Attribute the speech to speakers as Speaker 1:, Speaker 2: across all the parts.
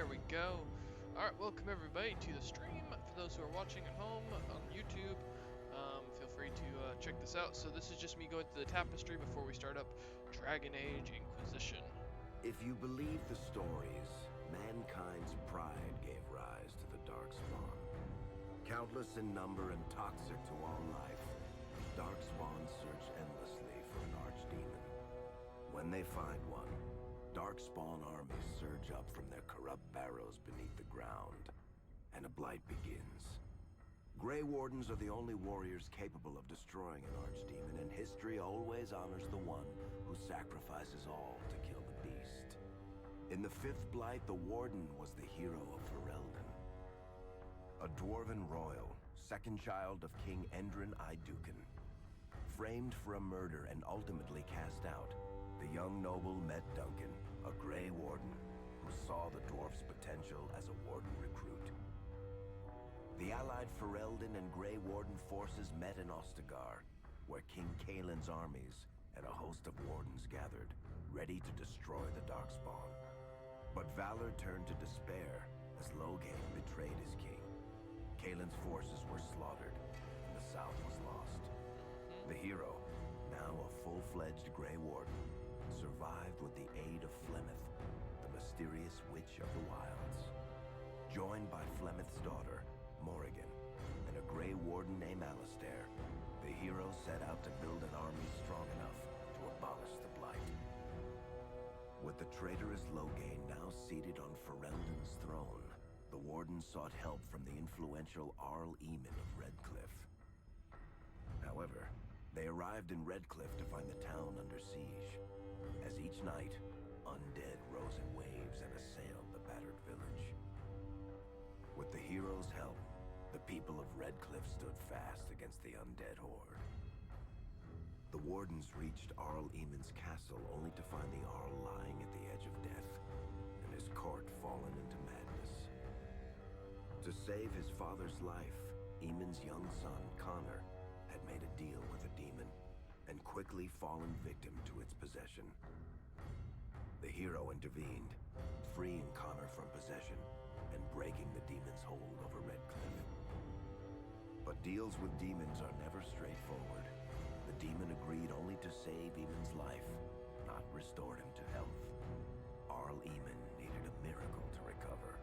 Speaker 1: There we go. Alright, welcome everybody to the stream. For those who are watching at home on YouTube, feel free to check this out. So this is just me going through the tapestry before we start up Dragon Age Inquisition.
Speaker 2: If you believe the stories, mankind's pride gave rise to the Darkspawn. Countless in number and toxic to all life, Darkspawn search endlessly for an archdemon. When they find one, Darkspawn armies surge up from their corrupt barrows beneath the ground, and a blight begins. Grey Wardens are the only warriors capable of destroying an archdemon, and history always honors the one who sacrifices all to kill the beast. In the fifth blight, the Warden was the hero of Ferelden. A Dwarven royal, second child of King Endrin Iduken. Framed for a murder and ultimately cast out, the young noble met Duncan, a Grey Warden, who saw the dwarf's potential as a Warden recruit. The allied Ferelden and Grey Warden forces met in Ostagar, where King Kaelin's armies and a host of Wardens gathered, ready to destroy the Darkspawn. But valor turned to despair as Loghain betrayed his king. Kaelin's forces were slaughtered, and the south was lost. The hero, now a full-fledged Grey Warden, survived with the aid of Flemeth, the mysterious witch of the wilds. Joined by Flemeth's daughter, Morrigan, and a Grey Warden named Alistair, the hero set out to build an army strong enough to abolish the Blight. With the traitorous Loghain now seated on Ferelden's throne, the Warden sought help from the influential Arl Eamon of Redcliffe. However, they arrived in Redcliffe to find the town under siege. As each night, undead rose in waves and assailed the battered village. With the hero's help, the people of Redcliffe stood fast against the undead horde. The Wardens reached Arl Eamon's castle only to find the Arl lying at the edge of death, and his court fallen into madness. To save his father's life, Eamon's young son, Connor, had made a deal with a demon, and quickly fallen victim to its possession. The hero intervened, freeing Connor from possession and breaking the demon's hold over Redcliffe. But deals with demons are never straightforward. The demon agreed only to save Eamon's life, not restore him to health. Arl Eamon needed a miracle to recover.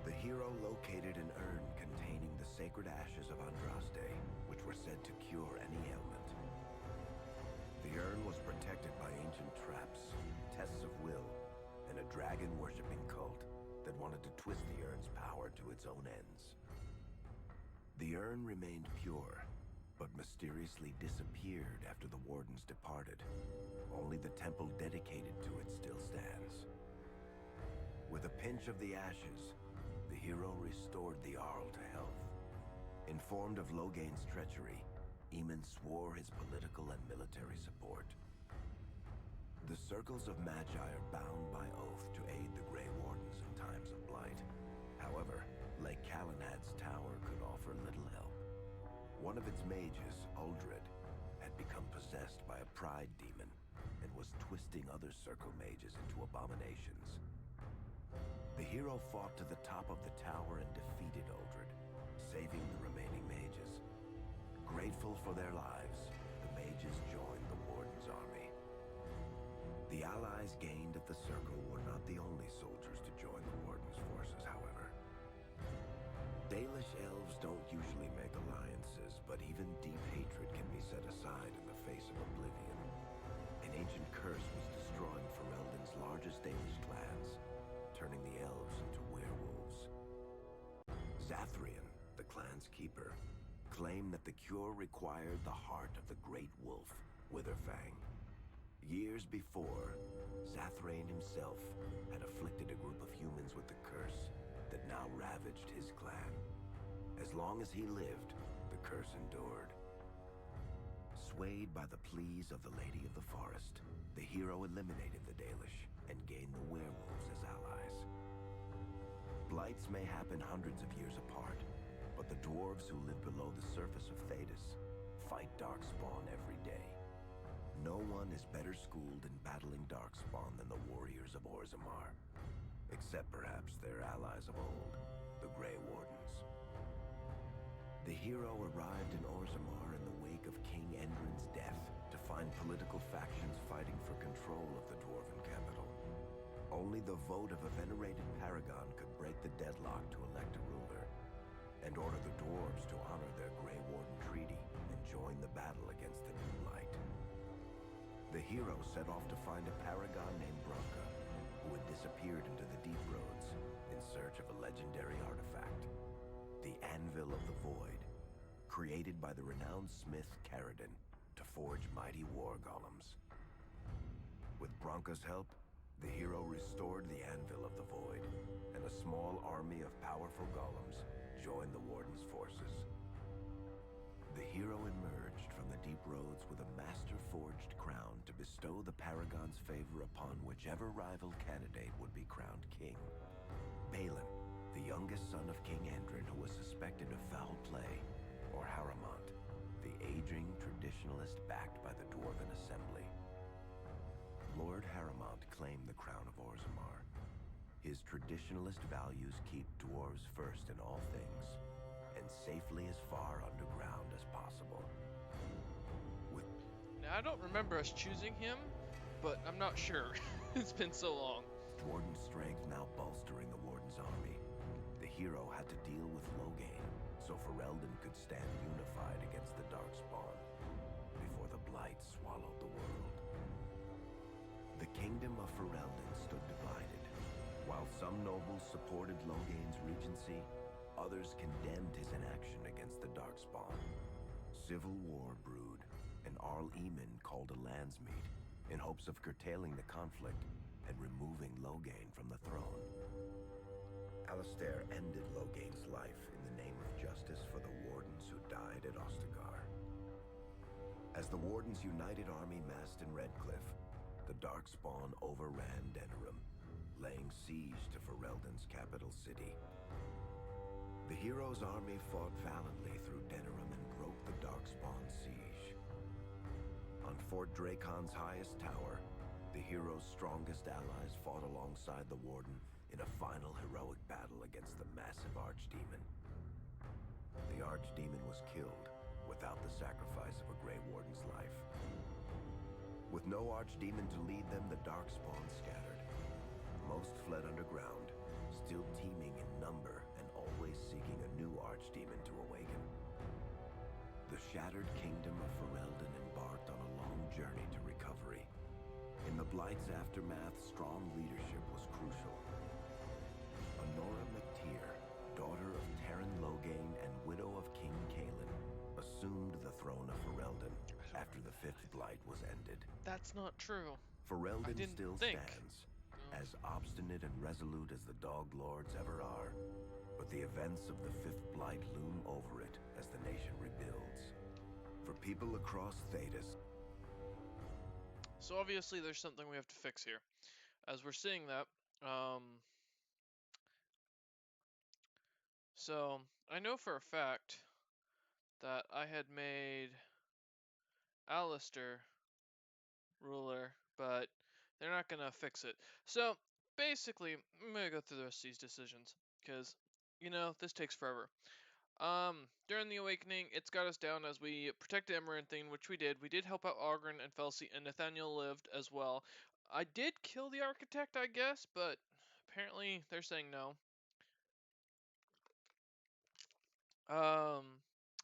Speaker 2: The hero located an urn containing the sacred ashes of Andraste, which were said to cure any ailment. The urn was protected by ancient traps, tests of will, and a dragon-worshipping cult that wanted to twist the urn's power to its own ends. The urn remained pure, but mysteriously disappeared after the Wardens departed. Only the temple dedicated to it still stands. With a pinch of the ashes, the hero restored the Arl to health. Informed of Loghain's treachery, Eamon swore his political and military support. The circles of Magi are bound by oath to aid the Grey Wardens in times of blight. However, Lake Calenad's tower could offer little help. One of its mages, Uldred, had become possessed by a pride demon and was twisting other circle mages into abominations. The hero fought to the top of the tower and defeated Uldred, saving the remaining mages. Grateful for their lives, the mages joined the Warden's army. The allies gained at the circle were not the only soldiers to join the Warden's forces, however. Dalish elves don't usually make alliances, but even deep hatred can be set aside in the face of oblivion. An ancient curse was destroying Ferelden's largest Dalish clans, turning the elves into werewolves. Zathrian, the clan's keeper, claimed that the cure required the heart of the great wolf, Witherfang. Years before, Zathrian himself had afflicted a group of humans with the curse that now ravaged his clan. As long as he lived, the curse endured. Swayed by the pleas of the Lady of the Forest, the hero eliminated the Dalish and gained the werewolves as allies. Blights may happen hundreds of years apart, but the dwarves who live below the surface of Thedas fight Darkspawn every day. No one is better schooled in battling Darkspawn than the warriors of Orzammar. except perhaps their allies of old, the Grey Wardens. The hero arrived in Orzammar in the wake of King Endrin's death to find political factions fighting for control of the Dwarven capital. Only the vote of a venerated paragon could break the deadlock to elect a ruler, and order the dwarves to honor their Grey Warden treaty and join the battle against the New Light. The hero set off to find a paragon named Bronca, who had disappeared into the Deep Roads in search of a legendary artifact, the Anvil of the Void, created by the renowned smith Caradon to forge mighty war golems. With Bronca's help, the hero restored the Anvil of the Void, and a small army of powerful golems joined the Warden's forces. The hero emerged from the Deep Roads with a master-forged crown to bestow the Paragon's favor upon whichever rival candidate would be crowned king. Balin, the youngest son of King Endrin who was suspected of foul play, or Haramont, the aging traditionalist backed by the Dwarven Assembly. Lord Haramont claimed the crown of Orzammar. His traditionalist values keep dwarves first in all things, and safely as far underground as possible.
Speaker 1: Now, I don't remember us choosing him, but I'm not sure. It's been so long.
Speaker 2: Warden's strength now bolstering the Warden's army, the hero had to deal with Loghain, so Ferelden could stand unified against the Darkspawn before the Blight swallowed the world. The kingdom of Ferelden stood divided. While some nobles supported Loghain's regency, others condemned his inaction against the Darkspawn. Civil war brewed, and Arl Eamon called a landsmeet in hopes of curtailing the conflict and removing Loghain from the throne. Alistair ended Loghain's life in the name of justice for the Wardens who died at Ostagar. As the Warden's united army massed in Redcliffe, the Darkspawn overran Denerim, laying siege to Ferelden's capital city. The hero's army fought valiantly through Denerim and broke the Darkspawn's siege. On Fort Dracon's highest tower, the hero's strongest allies fought alongside the Warden in a final heroic battle against the massive Archdemon. The Archdemon was killed without the sacrifice of a Grey Warden's life. With no Archdemon to lead them, the Darkspawn scattered. Most fled underground, still teeming in number and always seeking a new Archdemon to awaken. The shattered kingdom of Ferelden embarked on a long journey to recovery. In the Blight's aftermath, strong leadership was crucial. Honora McTeer, daughter of Terran Loghain and widow of King Kaelin, assumed the throne of Ferelden after the Fifth Blight was ended.
Speaker 1: That's not true.
Speaker 2: Ferelden
Speaker 1: didn't
Speaker 2: still
Speaker 1: think.
Speaker 2: stands, as obstinate and resolute as the Dog Lords ever are, but the events of the Fifth Blight loom over it as the nation rebuilds. For people across Thedas,
Speaker 1: So obviously there's something we have to fix here. As we're seeing that, so I know for a fact that I had made Alistair ruler, but they're not gonna fix it. So basically, I'm gonna go through the rest of these decisions, because, this takes forever. During the Awakening, it's got us down as we protected Emeranthine, which we did. We did help out Ogren and Felsi, and Nathaniel lived as well. I did kill the Architect, I guess, but apparently they're saying no.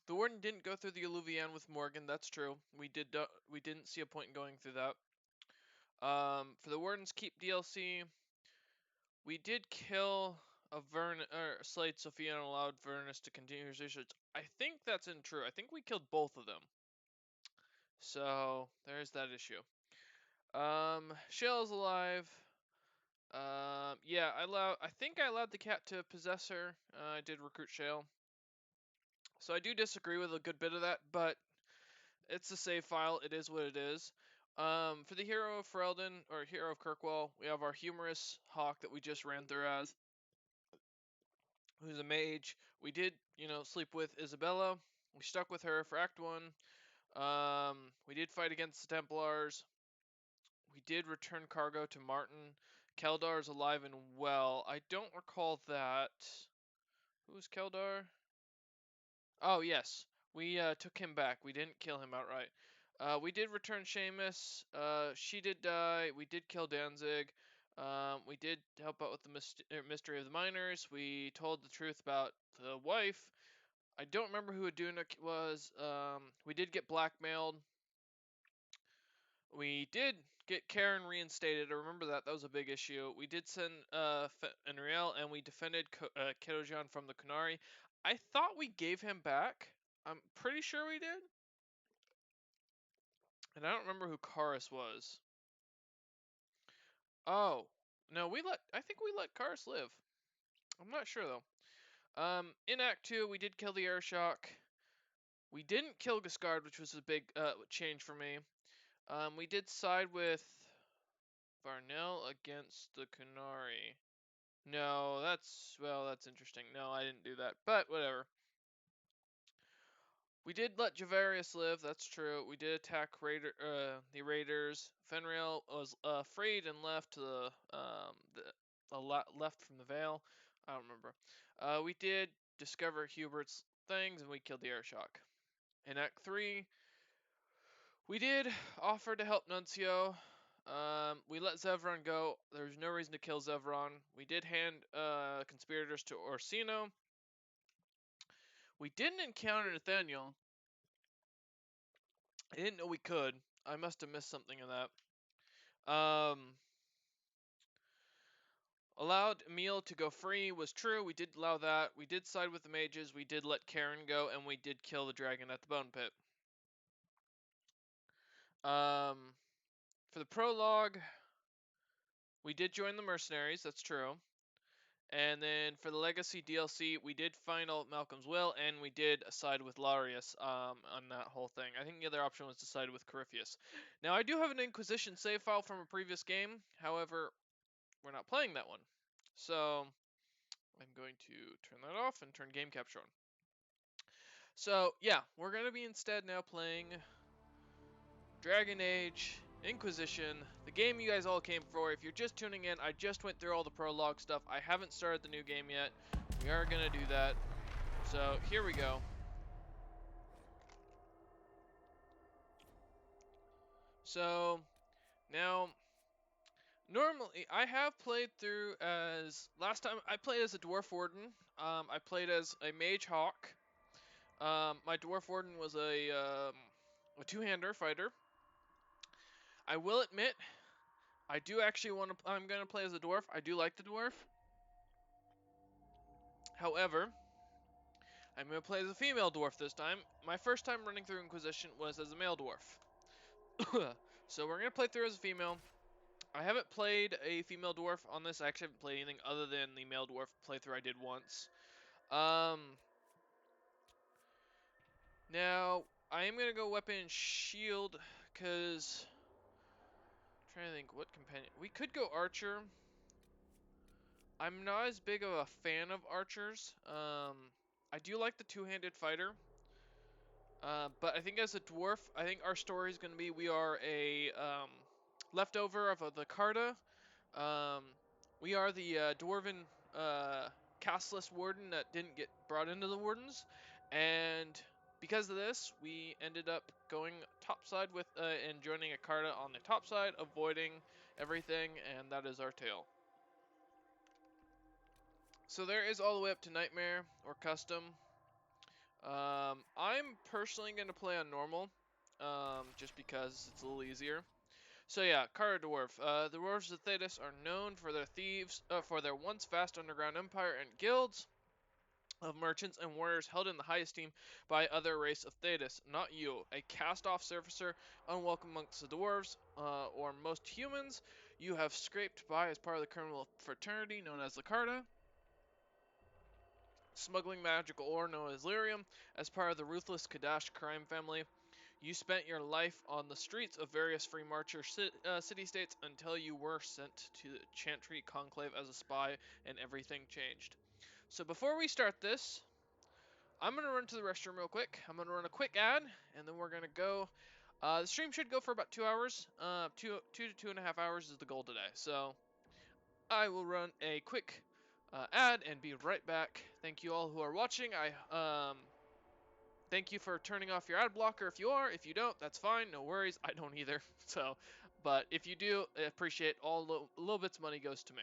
Speaker 1: The Warden didn't go through the Alluvian with Morgan, that's true. We didn't see a point in going through that. For the Warden's Keep DLC, we did kill Slade Sophia and allowed Vernus to continue his research. I think that's untrue. I think we killed both of them. So there's that issue. Shale's alive. Yeah, I think I allowed the cat to possess her. I did recruit Shale. So I do disagree with a good bit of that, but it's a save file. It is what it is. For the hero of Ferelden, or hero of Kirkwall, we have our humorous hawk that we just ran through as, who's a mage. We did, sleep with Isabella. We stuck with her for Act 1. We did fight against the Templars. We did return cargo to Martin, Keldar's alive and well. I don't recall that. Who's Keldar? Oh, yes. We took him back. We didn't kill him outright. We did return Seamus. She did die. We did kill Danzig. We did help out with the mystery of the miners. We told the truth about the wife. I don't remember who Aduna was. We did get blackmailed. We did get Karen reinstated. I remember that. That was a big issue. We did send Enriel, and we defended Kitojan from the Kunari. I thought we gave him back. I'm pretty sure we did. And I don't remember who Karis was. Oh, no, I think we let Karis live. I'm not sure though. In Act 2, we did kill the Airshock. We didn't kill Giscard, which was a big change for me. We did side with Varnell against the Kunari. No, that's interesting. No, I didn't do that, but whatever. We did let Javarius live, that's true. We did attack the Raiders. Fenrir was freed and left to left from the Vale. I don't remember. We did discover Hubert's things, and we killed the Airshock. In Act 3, we did offer to help Nuncio. We let Zevron go. There's no reason to kill Zevron. We did hand conspirators to Orsino. We didn't encounter Nathaniel. I didn't know we could. I must have missed something in that. Allowed Emil to go free was true. We did allow that. We did side with the mages. We did let Karen go, and we did kill the dragon at the bone pit. For the prologue, we did join the mercenaries. That's true. And then for the Legacy DLC, we did find out Malcolm's will, and we did side with Larius on that whole thing. I think the other option was to side with Corypheus. Now, I do have an Inquisition save file from a previous game. However, we're not playing that one. So, I'm going to turn that off and turn game capture on. So, yeah, we're going to be instead now playing Dragon Age Inquisition, the game you guys all came for. If you're just tuning in, I just went through all the prologue stuff. I haven't started the new game yet. We are going to do that. So, here we go. So, now, normally, I have played through as... Last time, I played as a Dwarf Warden. I played as a Mage Hawk. My Dwarf Warden was a two-hander fighter. I will admit, I do actually I'm going to play as a dwarf. I do like the dwarf. However, I'm going to play as a female dwarf this time. My first time running through Inquisition was as a male dwarf. So we're going to play through as a female. I haven't played a female dwarf on this. I actually haven't played anything other than the male dwarf playthrough I did once. Now, I am going to go weapon and shield, because... I'm trying to think, what companion... We could go archer. I'm not as big of a fan of archers. I do like the two-handed fighter. But I think as a dwarf, I think our story is going to be we are a leftover of the Carta. We are the dwarven castless warden that didn't get brought into the wardens. And because of this, we ended up going topside with and joining a Carta on the top side, avoiding everything, and that is our tale. So there is all the way up to Nightmare or Custom. I'm personally going to play on Normal, just because it's a little easier. So yeah, Kara Dwarf. The Dwarves of Thetis are known for their thieves, for their once vast underground empire and guilds of merchants and warriors held in the high esteem by other race of Thetis. Not you, a cast-off surfacer, unwelcome amongst the dwarves, or most humans. You have scraped by as part of the criminal fraternity known as the Carta, smuggling magical ore known as lyrium as part of the ruthless Kadash crime family. You spent your life on the streets of various free marcher city-states until you were sent to the Chantry Conclave as a spy, and everything changed. So before we start this, I'm going to run to the restroom real quick. I'm going to run a quick ad, and then we're going to go. The stream should go for about 2 hours. 2 to 2.5 hours is the goal today. So I will run a quick ad and be right back. Thank you all who are watching. Thank you for turning off your ad blocker if you are. If you don't, that's fine. No worries. I don't either. So, but if you do, I appreciate all little bits of money goes to me.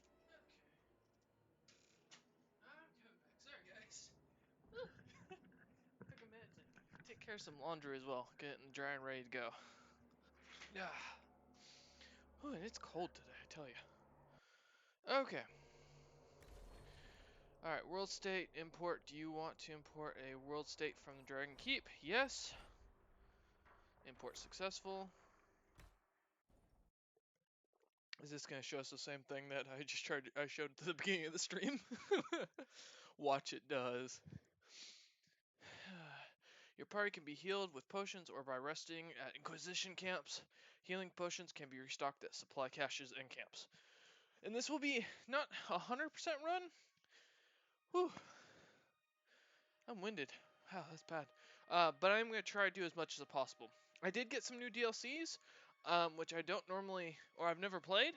Speaker 1: I'm coming back. Sorry, guys. Took a minute to take care of some laundry as well. Getting dry and ready to go. Yeah. Oh, and it's cold today, I tell you. Okay. Alright, world state import. Do you want to import a world state from the Dragon Keep? Yes. Import successful. Is this going to show us the same thing that I showed at the beginning of the stream? Watch it does. Your party can be healed with potions or by resting at inquisition camps. Healing potions can be restocked at supply caches and camps. And this will be not 100% run. Whew. I'm winded. Wow, that's bad. But I'm going to try to do as much as possible. I did get some new DLCs, which I don't normally, or I've never played.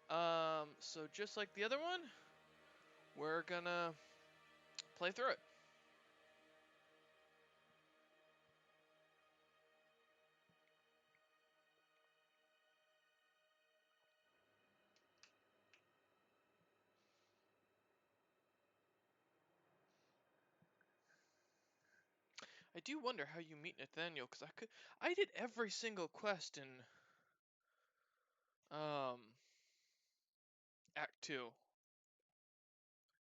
Speaker 1: So just like the other one, we're gonna play through it. I do wonder how you meet Nathaniel, because I did every single quest in Act 2.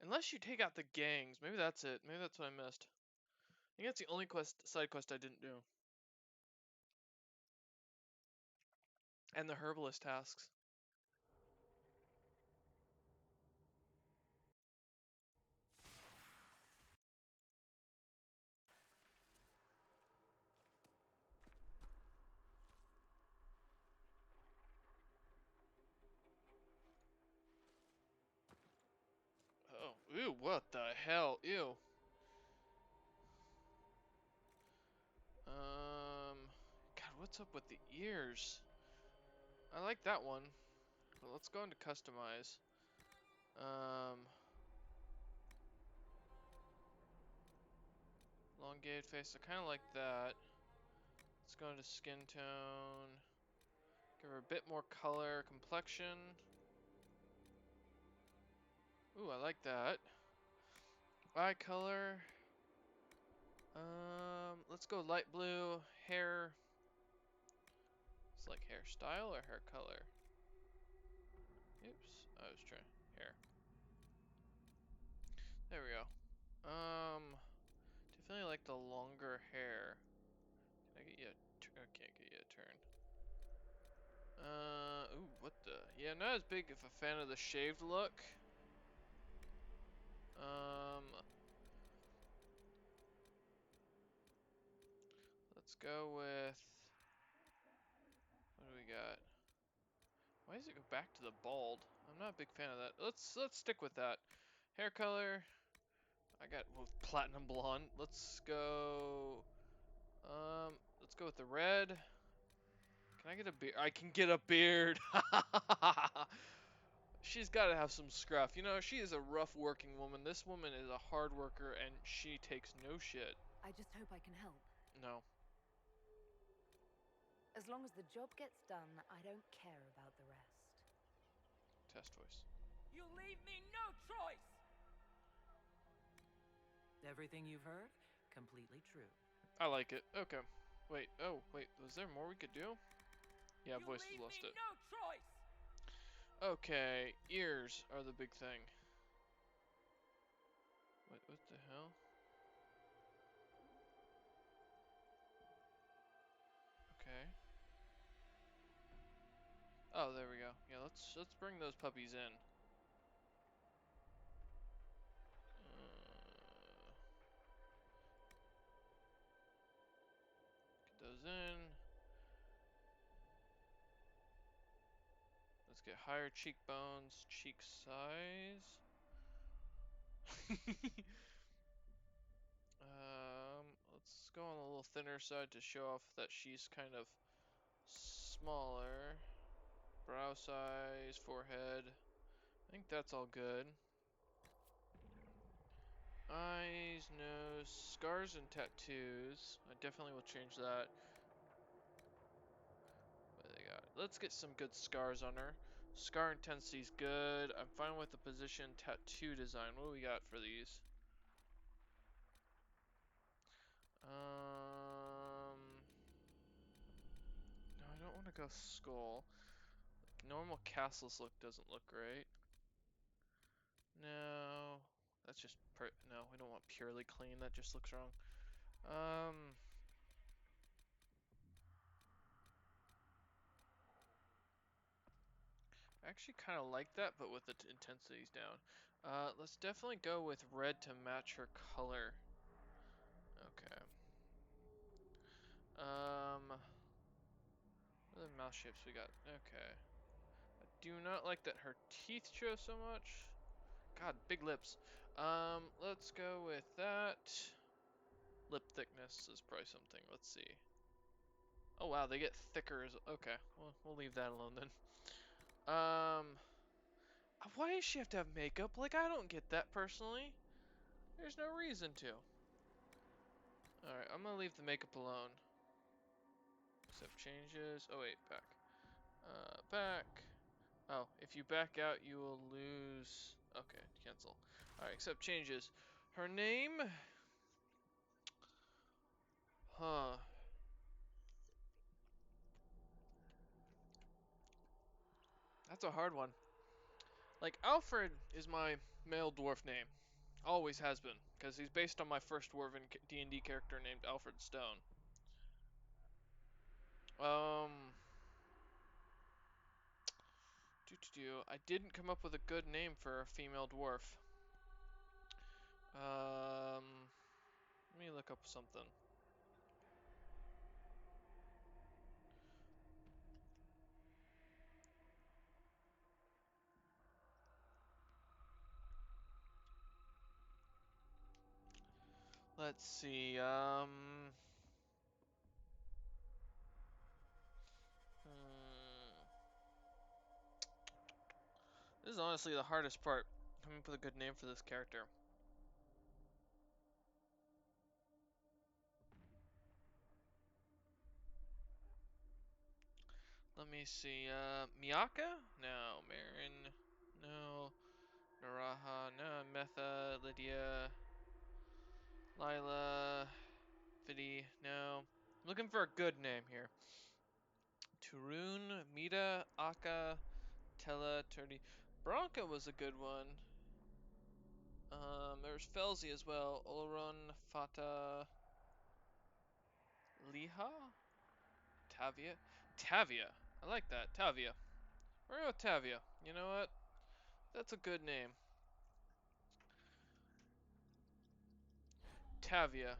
Speaker 1: Unless you take out the gangs, maybe that's it. Maybe that's what I missed. I think that's the only side quest I didn't do. And the herbalist tasks. Oh, ew, what the hell? Ew. God, what's up with the ears? I like that one. Well, let's go into customize. Elongated face, I kind of like that. Let's go into skin tone. Give her a bit more color, complexion. Ooh, I like that. Eye color. Let's go light blue. Hair. It's like hairstyle or hair color? Oops, I was trying hair. There we go. Definitely like the longer hair. Can I get you I can't get you a turn. Ooh, what the? Yeah, not as big of a fan of the shaved look. Let's go with, what do we got? Why does it go back to the bald? I'm not a big fan of that. Let's stick with that. Hair color. I got platinum blonde. Let's go with the red. Can I get a beard? I can get a beard. She's got to have some scruff. You know, she is a rough working woman. This woman is a hard worker and she takes no shit.
Speaker 3: I just hope I can help.
Speaker 1: No.
Speaker 3: As long as the job gets done, I don't care about the rest.
Speaker 1: Test voice.
Speaker 4: You leave me no choice!
Speaker 5: Everything you've heard, completely true.
Speaker 1: I like it. Okay. Wait. Oh, wait. Was there more we could do? Yeah,
Speaker 4: You
Speaker 1: voices
Speaker 4: leave
Speaker 1: lost
Speaker 4: me
Speaker 1: it.
Speaker 4: no choice!
Speaker 1: Okay, ears are the big thing. What the hell? Okay. Oh, there we go. Yeah, let's bring those puppies in. Get those in. Let's get higher cheekbones, cheek size. Let's go on a little thinner side to show off that she's kind of smaller. Brow size, forehead. I think that's all good. Eyes, nose, scars and tattoos. I definitely will change that. What do they got? Let's get some good scars on her. Scar intensity's good. I'm fine with the position. Tattoo design. What do we got for these? No, I don't want to go skull. Normal castles look doesn't look great. No, that's just no. We don't want purely clean. That just looks wrong. I actually kind of like that, but with the intensities down. Let's definitely go with red to match her color. Okay. What other mouth shapes we got? Okay. I do not like that her teeth show so much. God, big lips. Let's go with that. Lip thickness is probably something. Let's see. Oh wow, they get thicker as okay. Well, we'll leave that alone then. why does she have to have makeup? Like, I don't get that personally. There's no reason to. Alright, I'm gonna leave the makeup alone. Accept changes. Oh wait, back. Back. Oh, if you back out, you will lose. Okay, cancel. Alright, accept changes. Her name? Huh. That's a hard one. Like, Alfred is my male dwarf name. Always has been. Because he's based on my first dwarven D&D character named Alfred Stone. I didn't come up with a good name for a female dwarf. Let me look up something. Let's see, This is honestly the hardest part. Coming up with a good name for this character. Let me see, Miyaka? No. Marin? No. Naraha? No. Metha? Lydia? Lila? Fiddy? No. Looking for a good name here. Turun? Mita? Aka? Tella? Turdi? Bronca was a good one. There's Felsi as well. Oleron? Fata? Liha? Tavia? Tavia. I like that. Tavia. We're going with Tavia. You know what? That's a good name. Tavia.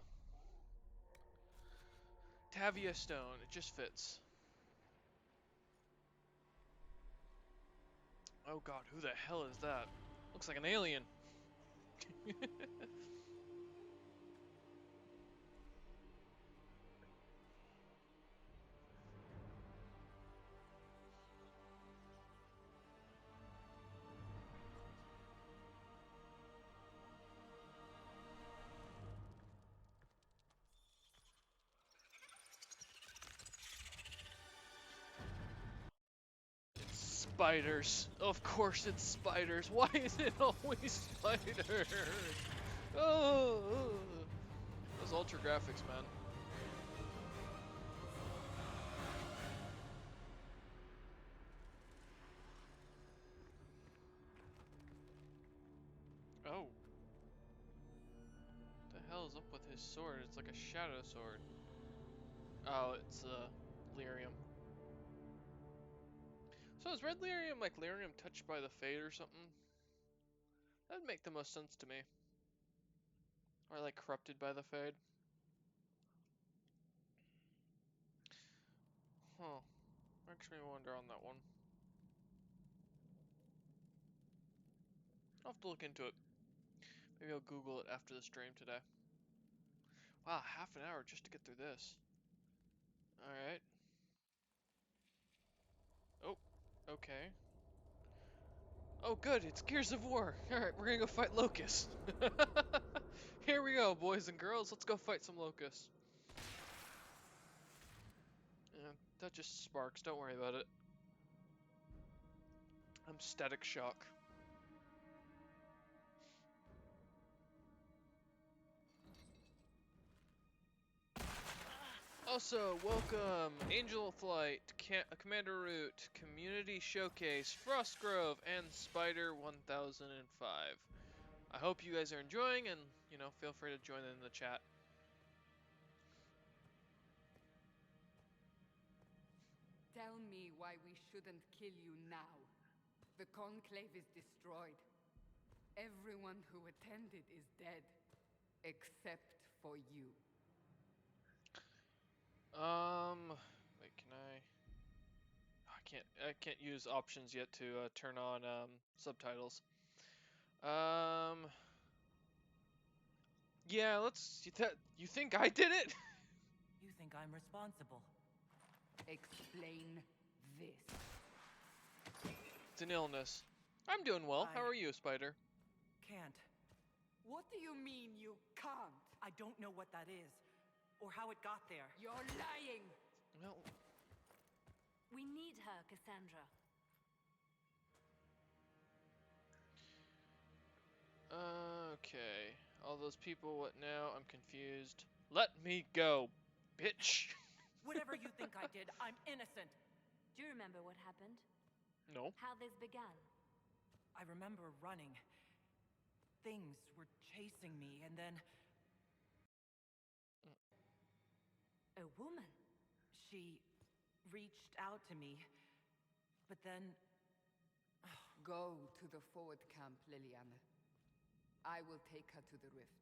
Speaker 1: Tavia Stone. It just fits. Oh god, who the hell is that? Looks like an alien. It's spiders. Of course it's spiders. Why is it always spiders? Oh, those ultra graphics, man. Oh. What the hell is up with his sword? It's like a shadow sword. Oh, it's lyrium. So is red lyrium like lyrium touched by the fade or something? That'd make the most sense to me. Or like corrupted by the fade. Huh. Makes me wonder on that one. I'll have to look into it. Maybe I'll Google it after the stream today. Wow, half an hour just to get through this. Alright. Oh, okay. Oh good, it's Gears of War. Alright, we're gonna go fight locusts. Here we go, boys and girls. Let's go fight some locusts. Yeah, that just sparks. Don't worry about it. I'm static shock. Also, welcome Angel Flight, Commander Root, Community Showcase, Frostgrove, and Spider 1005. I hope you guys are enjoying, and feel free to join in the chat.
Speaker 4: Tell me why we shouldn't kill you now. The Conclave is destroyed. Everyone who attended is dead. Except for you.
Speaker 1: Wait, can I can't use options yet to turn on subtitles. Yeah, you think I did it?
Speaker 5: You think I'm responsible?
Speaker 4: Explain this.
Speaker 1: It's an illness. I'm doing well. How are you, Spider?
Speaker 5: Can't.
Speaker 4: What do you mean you can't?
Speaker 5: I don't know what that is, or how it got there.
Speaker 4: You're lying!
Speaker 1: Well,
Speaker 3: We need her, Cassandra.
Speaker 1: okay. All those people, what now? I'm confused. Let me go, bitch.
Speaker 5: Whatever you think I did, I'm innocent.
Speaker 3: Do you remember what happened?
Speaker 1: No.
Speaker 3: How this began?
Speaker 5: I remember running. Things were chasing me, and then
Speaker 3: A woman.
Speaker 5: she reached out to me. But then
Speaker 4: Go to the forward camp, Liliana. I will take her to the rift.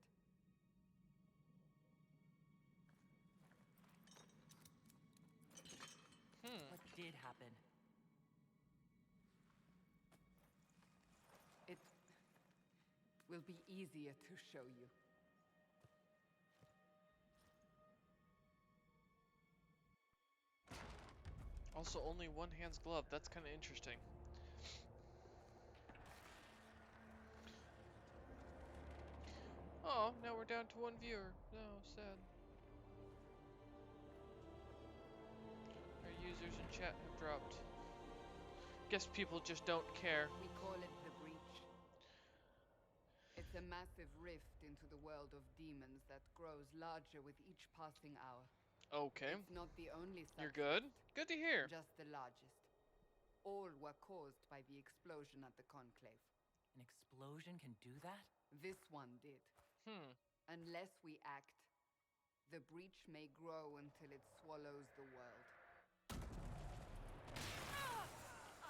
Speaker 5: what did happen?
Speaker 4: It will be easier to show you.
Speaker 1: Also, only one hand's glove. That's kind of interesting. Oh, now we're down to one viewer. No, sad. Our users in chat have dropped. Guess people just don't care.
Speaker 4: We call it the Breach. It's a massive rift into the world of demons that grows larger with each passing hour.
Speaker 1: Okay.
Speaker 4: It's not the only such
Speaker 1: You're good?
Speaker 4: rift,
Speaker 1: Good to hear.
Speaker 4: just the largest. All were caused by the explosion at the Conclave.
Speaker 5: An explosion can do that?
Speaker 4: This one did. Unless we act, the breach may grow until it swallows the world.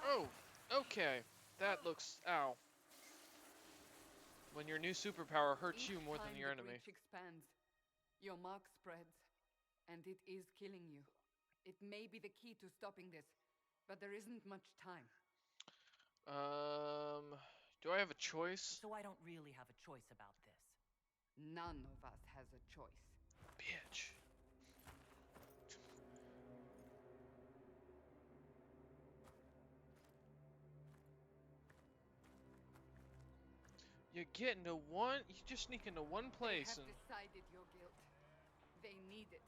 Speaker 1: Oh, okay. That looks... Ow. When your new superpower hurts you more than
Speaker 4: Each
Speaker 1: your
Speaker 4: time the
Speaker 1: enemy.
Speaker 4: breach expands, your mark spreads, and it is killing you. It may be the key to stopping this, but there isn't much time.
Speaker 1: Do I have a choice?
Speaker 5: So I don't really have a choice about this.
Speaker 4: None of us has a choice.
Speaker 1: Bitch. You get into one... You just sneak into one
Speaker 4: They
Speaker 1: place
Speaker 4: have
Speaker 1: and...
Speaker 4: decided your guilt. They need it.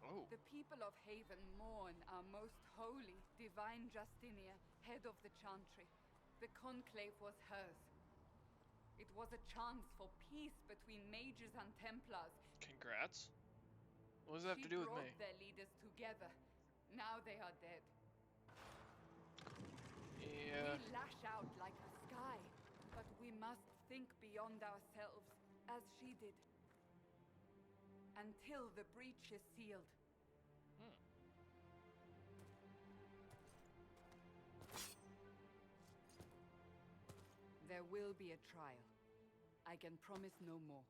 Speaker 1: Oh.
Speaker 4: The people of Haven mourn our most holy, divine Justinia, head of the Chantry. The Conclave was hers. It was a chance for peace between mages and Templars.
Speaker 1: Congrats. What does that have
Speaker 4: She
Speaker 1: to do with
Speaker 4: brought
Speaker 1: me?
Speaker 4: their leaders together. Now they are dead.
Speaker 1: Yeah.
Speaker 4: We lash out like the sky, but we must think beyond ourselves, as she did. Until the breach is sealed. There will be a trial. I can promise no more.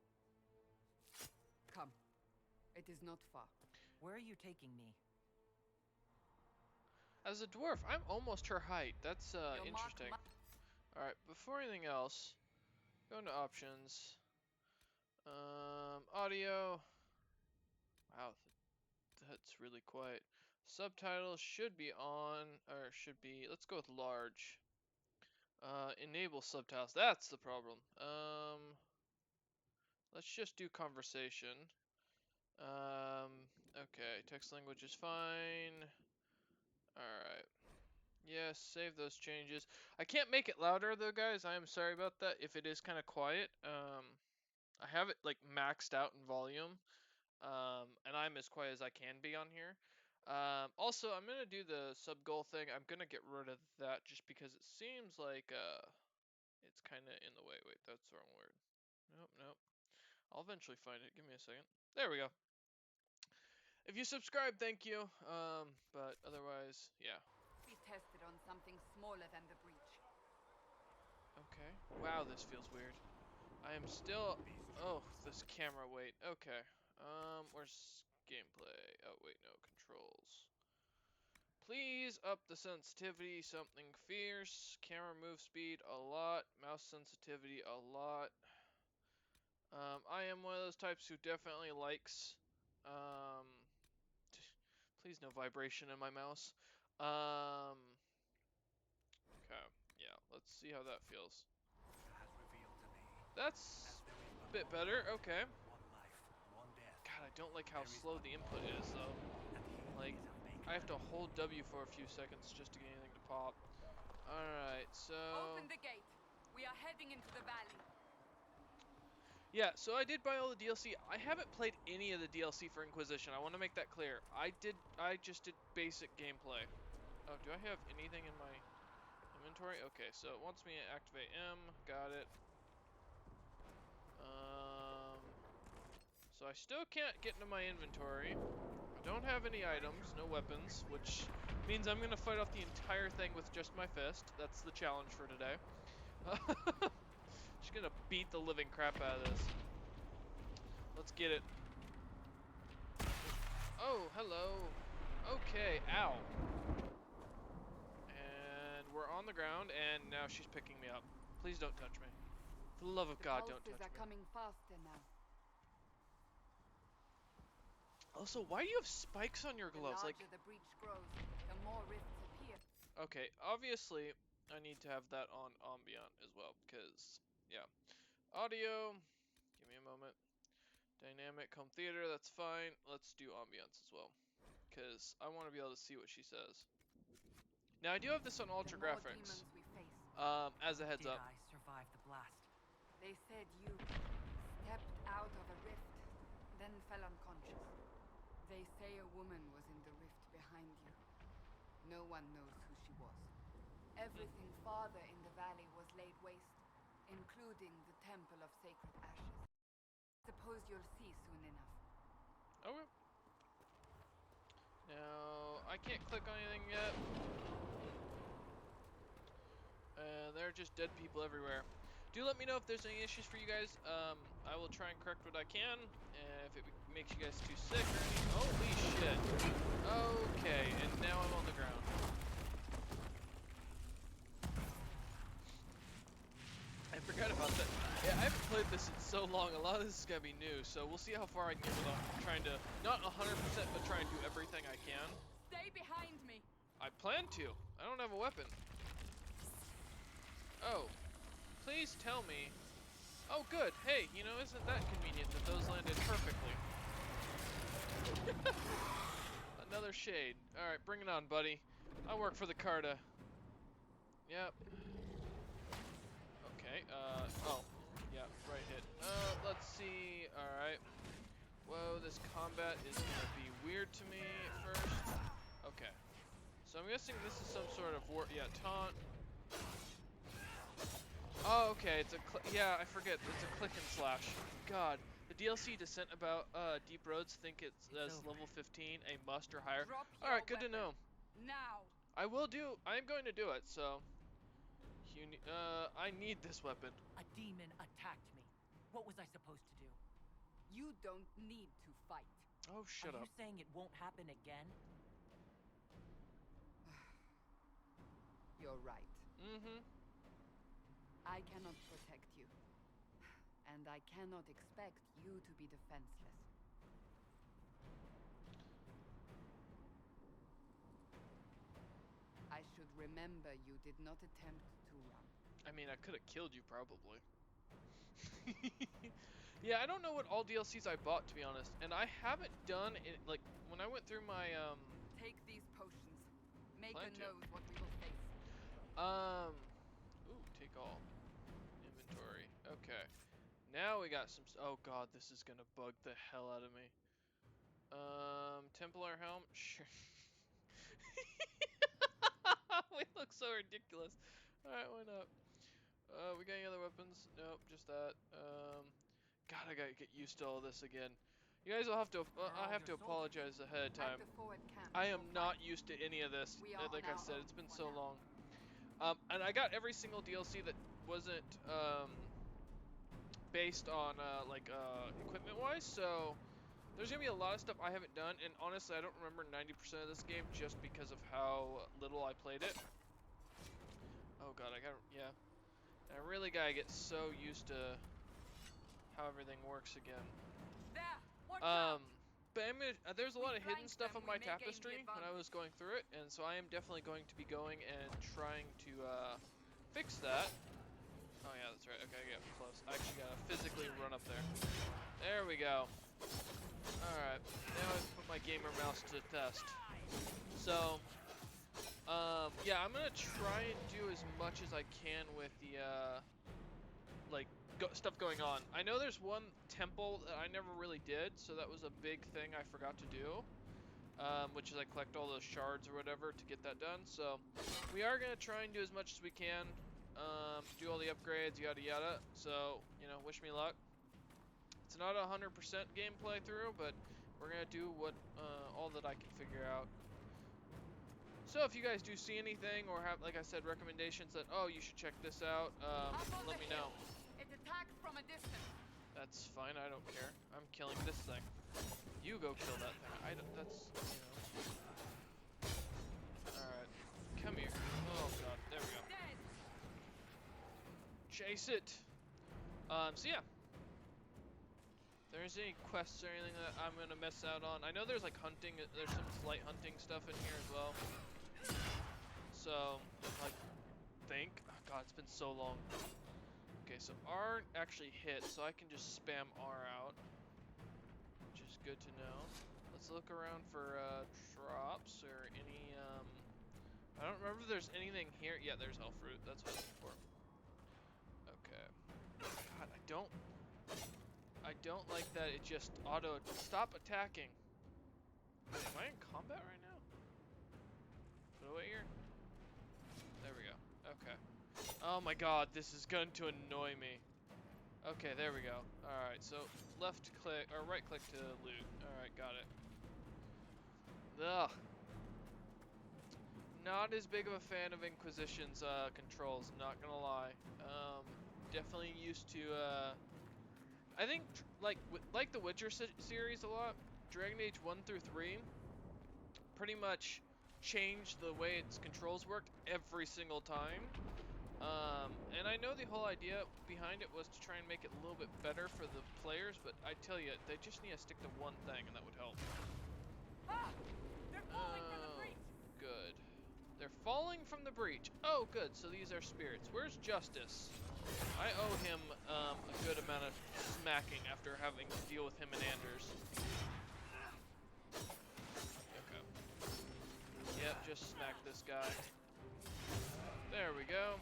Speaker 4: Come. It is not far.
Speaker 5: Where are you taking me?
Speaker 1: As a dwarf, I'm almost her height. That's
Speaker 4: Your mark
Speaker 1: interesting. Alright, before anything else, go into options. Audio. Wow, that's really quiet. Subtitles should be on, or should be, let's go with large. Enable subtitles, that's the problem. Let's just do conversation. Okay, text language is fine. Alright. Yes, save those changes. I can't make it louder though, guys. I am sorry about that if it is kind of quiet. I have it like maxed out in volume. And I'm as quiet as I can be on here. Also, I'm gonna do the sub goal thing. I'm gonna get rid of that just because it seems like it's kind of in the way. Wait, that's the wrong word. Nope. I'll eventually find it. Give me a second. There we go. If you subscribe, thank you. But otherwise, yeah.
Speaker 4: Be tested on something smaller than the breach.
Speaker 1: Okay. Wow, this feels weird. I am still... Oh, this camera, wait. Okay. Where's gameplay? Oh, wait, no. Controls. Please up the sensitivity, something fierce. Camera move speed, a lot. Mouse sensitivity, a lot. I am one of those types who definitely likes... Please no vibration in my mouse. Okay, yeah, let's Let's see how that feels. That's a bit better. Okay. God, I don't like how slow the input is, though. Like, I have to hold W for a few seconds just to get anything to pop. Alright, so...
Speaker 4: Open the gate. We are heading into the valley.
Speaker 1: Yeah, so I did buy all the DLC. I haven't played any of the DLC for Inquisition. I want to make that clear. I just did basic gameplay. Oh, do I have anything in my inventory? Okay, so it wants me to activate M. Got it. So I still can't get into my inventory. I don't have any items, no weapons, which means I'm gonna fight off the entire thing with just my fist. That's the challenge for today. Just gonna beat the living crap out of this. Let's get it. Oh, hello. Okay, ow. And we're on the ground, and now she's picking me up. Please don't touch me. For the love of God, don't touch me.
Speaker 4: Coming faster now.
Speaker 1: Also, why do you have spikes on your gloves?
Speaker 4: The
Speaker 1: Like,
Speaker 4: larger the breach grows, the more rifts appear.
Speaker 1: okay, obviously, I need to have that on ambient as well, because, yeah. Audio, give me a moment. Dynamic, home theater, that's fine. Let's do ambience as well, because I want to be able to see what she says. Now, I do have this on ultra graphics, as a heads up.
Speaker 5: Did I survive the blast?
Speaker 4: They said you stepped out of a rift, then fell unconscious. They say a woman was in the rift behind you. No one knows who she was. Everything farther in the valley was laid waste, including the Temple of Sacred Ashes. Suppose you'll see soon enough.
Speaker 1: Okay. Now, I can't click on anything yet. There are just dead people everywhere. Do let me know if there's any issues for you guys. I will try and correct what I can. If it makes you guys too sick or anything. Holy shit. Okay, and now I'm on the ground. I forgot about that. Yeah, I haven't played this in so long. A lot of this is gonna be new, so we'll see how far I can get without trying to, not 100%, but try and do everything I can.
Speaker 4: Stay behind me.
Speaker 1: I plan to. I don't have a weapon. Oh, please tell me. Oh, good. Hey, you know, isn't that convenient that those landed perfectly? Another shade. All right, bring it on, buddy. I work for the Carta. Yep. Okay. Oh, yeah, right hit. Let's see. All right. Whoa, this combat is gonna be weird to me at first. Okay. So I'm guessing this is some sort of taunt. Oh, okay, it's a yeah, I forget, it's a click and slash. God, the DLC Descent about Deep Roads think it's level 15, a must or higher. Alright, good to know.
Speaker 4: Now.
Speaker 1: I'm going to do it, so. I need this weapon.
Speaker 5: A demon attacked me. What was I supposed to do?
Speaker 4: You don't need to fight.
Speaker 1: Oh, shut up.
Speaker 5: Are you saying it won't happen again?
Speaker 4: You're right.
Speaker 1: Mm-hmm.
Speaker 4: I cannot protect you. And I cannot expect you to be defenseless. I should remember you did not attempt to run.
Speaker 1: I mean, I could have killed you, probably. Yeah, I don't know what all DLCs I bought, to be honest. And I haven't done it, like, when I went through my,
Speaker 4: Take these potions. Make
Speaker 1: Plan
Speaker 4: a
Speaker 1: to.
Speaker 4: note what we will face.
Speaker 1: Ooh, take all. Inventory. Okay. Now we got some, oh god, this is gonna bug the hell out of me. Templar helm? Sure. We look so ridiculous. Alright, why not? We got any other weapons? Nope, just that. God, I gotta get used to all this again. You guys will have to, I have to apologize ahead of time. I am not used to any of this. Like I said, it's been so long. And I got every single DLC that wasn't, based on, equipment-wise, so there's gonna be a lot of stuff I haven't done, and honestly, I don't remember 90% of this game just because of how little I played it. Oh god, yeah. And I really gotta get so used to how everything works again. But there's a lot of hidden stuff on my tapestry when I was going through it, and so I am definitely going to be going and trying to fix that. Oh yeah, that's right. Okay, I get close. I actually gotta physically run up there. There we go. Alright, now I've put my gamer mouse to the test. So, yeah, I'm gonna try and do as much as I can with the, like, stuff going on. I know there's one temple that I never really did, so that was a big thing I forgot to do. Which is I collect all those shards or whatever to get that done. So, we are gonna try and do as much as we can. Do all the upgrades, yada yada. So, you know, wish me luck. It's not 100% gameplay through, but we're gonna do what all that I can figure out. So if you guys do see anything or have, like I said, recommendations that, oh, you should check this out, let me know.
Speaker 4: It attacks from a distance.
Speaker 1: That's fine, I don't care. I'm killing this thing. You go kill that thing. I don't, that's, you know. Alright, come here. Oh god, there we go.
Speaker 4: Dead.
Speaker 1: Chase it! So yeah. If there's any quests or anything that I'm gonna miss out on. I know there's like hunting, there's some slight hunting stuff in here as well. So, like, oh god, it's been so long. Okay, so R actually hits, so I can just spam R out, which is good to know. Let's look around for drops or any, I don't remember if there's anything here. Yeah, there's elf fruit, that's what I'm looking for. Okay. God, I don't like that it just stop attacking. Wait, am I in combat right now? Put away here. There we go. Okay. Oh my god, this is going to annoy me. Okay, there we go. Alright, so left click, or right click to loot. Alright, got it. Ugh. Not as big of a fan of Inquisition's controls, not gonna lie. Definitely used to, I think, like the Witcher series a lot, Dragon Age 1 through 3 pretty much changed the way its controls worked every single time. And I know the whole idea behind it was to try and make it a little bit better for the players, but I tell you, they just need to stick to one thing, and that would help.
Speaker 5: Ah! They're falling from the breach!
Speaker 1: Good. They're falling from the breach. Oh, good. So these are spirits. Where's Justice? I owe him a good amount of smacking after having to deal with him and Anders. Okay. Yep, just smack this guy. There we go.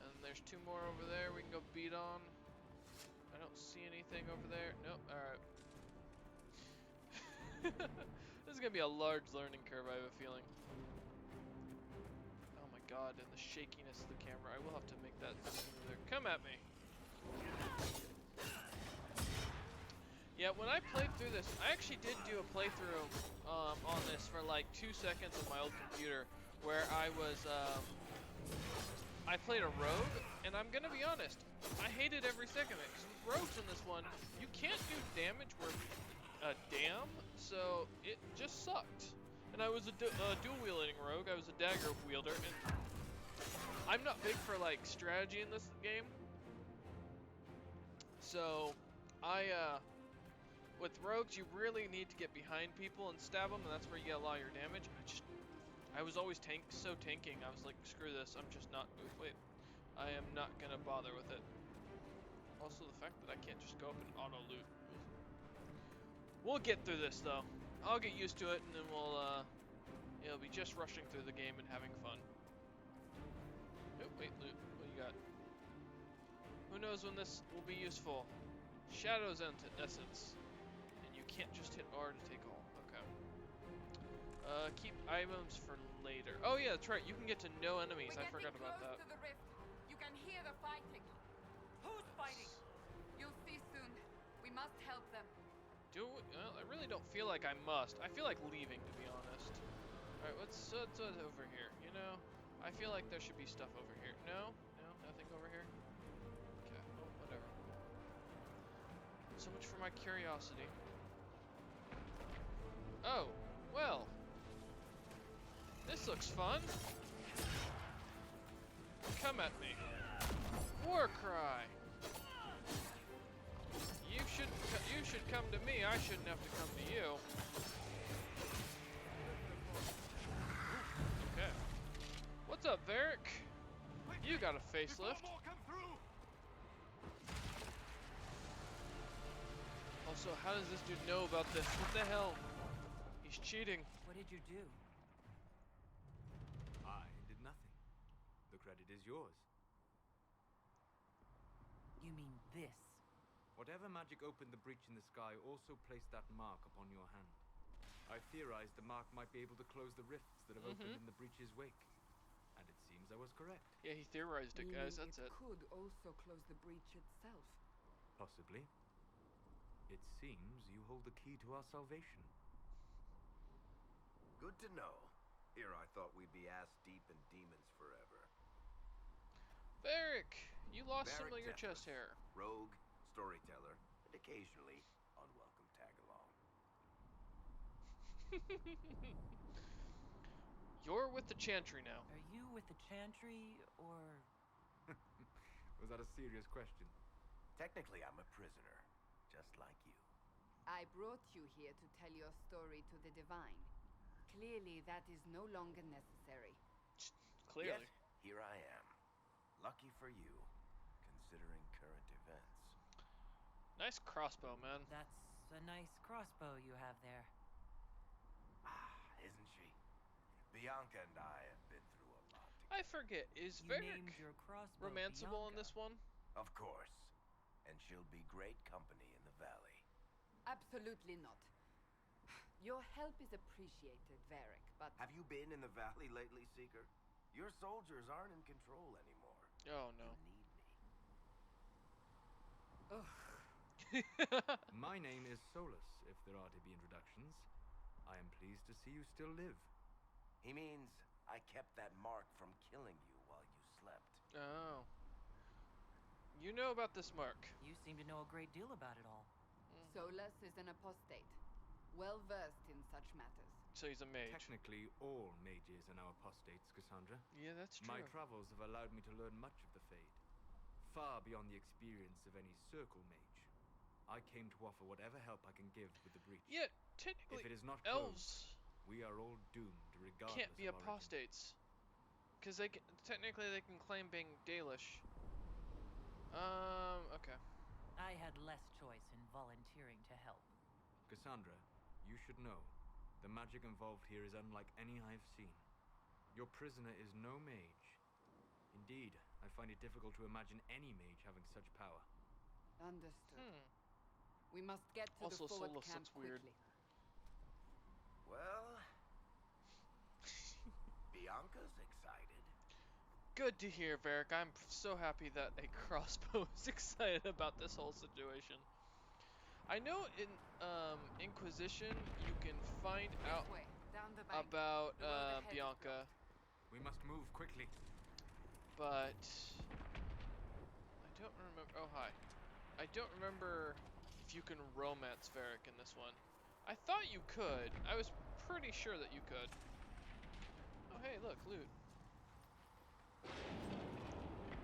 Speaker 1: And there's two more over there we can go beat on. I don't see anything over there. Nope, alright. This is gonna be a large learning curve, I have a feeling. Oh my god, and the shakiness of the camera. I will have to make that smoother. Come at me. Yeah, when I played through this, I actually did do a playthrough on this for like 2 seconds on my old computer, where I was, I played a rogue, and I'm gonna be honest, I hated every second of it, because with rogues in this one, you can't do damage worth a damn, so it just sucked. And I was a dual wielding rogue, I was a dagger wielder, and I'm not big for like strategy in this game. So, with rogues, you really need to get behind people and stab them, and that's where you get a lot of your damage. I was always so tanking. I was like, screw this. I'm just not. Wait, I am not gonna bother with it. Also, the fact that I can't just go up and auto loot. We'll get through this though. I'll get used to it, and then it'll be just rushing through the game and having fun. Oh, wait, loot. What do you got? Who knows when this will be useful? Shadow's essence. And you can't just hit R to take all. Okay. Keep items for later. Oh yeah, that's right. You can get to no enemies. I forgot about that.
Speaker 4: To the rift. You can hear the fighting.
Speaker 5: Who's fighting?
Speaker 4: You'll see soon. We must help them.
Speaker 1: Well, I really don't feel like I must. I feel like leaving, to be honest. Alright, what's over here? You know, I feel like there should be stuff over here. No? No? Nothing over here? Okay, well, whatever. So much for my curiosity. Oh, well. This looks fun. Come at me. War cry. You should come to me. I shouldn't have to come to you. Okay. What's up, Varric?
Speaker 5: Quick,
Speaker 1: You got a facelift. Also, how does this dude know about this? What the hell? He's cheating.
Speaker 5: What did you do?
Speaker 6: I did nothing. The credit is yours.
Speaker 5: You mean this?
Speaker 6: Whatever magic opened the breach in the sky also placed that mark upon your hand. I theorized the mark might be able to close the rifts that have opened in the breach's wake. And it seems I was correct.
Speaker 1: Yeah, he theorized it, guys. That's it.
Speaker 4: Could also close the breach itself.
Speaker 6: Possibly. It seems you hold the key to our salvation.
Speaker 2: Good to know. Here I thought we'd be ass deep in demons forever.
Speaker 1: Varric, you lost some of
Speaker 2: Varric
Speaker 1: your chest
Speaker 2: Deathless,
Speaker 1: hair.
Speaker 2: Rogue, storyteller, and occasionally unwelcome tag-along.
Speaker 1: You're with the Chantry now.
Speaker 5: Are you with the Chantry, or...
Speaker 6: Was that a serious question?
Speaker 2: Technically, I'm a prisoner, just like you.
Speaker 4: I brought you here to tell your story to the Divine. Clearly, that is no longer necessary.
Speaker 1: Clearly.
Speaker 2: Yet, here I am. Lucky for you, considering current events.
Speaker 1: Nice crossbow, man.
Speaker 5: That's a nice crossbow you have there.
Speaker 2: Ah, isn't she? Bianca and I have been through a lot together.
Speaker 1: I forget, is
Speaker 5: You
Speaker 1: Varric
Speaker 5: named your crossbow
Speaker 1: romanceable in
Speaker 5: Bianca.
Speaker 1: this one?
Speaker 2: Of course. And she'll be great company in the valley.
Speaker 4: Absolutely not. Your help is appreciated, Varric, but...
Speaker 2: Have you been in the valley lately, Seeker? Your soldiers aren't in control anymore.
Speaker 1: Oh, no.
Speaker 2: You need me.
Speaker 6: My name is Solus, if there are to be introductions. I am pleased to see you still live.
Speaker 2: He means I kept that mark from killing you while you slept.
Speaker 1: Oh. You know about this mark.
Speaker 5: You seem to know a great deal about it all.
Speaker 4: Solus is an apostate, well-versed in such matters.
Speaker 1: So he's a mage.
Speaker 6: Technically, all mages are now apostates, Cassandra.
Speaker 1: Yeah, that's true.
Speaker 6: My travels have allowed me to learn much of the Fade, far beyond the experience of any circle mage. I came to offer whatever help I can give with the breach.
Speaker 1: Yeah, technically,
Speaker 6: If it is not
Speaker 1: elves
Speaker 6: closed, we are all doomed, regardless
Speaker 1: can't be
Speaker 6: of origin.
Speaker 1: apostates. Because technically they can claim being Dalish. Okay.
Speaker 5: I had less choice in volunteering to help.
Speaker 6: Cassandra, you should know, the magic involved here is unlike any I've seen. Your prisoner is no mage. Indeed, I find it difficult to imagine any mage having such power.
Speaker 4: Understood. We must get to
Speaker 1: Also,
Speaker 4: the forward
Speaker 1: Solus
Speaker 4: camp
Speaker 1: looks weird.
Speaker 4: quickly.
Speaker 2: Well, Bianca's excited.
Speaker 1: Good to hear, Varric. I'm so happy that a crossbow is excited about this whole situation. I know in Inquisition you can find out
Speaker 4: This way, down the bank.
Speaker 1: about
Speaker 4: The road ahead is
Speaker 1: Bianca,
Speaker 6: We must move quickly.
Speaker 1: but I don't remember. Oh, hi. I don't remember if you can romance Varric in this one. I thought you could. I was pretty sure that you could. Oh, hey, look, loot.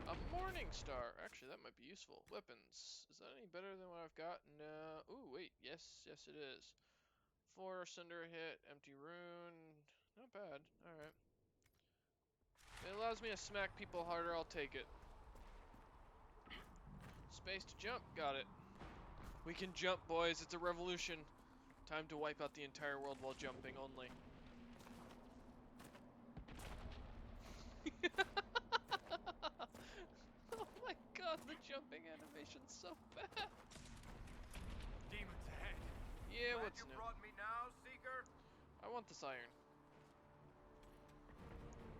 Speaker 1: A Morning Star. Actually, that might be useful. Weapons. Is that any better than what I've got? No. Ooh, wait. Yes, yes, it is. 4 Cinder hit. Empty Rune. Not bad. Alright. It allows me to smack people harder. I'll take it. Space to jump. Got it. We can jump, boys. It's a revolution. Time to wipe out the entire world while jumping only. Oh my god, the jumping animation's so bad.
Speaker 6: Demons ahead.
Speaker 1: Yeah, what's new?
Speaker 2: brought me now, Seeker?
Speaker 1: I want this iron.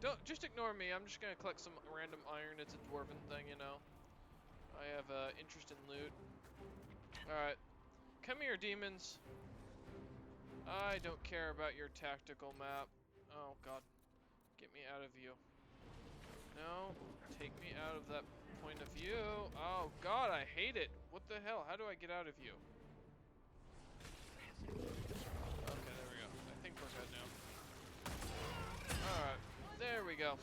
Speaker 1: Don't just ignore me. I'm just gonna collect some random iron. It's a dwarven thing, you know. I have interest in loot. All right, come here, demons. I don't care about your tactical map. Oh god, get me out of view. No, take me out of that point of view. Oh god, I hate it. What the hell? How do I get out of view? Okay, there we go. I think we're good now. Alright, there we go.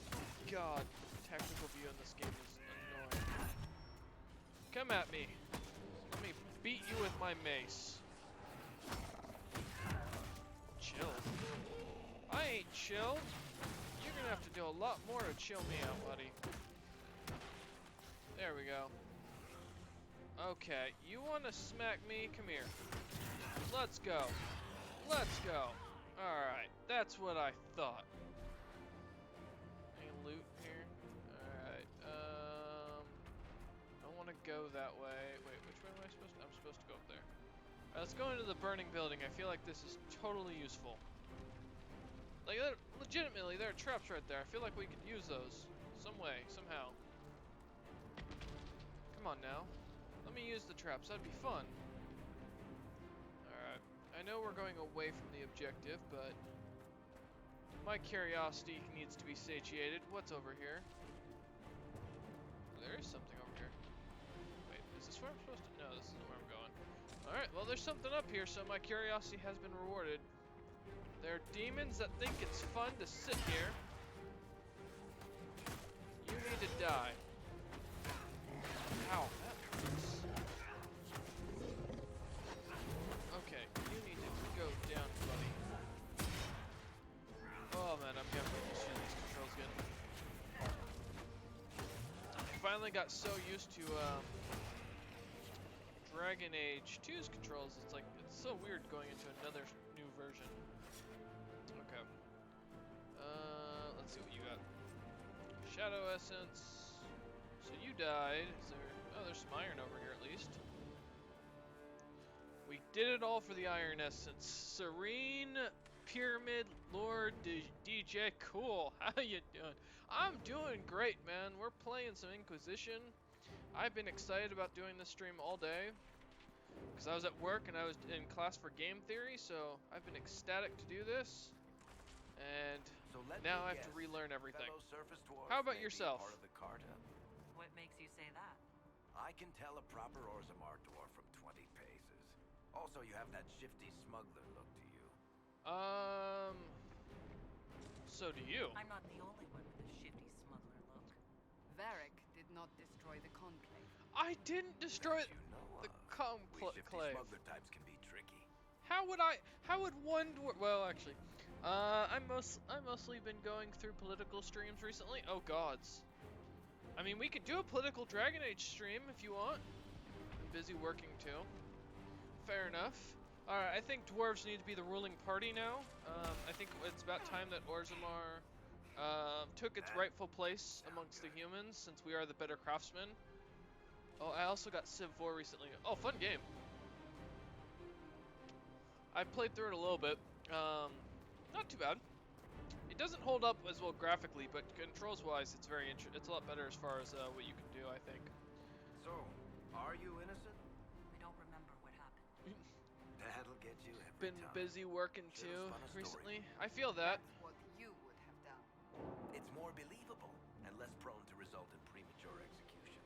Speaker 1: God, tactical view in this game is annoying. Come at me. Let me beat you with my mace. Chilled. I ain't chilled. You're gonna have to do a lot more to chill me out, buddy. There we go. Okay, you want to smack me? Come here. Let's go. Let's go. Alright, that's what I thought. Any loot here? Alright, don't want to go that way. Wait, which way am I supposed to? I'm supposed to go up there. Alright, let's go into the burning building. I feel like this is totally useful. Like, legitimately, there are traps right there. I feel like we could use those. Some way, somehow. Come on now. Let me use the traps. That'd be fun. Alright. I know we're going away from the objective, but my curiosity needs to be satiated. What's over here? There is something over here. Wait, is this where I'm supposed to? No, this isn't where I'm going. Alright, well, there's something up here, so my curiosity has been rewarded. There are demons that think it's fun to sit here. You need to die. Ow, that hurts. Okay, you need to go down, buddy. Oh man, I'm having issues with these controls again. I finally got so used to Dragon Age 2's controls. It's like, it's so weird going into another new version. Okay. Let's see what you got. Shadow Essence. So you died. Is there... Oh, there's some iron over here at least. We did it all for the Iron Essence. Serene Pyramid Lord DJ. Cool. How you doing? I'm doing great, man. We're playing some Inquisition. I've been excited about doing this stream all day. Because I was at work and I was in class for game theory, so I've been ecstatic to do this. And now I have to relearn everything. How about yourself?
Speaker 2: Part of the Carta.
Speaker 5: What makes you say that?
Speaker 2: I can tell a proper Orzammar dwarf from 20 paces. Also, you have that shifty smuggler look to you.
Speaker 1: So do you.
Speaker 5: I'm not the only one with a shifty smuggler look.
Speaker 4: Varric did not destroy the conclave.
Speaker 1: I didn't destroy
Speaker 2: That you know
Speaker 1: the
Speaker 2: of. We shifty
Speaker 1: conclave.
Speaker 2: smuggler types can be tricky.
Speaker 1: How would one dwarf? Well, actually, I mostly been going through political streams recently. Oh gods. I mean, we could do a political Dragon Age stream if you want. I'm busy working too. Fair enough. Alright, I think dwarves need to be the ruling party now. I think it's about time that Orzammar took its rightful place amongst the humans, since we are the better craftsmen. Oh, I also got Civ 4 recently. Oh, fun game. I played through it a little bit. Not too bad. It doesn't hold up as well graphically, but controls-wise, it's very it's a lot better as far as what you can do, I think.
Speaker 2: So, are you innocent?
Speaker 5: We don't remember what happened.
Speaker 2: That'll get you every
Speaker 1: Been
Speaker 2: time.
Speaker 1: busy working
Speaker 2: Should've
Speaker 1: too
Speaker 2: spun a story.
Speaker 1: recently. I feel that.
Speaker 4: That's what you would have done.
Speaker 2: It's more believable and less prone to result in premature execution.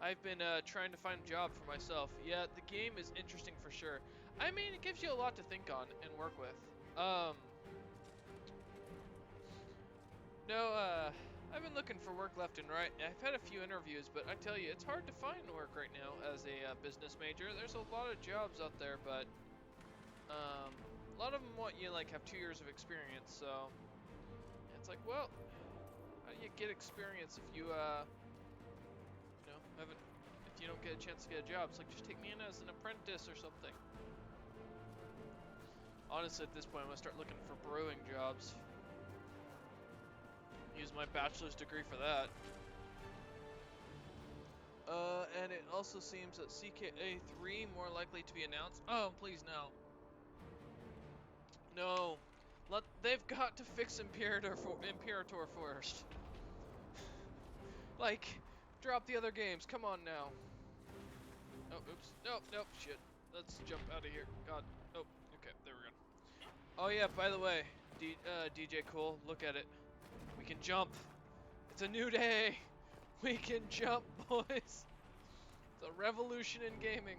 Speaker 1: I've been trying to find a job for myself. Yeah, the game is interesting for sure. I mean, it gives you a lot to think on and work with. No, I've been looking for work left and right. I've had a few interviews, but I tell you, it's hard to find work right now as a business major. There's a lot of jobs out there, but a lot of them want you to like have 2 years of experience. So it's like, well, how do you get experience if you if you don't get a chance to get a job? It's like, just take me in as an apprentice or something. Honestly, at this point, I'm gonna start looking for brewing jobs. Use my bachelor's degree for that. And it also seems that CKA3 more likely to be announced. Oh, please no. No. They've got to fix Imperator first. Like, drop the other games. Come on now. Oh, oops. Nope, shit. Let's jump out of here. God. Oh, okay, there we go. Oh yeah, by the way, DJ Cool, look at it. We can jump. It's a new day. We can jump, boys. It's a revolution in gaming.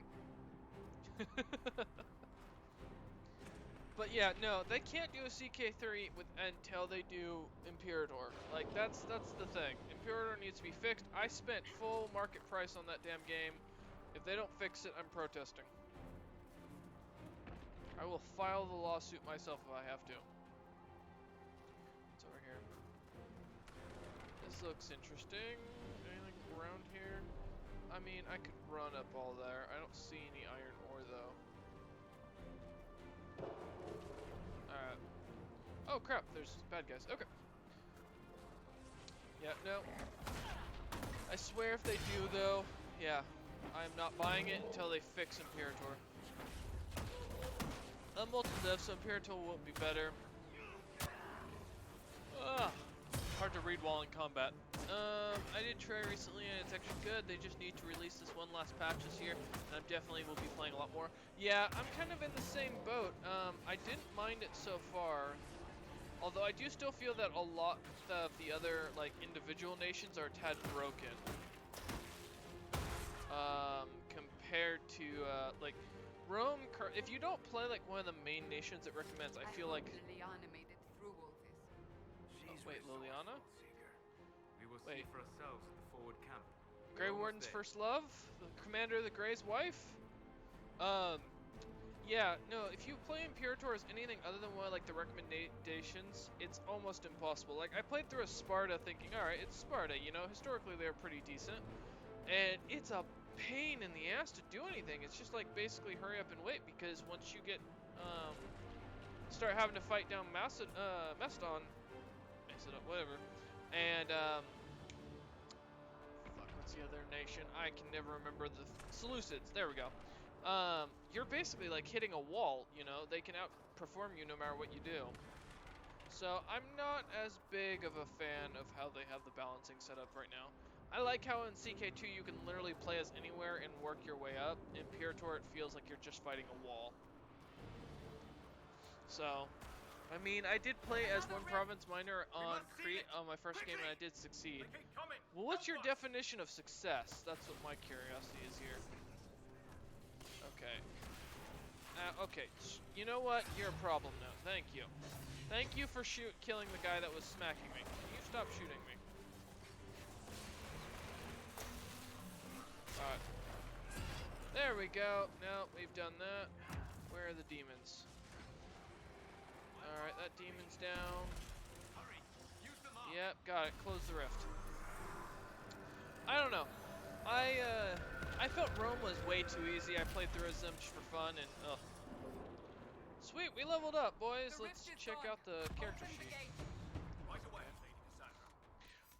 Speaker 1: But yeah, no, they can't do a CK3 until they do Imperator. Like, that's the thing. Imperator needs to be fixed. I spent full market price on that damn game. If they don't fix it, I'm protesting. I will file the lawsuit myself if I have to. What's over here? This looks interesting. Anything around I mean, I could run up all there. I don't see any iron ore, though. Alright. Oh, crap. There's bad guys. Okay. Yeah, no. I swear if they do, though, yeah. I'm not buying it until they fix Imperator. I'm multi-dev, so Imperator won't be better. Ugh. Hard to read while in combat. I did try recently and it's actually good. They just need to release this one last patch this year, and I definitely will be playing a lot more. Yeah, I'm kind of in the same boat. I didn't mind it so far, although I do still feel that a lot of the other like individual nations are a tad broken. Compared to like Rome. If you don't play like one of the main nations it recommends, I feel like.
Speaker 4: Liliana made it through all this.
Speaker 1: Oh, wait, Liliana?
Speaker 6: We will
Speaker 1: Wait.
Speaker 6: see for ourselves at the forward camp.
Speaker 1: Grey Warden's first love? The commander of the Grey's wife? Yeah, no, if you play Imperator as anything other than one of like the recommendations, it's almost impossible. Like, I played through a Sparta thinking, alright, it's Sparta, you know, historically they're pretty decent. And it's a pain in the ass to do anything. It's just like basically hurry up and wait, because once you get, start having to fight down Macedon, whatever, and, fuck, what's the other nation? I can never remember the Seleucids, there we go. You're basically like hitting a wall, you know, they can outperform you no matter what you do. So I'm not as big of a fan of how they have the balancing set up right now. I like how in CK2 you can literally play as anywhere and work your way up. In Imperator it feels like you're just fighting a wall. So, I mean, I did play as one province miner on Crete on my first game and I did succeed. Well, what's your definition of success? That's what my curiosity is here. Okay. Okay, you know what? You're a problem now. Thank you. Thank you for killing the guy that was smacking me. Can you stop shooting me? Alright. There we go. No, we've done that. Where are the demons? Alright, that demon's down. Yep, got it. Close the rift. I don't know. I felt Rome was way too easy. I played through as them just for fun and ugh. Sweet, we leveled up, boys. Let's check out the character sheet.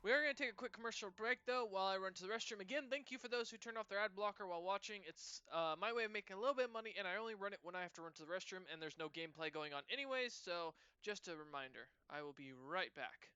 Speaker 1: We are going to take a quick commercial break, though, while I run to the restroom. Again, thank you for those who turned off their ad blocker while watching. It's my way of making a little bit of money, and I only run it when I have to run to the restroom, and there's no gameplay going on anyways, so just a reminder. I will be right back.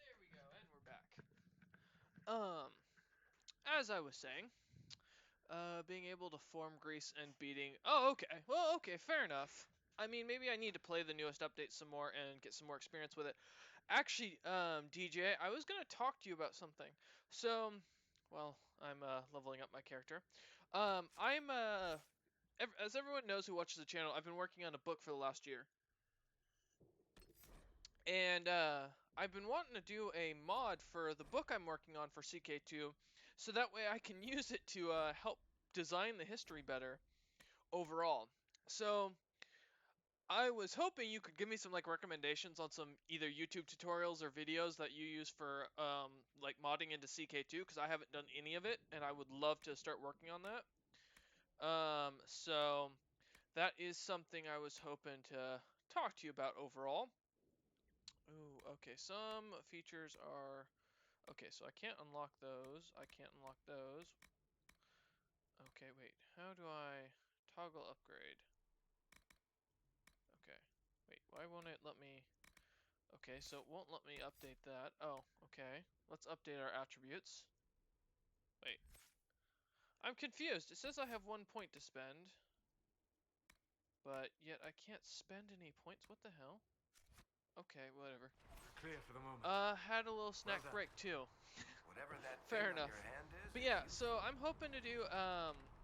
Speaker 1: There we go, and we're back. As I was saying, being able to form grease and beating. Oh, okay. Well, okay, fair enough. I mean, maybe I need to play the newest update some more and get some more experience with it. Actually, DJ, I was gonna talk to you about something. So, well, I'm leveling up my character. As everyone knows who watches the channel, I've been working on a book for the last year. And I've been wanting to do a mod for the book I'm working on for CK2, so that way I can use it to help design the history better overall. So I was hoping you could give me some like recommendations on some either YouTube tutorials or videos that you use for like modding into CK2, because I haven't done any of it and I would love to start working on that. So that is something I was hoping to talk to you about overall. Ooh, Okay, some features are... Okay, so I can't unlock those. I can't unlock those. Okay, wait. How do I toggle upgrade? Okay. Wait, why won't it let me... Okay, so it won't let me update that. Oh, okay. Let's update our attributes. Wait. I'm confused. It says I have 1 point to spend. But yet I can't spend any points. What the hell? Okay, whatever.
Speaker 6: Clear for the moment.
Speaker 1: Had a little snack
Speaker 6: done.
Speaker 1: break too.
Speaker 2: Whatever that
Speaker 1: Fair
Speaker 2: thing
Speaker 1: enough.
Speaker 2: on your hand is.
Speaker 1: But yeah, so I'm hoping to do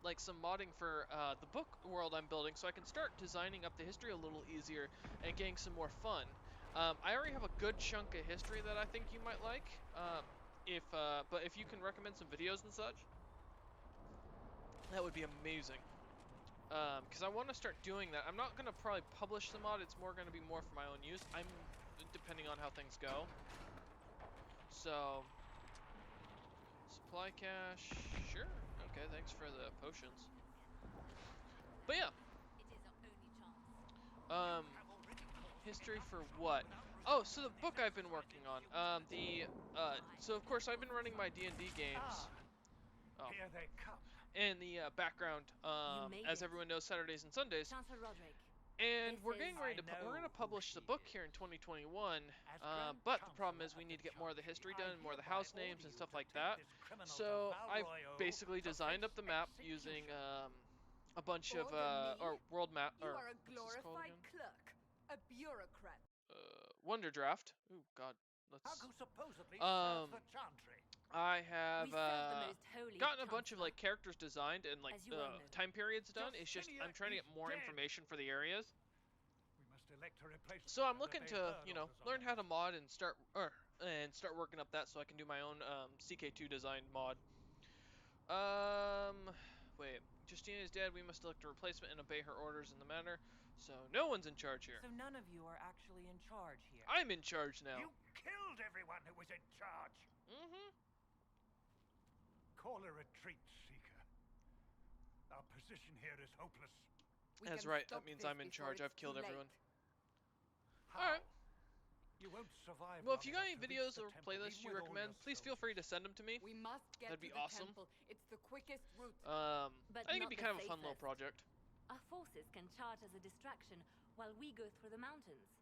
Speaker 1: like some modding for the book world I'm building, so I can start designing up the history a little easier and getting some more fun. I already have a good chunk of history that I think you might like. But if you can recommend some videos and such, that would be amazing. Because I want to start doing that. I'm not gonna probably publish the mod. It's more gonna be more for my own use. Depending on how things go. So. Supply cache, sure. Okay, thanks for the potions. But yeah. History for what? Oh, so the book I've been working on. So of course I've been running my D&D games. Oh.
Speaker 7: Here they come.
Speaker 1: In the background, as everyone knows, Saturdays and Sundays.
Speaker 3: Chancellor Roderick.
Speaker 1: And we're
Speaker 3: This
Speaker 1: getting
Speaker 3: is-
Speaker 1: ready to we're gonna publish the book here in 2021. But the problem is we need to get more of the history done, and more of the house names and stuff like that. So I've basically designed up the map using a bunch of or world map
Speaker 4: You
Speaker 1: or
Speaker 4: are a
Speaker 1: what's this called
Speaker 4: glorified
Speaker 1: again?
Speaker 4: clerk, a bureaucrat.
Speaker 1: Wonder Draft. Ooh, God, let's.
Speaker 7: Who supposedly
Speaker 1: Um,
Speaker 7: serves the chantry?
Speaker 1: I have
Speaker 3: We serve the most holy
Speaker 1: gotten a bunch of
Speaker 3: chancellor.
Speaker 1: like characters designed and like
Speaker 3: As you well know.
Speaker 1: time periods done. It's just
Speaker 7: Justinia
Speaker 1: I'm trying to get
Speaker 7: is
Speaker 1: more
Speaker 7: dead.
Speaker 1: information for the areas.
Speaker 7: We must elect a replacement.
Speaker 1: So I'm
Speaker 7: and
Speaker 1: looking
Speaker 7: obey
Speaker 1: to,
Speaker 7: her
Speaker 1: you know,
Speaker 7: orders on
Speaker 1: learn
Speaker 7: that.
Speaker 1: how to mod and start working up that so I can do my own CK2 designed mod. Wait. Justina is dead. We must elect a replacement and obey her orders in the manner. So no one's in charge here.
Speaker 5: So none of you are actually in charge here.
Speaker 1: I'm in charge now.
Speaker 7: You killed everyone who was in charge.
Speaker 1: Mm-hmm.
Speaker 7: Call a retreat, Seeker. Our position here is hopeless.
Speaker 4: We
Speaker 1: That's
Speaker 4: can
Speaker 1: right.
Speaker 4: stop
Speaker 1: That means
Speaker 4: this
Speaker 1: I'm in
Speaker 4: before
Speaker 1: charge.
Speaker 4: it's
Speaker 1: I've killed
Speaker 4: too
Speaker 1: everyone.
Speaker 4: late.
Speaker 7: How?
Speaker 1: Alright.
Speaker 7: You won't survive.
Speaker 1: Well,
Speaker 7: long
Speaker 1: if you got any
Speaker 7: enough to reach
Speaker 1: videos
Speaker 7: the
Speaker 1: or
Speaker 7: temple,
Speaker 1: playlists
Speaker 7: even
Speaker 1: you
Speaker 7: with all
Speaker 1: recommend,
Speaker 7: your
Speaker 1: please feel free to send them to me.
Speaker 4: We must get
Speaker 1: That'd
Speaker 4: to
Speaker 1: be
Speaker 4: the
Speaker 1: awesome.
Speaker 4: temple. It's the quickest route.
Speaker 1: I
Speaker 3: But
Speaker 1: think it'd
Speaker 3: not
Speaker 1: be
Speaker 3: the
Speaker 1: kind of a fun little
Speaker 3: safest.
Speaker 1: project.
Speaker 3: Our forces can charge as a distraction while we go through the mountains.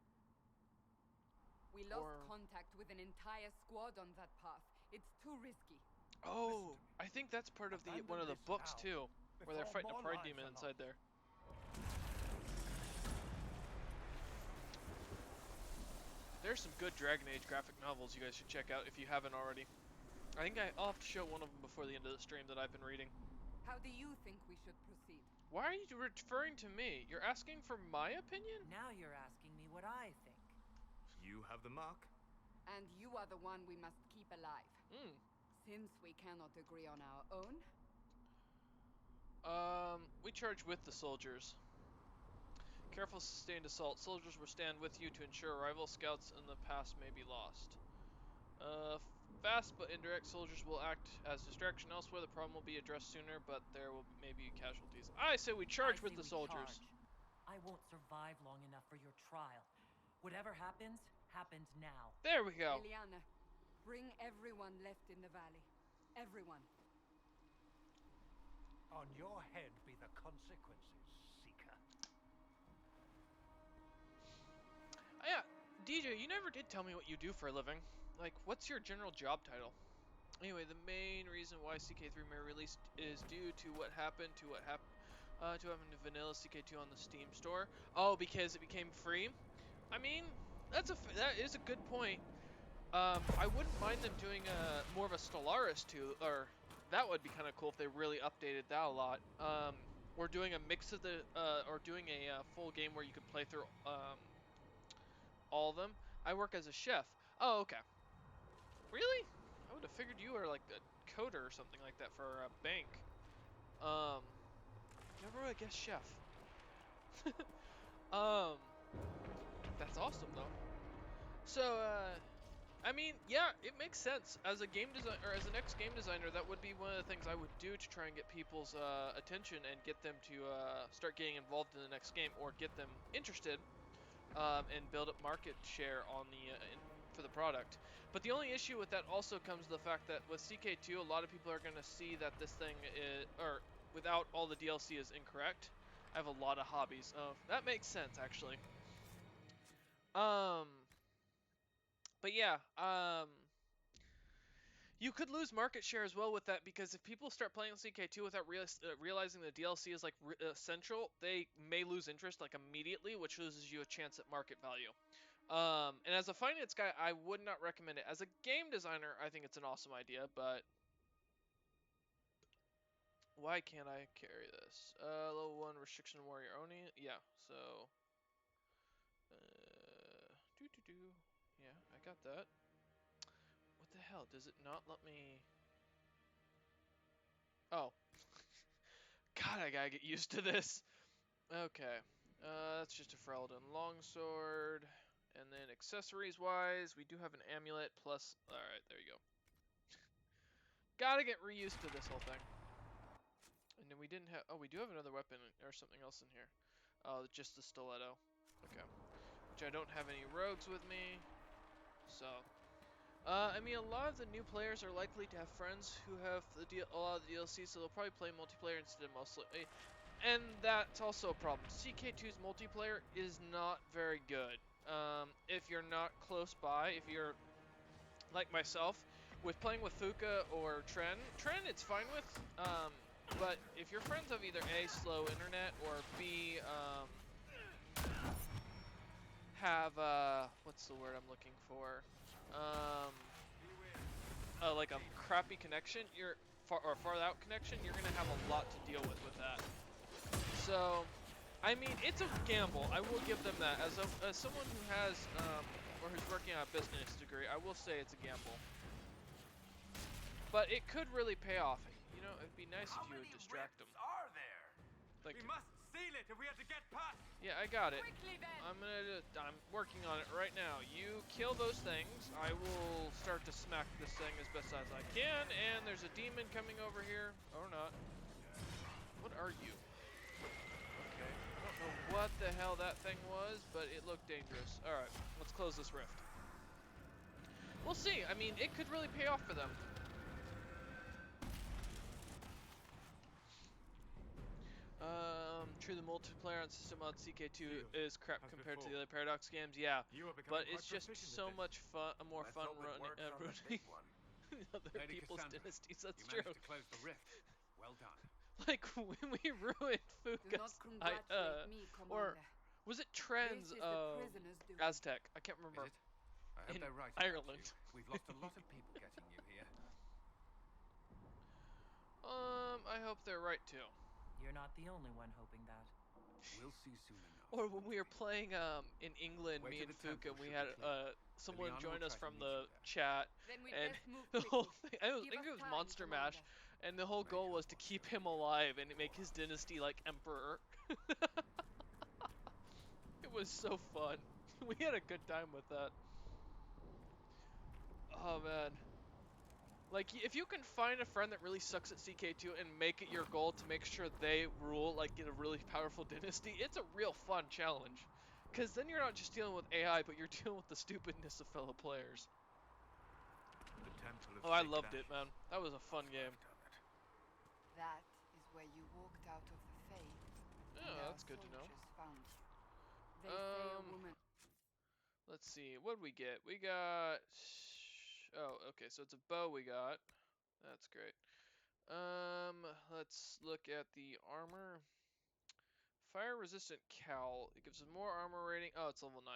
Speaker 4: We lost
Speaker 1: Or-
Speaker 4: contact with an entire squad on that path. It's too risky.
Speaker 1: Oh, I think that's part of the one of the
Speaker 7: Abandon this
Speaker 1: books
Speaker 7: now,
Speaker 1: too, where they're
Speaker 7: before
Speaker 1: fighting a
Speaker 7: more
Speaker 1: pride
Speaker 7: lives
Speaker 1: demon
Speaker 7: are
Speaker 1: inside there. There's some good Dragon Age graphic novels you guys should check out if you haven't already. I think I'll have to show one of them before the end of the stream that I've been reading.
Speaker 4: How do you think we should proceed?
Speaker 1: Why are you referring to me? You're asking for my opinion?
Speaker 5: Now you're asking me what I think.
Speaker 6: You have the mark.
Speaker 4: And you are the one we must keep alive.
Speaker 1: Hmm.
Speaker 4: Since we cannot agree on our own,
Speaker 1: We charge with the soldiers. Careful sustained assault. Soldiers will stand with you to ensure rival scouts in the pass may be lost. Fast but indirect soldiers will act as distraction elsewhere. The problem will be addressed sooner, but there may be casualties. I say we charge
Speaker 5: I
Speaker 1: with
Speaker 5: say
Speaker 1: the
Speaker 5: we
Speaker 1: soldiers.
Speaker 5: charge. I won't survive long enough for your trial. Whatever happens, happens now.
Speaker 1: There we go.
Speaker 4: Eliana, bring everyone left in the valley. Everyone.
Speaker 7: On your head be the consequences, Seeker.
Speaker 1: Yeah, DJ, you never did tell me what you do for a living. Like, what's your general job title? Anyway, the main reason why CK3 may released is due to what happened to having vanilla CK2 on the Steam store. Oh, because it became free. I mean, that is a good point. I wouldn't mind them doing more of a Stellaris too, or that would be kind of cool if they really updated that a lot. Or doing a mix of the, or doing a full game where you could play through all of them. I work as a chef. Oh, okay. Really? I would have figured you were like a coder or something like that for a bank. Never would have guessed chef. That's awesome though. So, I mean, yeah, it makes sense. As a game designer, or as an ex-game designer, that would be one of the things I would do to try and get people's attention and get them to start getting involved in the next game, or get them interested and build up market share on the for the product. But the only issue with that also comes to the fact that with CK2, a lot of people are going to see that this thing is, or without all the DLC, is incorrect. I have a lot of hobbies. Oh, that makes sense, actually. But yeah, you could lose market share as well with that, because if people start playing CK2 without realizing the DLC is like essential, they may lose interest like immediately, which loses you a chance at market value. And as a finance guy, I would not recommend it. As a game designer, I think it's an awesome idea, but why can't I carry this? Level 1 restriction warrior only. Yeah, so yeah, I got that. What the hell? Does it not let me? Oh. God, I gotta get used to this. Okay. That's just a Ferelden longsword. And then accessories wise, we do have an amulet plus. Alright, there you go. Gotta get reused to this whole thing. And then we didn't have. Oh, we do have another weapon or something else in here. Oh, just the stiletto. Okay. Which I don't have any rogues with me. So. I mean, a lot of the new players are likely to have friends who have a lot of the DLC, so they'll probably play multiplayer instead of mostly. And that's also a problem. CK2's multiplayer is not very good. If you're not close by, if you're like myself, with playing with Fuka or Tren it's fine with. But if your friends have either A, slow internet, or B, have, what's the word I'm looking for? Like a crappy connection, far out connection, you're gonna have a lot to deal with that. So, I mean, it's a gamble. I will give them that. As someone who has, or who's working on a business degree, I will say it's a gamble. But it could really pay off. You know, it'd be nice if you would distract them.
Speaker 6: Are there?
Speaker 1: Like,
Speaker 6: we must seal it if we have to get past.
Speaker 1: Yeah, I got it.
Speaker 4: Quickly, then.
Speaker 1: I'm working on it right now. You kill those things. I will start to smack this thing as best as I can. And there's a demon coming over here, or not. What are you? Okay. I don't know what the hell that thing was, but it looked dangerous. All right, let's close this rift. We'll see. I mean, it could really pay off for them. True, the multiplayer on system on CK2 is crap compared to the other Paradox games, yeah. But it's just so much fun, more fun running other
Speaker 7: Lady
Speaker 1: people's
Speaker 7: Cassandra,
Speaker 1: dynasties. That's
Speaker 7: you
Speaker 1: true.
Speaker 7: managed to close the rift. Well done.
Speaker 1: Like when we ruined
Speaker 4: Do not
Speaker 1: Fuka's,
Speaker 4: congratulate me,
Speaker 1: or
Speaker 4: Commander.
Speaker 1: was it
Speaker 4: This
Speaker 1: Trends
Speaker 4: is the prisoner's doing.
Speaker 1: Aztec? I can't
Speaker 7: Is
Speaker 1: remember.
Speaker 7: it? I hope
Speaker 1: In
Speaker 7: they're right about
Speaker 1: Ireland.
Speaker 7: you. We've lost a lot of people getting you here.
Speaker 1: I hope they're right too.
Speaker 5: You're not the only one hoping that.
Speaker 7: We'll see soon enough.
Speaker 1: Or when we were playing in England,
Speaker 7: Way
Speaker 1: me
Speaker 7: to
Speaker 1: and
Speaker 7: the temple
Speaker 1: Fuka, we
Speaker 7: should
Speaker 1: had
Speaker 7: be clear.
Speaker 1: someone
Speaker 7: Liliana
Speaker 1: join
Speaker 7: will
Speaker 1: us
Speaker 7: try to
Speaker 1: from
Speaker 7: meet
Speaker 1: the
Speaker 7: you there.
Speaker 1: chat,
Speaker 4: Then we
Speaker 1: and
Speaker 4: best move
Speaker 1: the whole
Speaker 4: quickly.
Speaker 1: thing, I
Speaker 4: Give
Speaker 1: think
Speaker 4: us
Speaker 1: it was
Speaker 4: time,
Speaker 1: Monster Mash,
Speaker 4: Commander.
Speaker 1: and the whole goal was to keep him alive and make his dynasty like emperor. It was so fun. We had a good time with that. Oh man. Like, if you can find a friend that really sucks at CK2 and make it your goal to make sure they rule, like, in a really powerful dynasty, it's a real fun challenge. Because then you're not just dealing with AI, but you're dealing with the stupidness of fellow players.
Speaker 6: The temple of
Speaker 1: Oh, I
Speaker 6: sacred
Speaker 1: loved it,
Speaker 6: ashes.
Speaker 1: man. That was a fun game.
Speaker 4: That is where you walked out of the faith.
Speaker 1: Yeah,
Speaker 4: and our
Speaker 1: that's good to know.
Speaker 4: soldiers found you. They say a woman.
Speaker 1: Let's see. What did we get? We got... Oh, okay, so it's a bow we got. That's great. Let's look at the armor. Fire resistant cowl. It gives us more armor rating. Oh, it's level 9.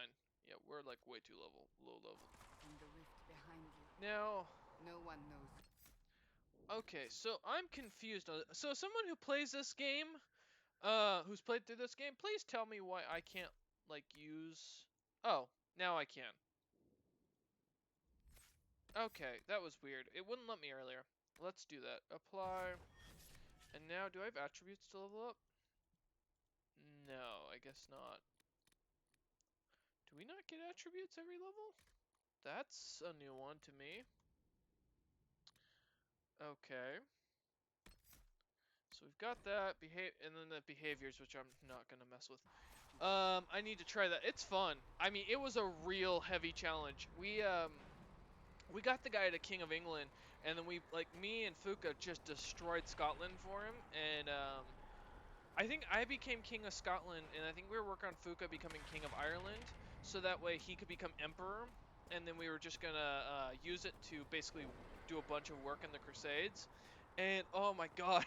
Speaker 1: Yeah, we're like way too low level.
Speaker 4: And the rift behind you.
Speaker 1: Now,
Speaker 4: No one knows.
Speaker 1: okay, so I'm confused. So someone who plays this game, who's played through this game, please tell me why I can't, like, use... Oh, now I can. Okay, that was weird. It wouldn't let me earlier. Let's do that. Apply. And now, do I have attributes to level up? No, I guess not. Do we not get attributes every level? That's a new one to me. Okay. So we've got that, and then the behaviors, which I'm not gonna mess with. I need to try that. It's fun. I mean, it was a real heavy challenge. We got the guy to King of England, and then me and Fuka just destroyed Scotland for him, and I think I became King of Scotland, and I think we were working on Fuka becoming King of Ireland, so that way he could become Emperor, and then we were just gonna use it to basically do a bunch of work in the Crusades, and oh my god,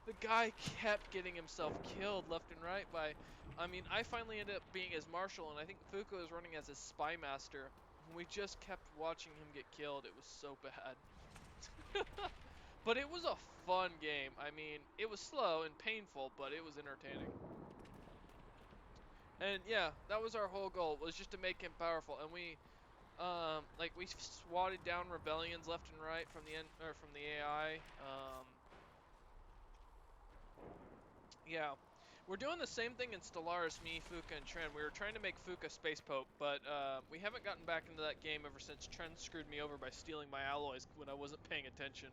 Speaker 1: the guy kept getting himself killed left and right by, I mean, I finally ended up being his Marshal, and I think Fuka was running as his Spy Master, and we just kept watching him get killed. It was so bad. But it was a fun game. I mean, it was slow and painful, but it was entertaining. And yeah, that was our whole goal, was just to make him powerful. And we swatted down rebellions left and right from the AI. Yeah. We're doing the same thing in Stellaris, me, Fuka, and Tren. We were trying to make Fuka Space Pope, but we haven't gotten back into that game ever since Tren screwed me over by stealing my alloys when I wasn't paying attention.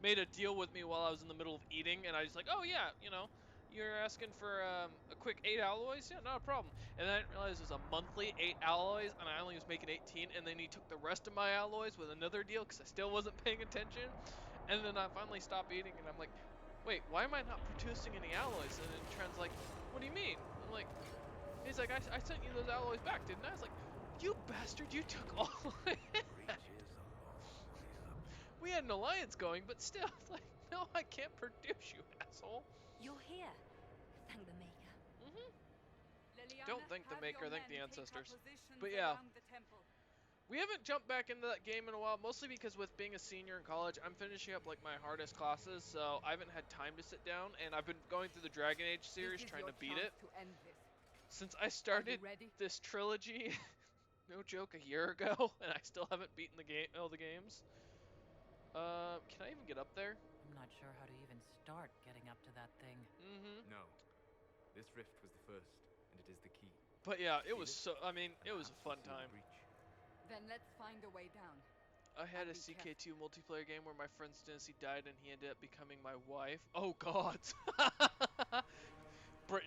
Speaker 1: Made a deal with me while I was in the middle of eating, and I was like, oh yeah, you know, you're asking for a quick 8 alloys? Yeah, not a problem. And then I didn't realize it was a monthly 8 alloys, and I only was making 18, and then he took the rest of my alloys with another deal because I still wasn't paying attention. And then I finally stopped eating, and I'm like, wait, why am I not producing any alloys? And then Trent's like, what do you mean? I'm like, he's like, I sent you those alloys back, didn't I? I was like, you bastard, you took all of it. We had an alliance going, but still, it's like, no, I can't produce you, asshole.
Speaker 3: You're here. Thank the Maker.
Speaker 1: Don't thank the Maker, thank the ancestors. But yeah. We haven't jumped back into that game in a while, mostly because with being a senior in college, I'm finishing up like my hardest classes, so I haven't had time to sit down, and I've been going through the Dragon Age series trying to beat it. Since I started this trilogy, no joke, a year ago, and I still haven't beaten all the games. Can I even get up there?
Speaker 5: I'm not sure how to even start getting up to that thing.
Speaker 6: No. This rift was the first, and it is the key.
Speaker 1: But yeah, it was so, I mean, it was a fun time.
Speaker 4: Then let's find a way down.
Speaker 1: I had a CK2 multiplayer game where my friend's dynasty died and he ended up becoming my wife. Oh god!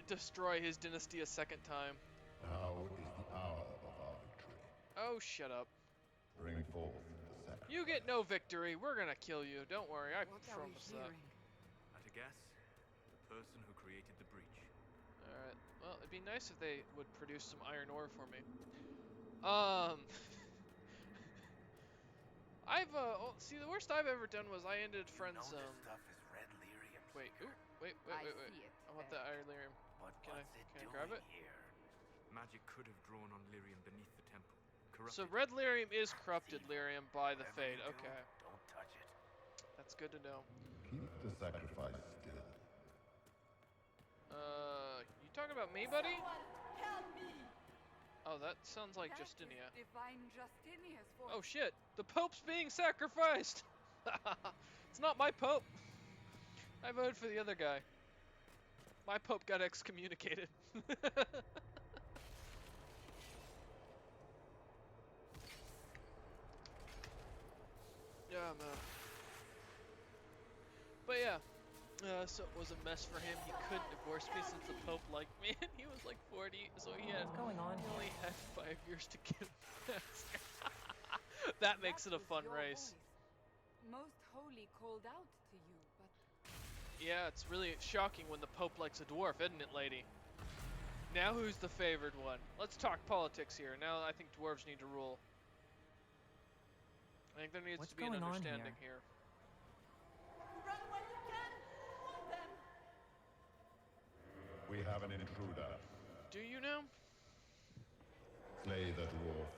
Speaker 1: Destroy his dynasty a second time.
Speaker 8: Now is the hour of our victory.
Speaker 1: Oh, shut up.
Speaker 8: Bring forth the sacrifice.
Speaker 1: You get no victory. We're gonna kill you. Don't worry, I promise that.
Speaker 6: At a guess, the person who created the breach.
Speaker 1: Alright, well, it'd be nice if they would produce some iron ore for me. See, the worst I've ever done was I ended friends,
Speaker 2: Stuff is red lyrium.
Speaker 1: wait, wait. I want that iron lyrium. Can I grab it?
Speaker 2: Here?
Speaker 6: Magic could have drawn on lyrium beneath the temple. Corrupted.
Speaker 1: So red lyrium is corrupted lyrium by the Fade. Okay,
Speaker 2: Don't touch it.
Speaker 1: that's good to know.
Speaker 8: Keep the sacrifice still.
Speaker 1: You talking about me, buddy?
Speaker 4: Help me!
Speaker 1: Oh, that sounds like Justinia.
Speaker 4: Divine Justinia's voice.
Speaker 1: Oh shit, the Pope's being sacrificed! It's not my Pope. I voted for the other guy. My Pope got excommunicated. Yeah, man. But yeah, so it was a mess for him. He couldn't divorce me since the Pope liked me, and he was like 40, so he
Speaker 5: What's going on
Speaker 1: he only
Speaker 5: here?
Speaker 1: had 5 years to get past. That makes it a fun race.
Speaker 4: Most holy called out to you, but
Speaker 1: Yeah, it's really shocking when the Pope likes a dwarf, isn't it, lady? Now who's the favored one? Let's talk politics here. Now I think dwarves need to rule. I think there needs
Speaker 5: What's
Speaker 1: to be an
Speaker 5: going on
Speaker 1: understanding
Speaker 5: here?
Speaker 1: here.
Speaker 4: run when you can. Hold them.
Speaker 8: We have an intruder.
Speaker 1: Do you now?
Speaker 8: Slay the dwarf.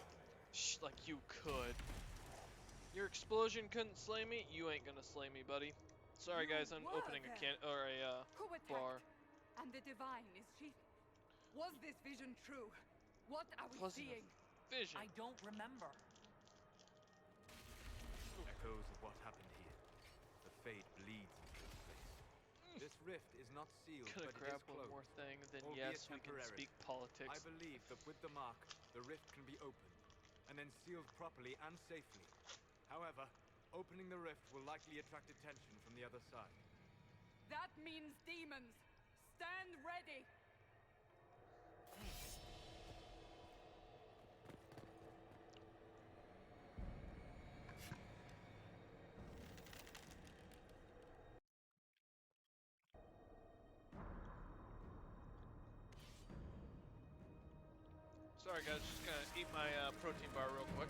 Speaker 1: Shh, like you could. Your explosion couldn't slay me? You ain't gonna slay me, buddy. Sorry guys, I'm opening a
Speaker 4: Who attacked?
Speaker 1: bar.
Speaker 4: And the divine, is she? Was this vision true? What are we
Speaker 1: Wasn't a
Speaker 4: seeing?
Speaker 1: vision.
Speaker 5: I don't remember.
Speaker 6: Echoes of what happened here. The fate bleeds into this place. This rift is not sealed,
Speaker 1: Gonna
Speaker 6: but it
Speaker 1: grab
Speaker 6: is
Speaker 1: one
Speaker 6: closed.
Speaker 1: more thing, then
Speaker 6: albeit
Speaker 1: yes, we can
Speaker 6: temporarily.
Speaker 1: speak politics.
Speaker 6: I believe that with the mark, the rift can be opened, and then sealed properly and safely. However, opening the rift will likely attract attention from the other side.
Speaker 4: That means demons. Stand ready.
Speaker 1: Sorry guys, just gonna eat my protein bar real quick.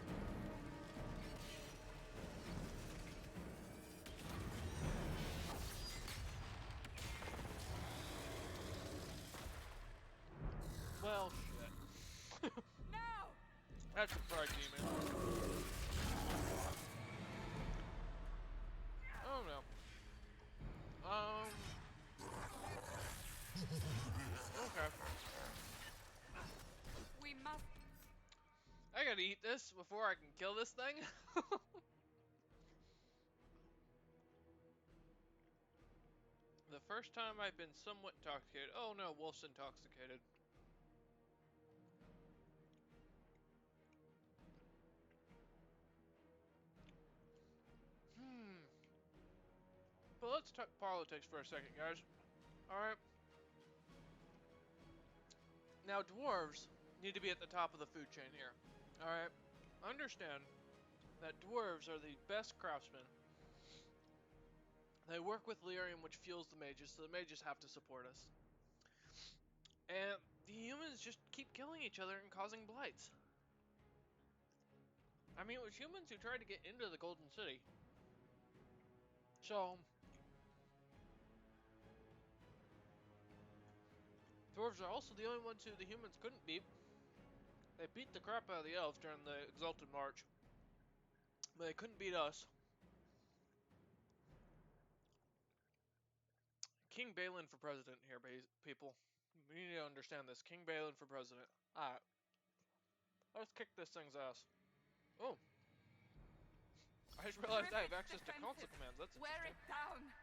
Speaker 1: Well, shit.
Speaker 4: No!
Speaker 1: That's a pride demon. Oh no. Okay.
Speaker 4: We must.
Speaker 1: I gotta eat this before I can kill this thing. The first time I've been somewhat intoxicated. Oh no, Wolf's intoxicated. But let's talk politics for a second, guys. Alright. Now, dwarves need to be at the top of the food chain here. Alright. Understand that dwarves are the best craftsmen. They work with lyrium, which fuels the mages, so the mages have to support us. And the humans just keep killing each other and causing blights. I mean, it was humans who tried to get into the Golden City. So, dwarves are also the only ones who the humans couldn't beat. They beat the crap out of the elves during the Exalted March, but they couldn't beat us. King Balin for president here, people. We need to understand this. King Balin for president. Alright. Let's kick this thing's ass. Oh. I just realized I have access to console commands. That's
Speaker 4: Wear it
Speaker 1: interesting.
Speaker 4: down.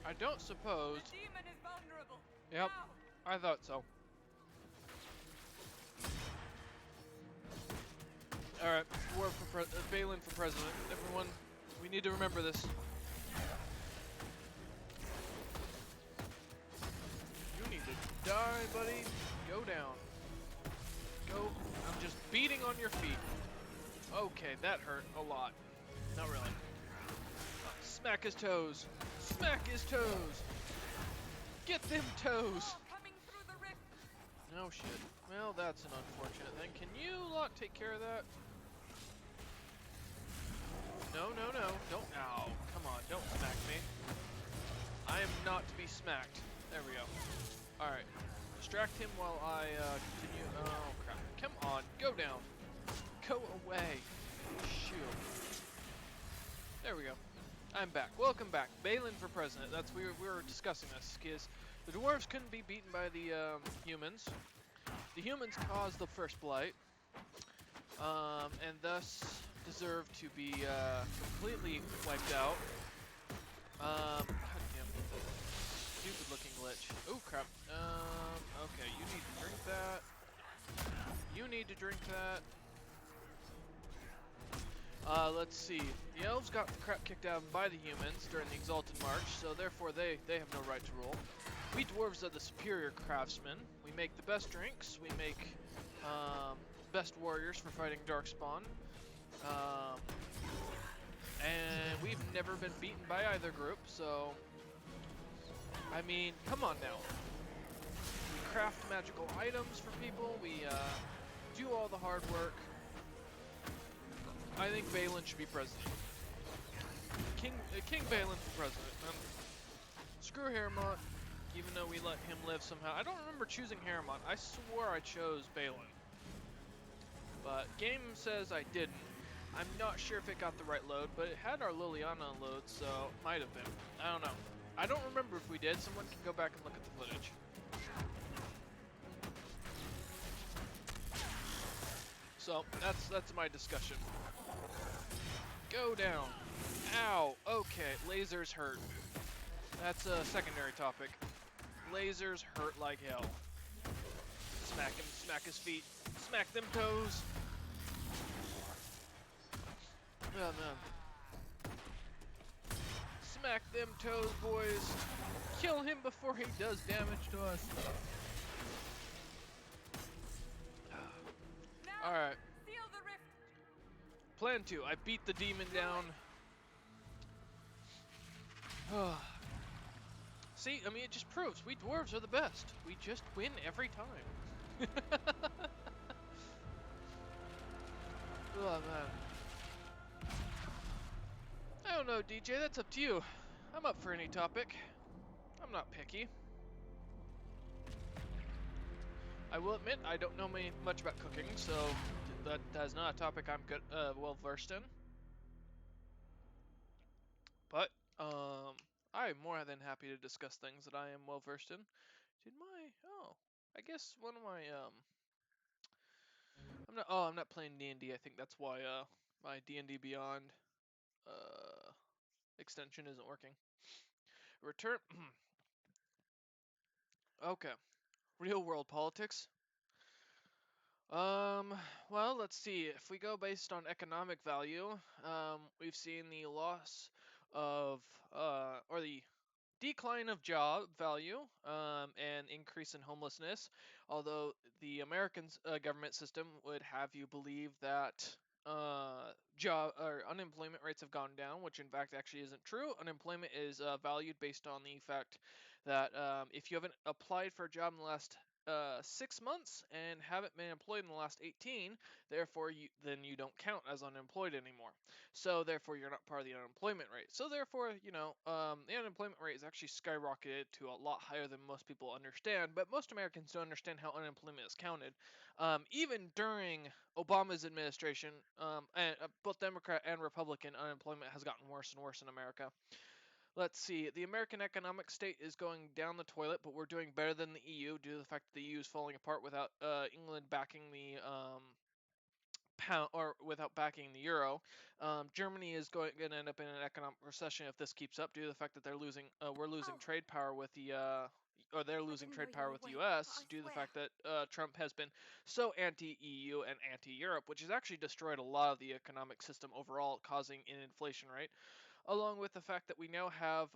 Speaker 1: I don't suppose.
Speaker 4: The demon is vulnerable.
Speaker 1: Yep.
Speaker 4: Now.
Speaker 1: I thought so. Alright, Dwarf for Balin for president. Everyone, we need to remember this. You need to die, buddy. Go down. Go. I'm just beating on your feet. Okay, that hurt a lot. Not really. Smack his toes. Smack his toes. Get them toes.
Speaker 4: Oh, coming through the rift.
Speaker 1: No shit. Well, that's an unfortunate thing. Can you lot take care of that? No, no, no. Don't. Ow. Come on. Don't smack me. I am not to be smacked. There we go. Alright. Distract him while I continue. Oh, crap. Come on. Go down. Go away. Shoot. There we go. I'm back. Welcome back. Balin for president. That's we were discussing this because the dwarves couldn't be beaten by the humans. The humans caused the first blight, and thus deserve to be completely wiped out. God damn it. Stupid looking glitch. Oh crap. Okay, you need to drink that. You need to drink that. Let's see. The elves got the crap kicked out of them by the humans during the Exalted March, so therefore they have no right to rule. We dwarves are the superior craftsmen. We make the best drinks. We make best warriors for fighting Darkspawn. And we've never been beaten by either group, so I mean, come on now. We craft magical items for people. We do all the hard work. I think Balin should be president. King Balin for president. Screw Haremont, even though we let him live somehow. I don't remember choosing Haremont. I swore I chose Balin. But game says I didn't. I'm not sure if it got the right load, but it had our Liliana load, so it might have been. I don't know. I don't remember if we did. Someone can go back and look at the footage. So that's my discussion. Go down. Ow. Okay, lasers hurt. That's a secondary topic. Lasers hurt like hell. Smack him, smack his feet, smack them toes. Oh man. Smack them toes, boys. Kill him before he does damage to us. Alright. Plan 2. I beat the demon down. See, I mean, it just proves we dwarves are the best. We just win every time. Oh, man. I don't know, DJ, that's up to you. I'm up for any topic. I'm not picky. I will admit, I don't know much about cooking, so that's not a topic I'm well versed in. But, I'm more than happy to discuss things that I am well versed in. I guess one of my, I'm not playing D&D. I think that's why, my D&D Beyond, extension isn't working. Return, okay. Real world politics. Well, let's see. If we go based on economic value, we've seen the loss of, or the decline of job value, and increase in homelessness. Although the American government system would have you believe that job or unemployment rates have gone down, which in fact actually isn't true. Unemployment is valued based on the fact that if you haven't applied for a job in the last 6 months and haven't been employed in the last 18, therefore you don't count as unemployed anymore. So therefore you're not part of the unemployment rate. So therefore, the unemployment rate is actually skyrocketed to a lot higher than most people understand. But most Americans don't understand how unemployment is counted. Even during Obama's administration, and both Democrat and Republican, unemployment has gotten worse and worse in America. Let's see. The American economic state is going down the toilet, but we're doing better than the EU due to the fact that the EU is falling apart without England backing the pound, or without backing the euro. Germany is going to end up in an economic recession if this keeps up due to the fact that we're losing trade power with the or they're losing trade power with the U.S. due to the fact that Trump has been so anti-EU and anti-Europe, which has actually destroyed a lot of the economic system overall, causing an inflation rate, along with the fact that we now have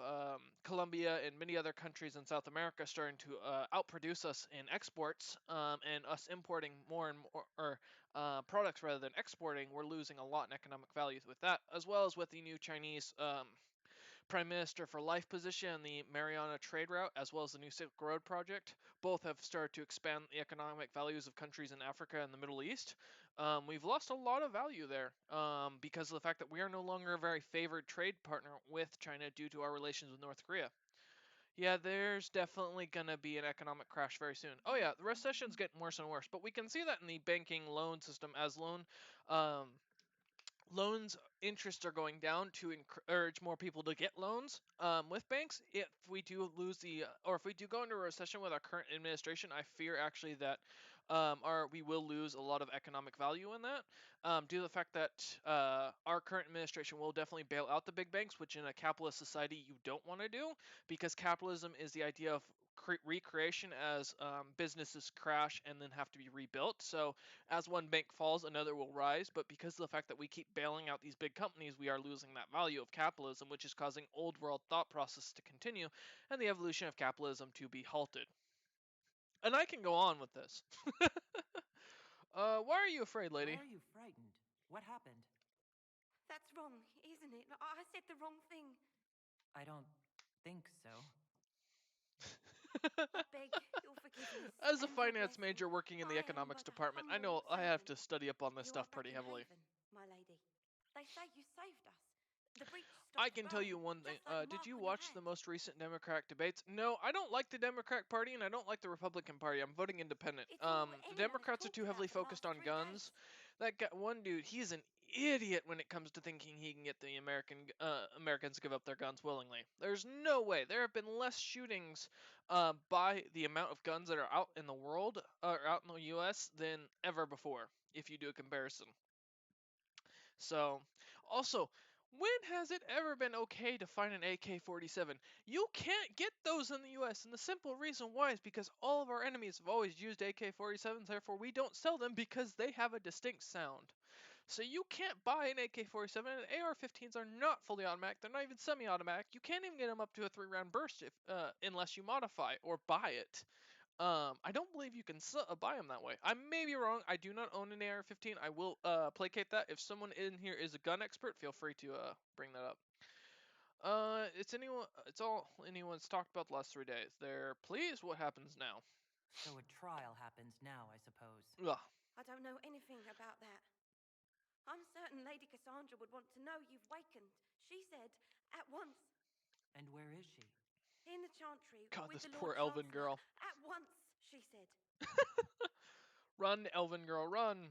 Speaker 1: Colombia and many other countries in South America starting to outproduce us in exports, and us importing more and more products rather than exporting. We're losing a lot in economic values with that, as well as with the new Chinese Prime Minister for Life position and the Mariana Trade Route, as well as the new Silk Road project. Both have started to expand the economic values of countries in Africa and the Middle East. We've lost a lot of value there because of the fact that we are no longer a very favored trade partner with China due to our relations with North Korea. Yeah, there's definitely going to be an economic crash very soon. Oh yeah, the recession's getting worse and worse, but we can see that in the banking loan system as um, loans interests are going down to encourage more people to get loans with banks. If we do lose or if we do go into a recession with our current administration, I fear actually that we will lose a lot of economic value in that, due to the fact that our current administration will definitely bail out the big banks, which in a capitalist society you don't want to do, because capitalism is the idea of recreation as businesses crash and then have to be rebuilt. So as one bank falls, another will rise. But because of the fact that we keep bailing out these big companies, we are losing that value of capitalism, which is causing old world thought process to continue and the evolution of capitalism to be halted. And I can go on with this. Why are you afraid, lady?
Speaker 5: Why are you frightened? What happened?
Speaker 3: That's wrong, isn't it? I said the wrong thing.
Speaker 5: I don't think so.
Speaker 3: I beg your forgiveness.
Speaker 1: As a
Speaker 3: and your
Speaker 1: finance
Speaker 3: blessing.
Speaker 1: major working in the
Speaker 3: I am
Speaker 1: economics
Speaker 3: but a
Speaker 1: department, I
Speaker 3: humble
Speaker 1: know I have
Speaker 3: servant.
Speaker 1: to study up on this
Speaker 3: You
Speaker 1: stuff
Speaker 3: are
Speaker 1: pretty
Speaker 3: back in
Speaker 1: heavily.
Speaker 3: haven, my lady. They say you saved us. The breach
Speaker 1: I
Speaker 3: stopped
Speaker 1: can tell you
Speaker 3: burning,
Speaker 1: one thing.
Speaker 3: just like the
Speaker 1: Did
Speaker 3: mark
Speaker 1: you
Speaker 3: on your
Speaker 1: watch the
Speaker 3: hand.
Speaker 1: most recent Democratic debates? No, I don't like the Democratic Party and I don't like the Republican Party. I'm voting independent.
Speaker 3: It's all
Speaker 1: The
Speaker 3: anyone has
Speaker 1: Democrats are
Speaker 3: talked
Speaker 1: too heavily
Speaker 3: about for the
Speaker 1: focused
Speaker 3: last
Speaker 1: on
Speaker 3: 3
Speaker 1: guns.
Speaker 3: days.
Speaker 1: That guy, one dude, he's an idiot when it comes to thinking he can get the Americans to give up their guns willingly. There's no way. There have been less shootings by the amount of guns that are out in the world, or out in the U.S., than ever before, if you do a comparison. So, also, when has it ever been okay to find an AK-47? You can't get those in the US, and the simple reason why is because all of our enemies have always used AK-47s, therefore we don't sell them because they have a distinct sound. So you can't buy an AK-47, and AR-15s are not fully automatic, they're not even semi-automatic. You can't even get them up to a 3-round burst unless you modify or buy it. I don't believe you can buy them that way. I may be wrong. I do not own an AR-15. I will placate that. If someone in here is a gun expert, feel free to bring that up. It's all anyone's talked about the last 3 days. They're pleased. What happens now?
Speaker 5: So a trial happens now, I suppose.
Speaker 1: Ugh.
Speaker 9: I don't know anything about that. I'm certain Lady Cassandra would want to know you've wakened. She said, at once.
Speaker 5: And where is she?
Speaker 9: In the chantry
Speaker 1: God,
Speaker 9: with
Speaker 1: this
Speaker 9: the
Speaker 1: poor
Speaker 9: Lord
Speaker 1: elven
Speaker 9: Chancellor.
Speaker 1: girl.
Speaker 9: At once, she said.
Speaker 1: Run, elven girl, run.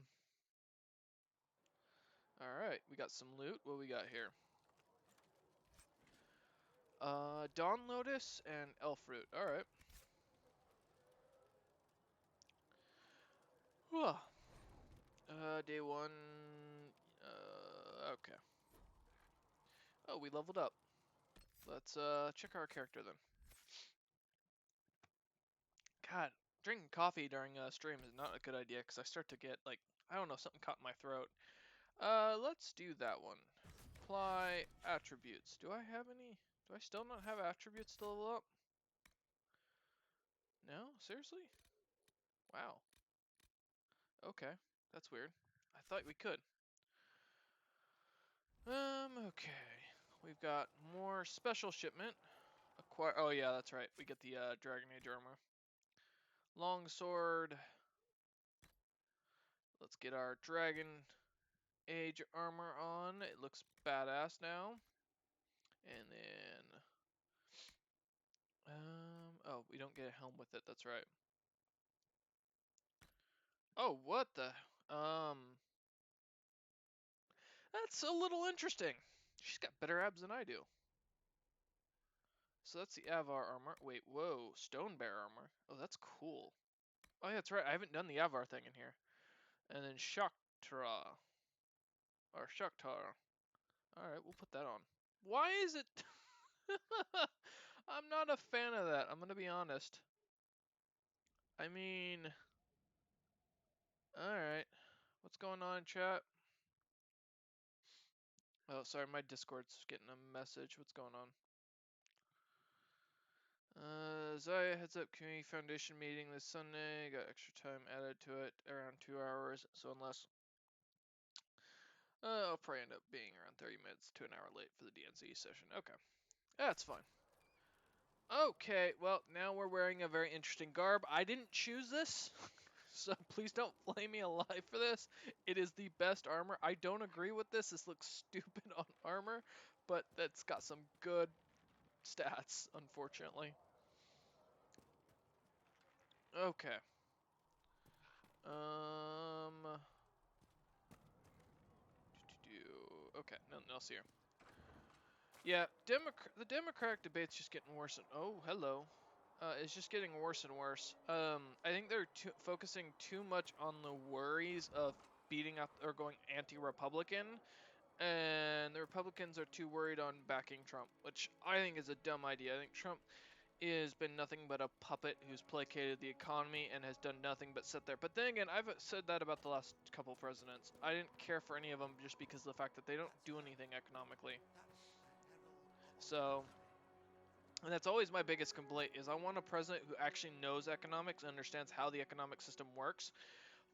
Speaker 1: All right, we got some loot. What we got here? Dawn Lotus and Elf Root. All right. Whew. Day 1. Okay. Oh, we leveled up. Let's check our character then. God, drinking coffee during stream is not a good idea because I start to get like, I don't know, something caught in my throat. Let's do that one. Apply attributes. Do I have any? Do I still not have attributes to level up? No? Seriously? Wow. Okay. That's weird. I thought we could. Okay. We've got more special shipment. Acquire. Oh yeah, that's right. We get the Dragon Age armor. Longsword. Let's get our Dragon Age armor on. It looks badass now. And then oh, we don't get a helm with it. That's right. Oh, what the that's a little interesting. She's got better abs than I do. So that's the Avar armor. Wait, whoa, Stone Bear armor. Oh, that's cool. Oh, yeah, that's right. I haven't done the Avar thing in here. And then Shaktra. Or Shaktar. Alright, we'll put that on. Why is it... I'm not a fan of that. I'm gonna be honest. I mean... Alright. What's going on, chat? Oh, sorry, my Discord's getting a message. What's going on? Zaya heads up Community Foundation meeting this Sunday. Got extra time added to it, around 2 hours. So unless... I'll probably end up being around 30 minutes to an hour late for the DNC session. Okay. That's fine. Okay, well, now we're wearing a very interesting garb. I didn't choose this, so please don't flame me alive for this. It is the best armor. I don't agree with this. This looks stupid on armor, but that's got some good stats, unfortunately. Okay. Okay, nothing else here. Yeah, the Democratic debate's just getting worse. Oh, hello. It's just getting worse and worse. I think they're focusing too much on the worries of beating up or going anti-Republican, and the Republicans are too worried on backing Trump, which I think is a dumb idea. I think Trump has been nothing but a puppet who's placated the economy and has done nothing but sit there. But then again, I've said that about the last couple presidents. I didn't care for any of them just because of the fact that they don't do anything economically. So, and that's always my biggest complaint, is I want a president who actually knows economics and understands how the economic system works.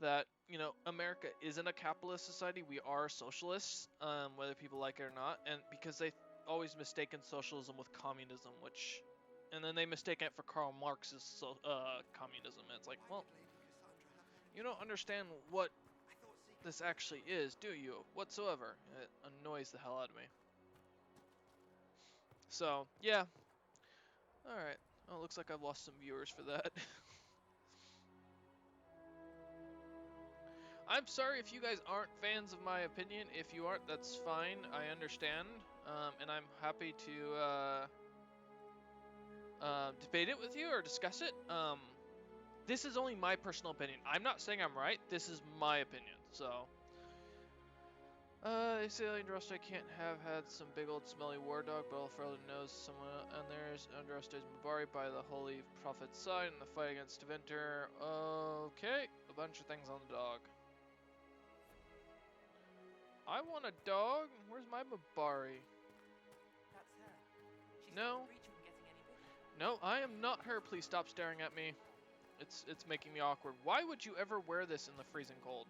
Speaker 1: That, you know, America isn't a capitalist society. We are socialists, whether people like it or not. And because they always mistaken socialism with communism, which... And then they mistake it for Karl Marx's communism. And it's like, well, you don't understand what this actually is, do you? Whatsoever. It annoys the hell out of me. So, yeah. Alright. Oh, looks like I've lost some viewers for that. I'm sorry if you guys aren't fans of my opinion. If you aren't, that's fine. I understand. And I'm happy to debate it with you or discuss it. This is only my personal opinion. I'm not saying I'm right. This is my opinion. So, they say Androste can't have had some big old smelly war dog, but Alfredo knows someone, and there's Androste's Mabari by the Holy Prophet's side in the fight against Deventer. Okay, a bunch of things on the dog. I want a dog. Where's my Mabari?
Speaker 5: That's her. She's
Speaker 1: No.
Speaker 5: reach from getting any bigger.
Speaker 1: No, I am not her. Please stop staring at me. It's making me awkward. Why would you ever wear this in the freezing cold?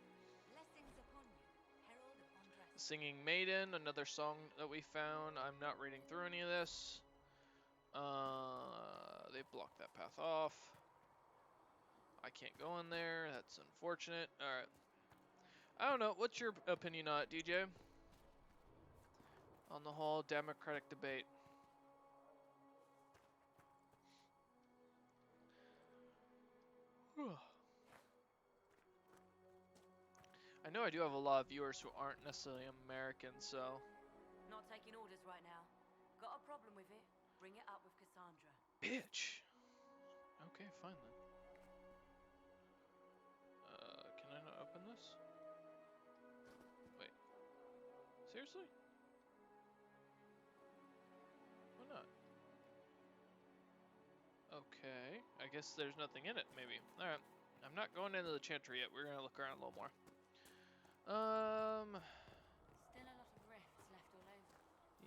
Speaker 3: Blessings upon you, Herald of Andras.
Speaker 1: Singing Maiden, another song that we found. I'm not reading through any of this. They blocked that path off. I can't go in there. That's unfortunate. Alright. I don't know. What's your opinion on it, DJ? On the whole democratic debate. I know I do have a lot of viewers who aren't necessarily American, so...
Speaker 3: Not taking orders right now. Got a problem with it? Bring it up with Cassandra.
Speaker 1: Bitch! Okay, fine then. Can I not open this? Wait. Seriously? Why not? Okay. I guess there's nothing in it, maybe. Alright. I'm not going into the chantry yet. We're gonna look around a little more.
Speaker 3: Still a lot of rifts left all over.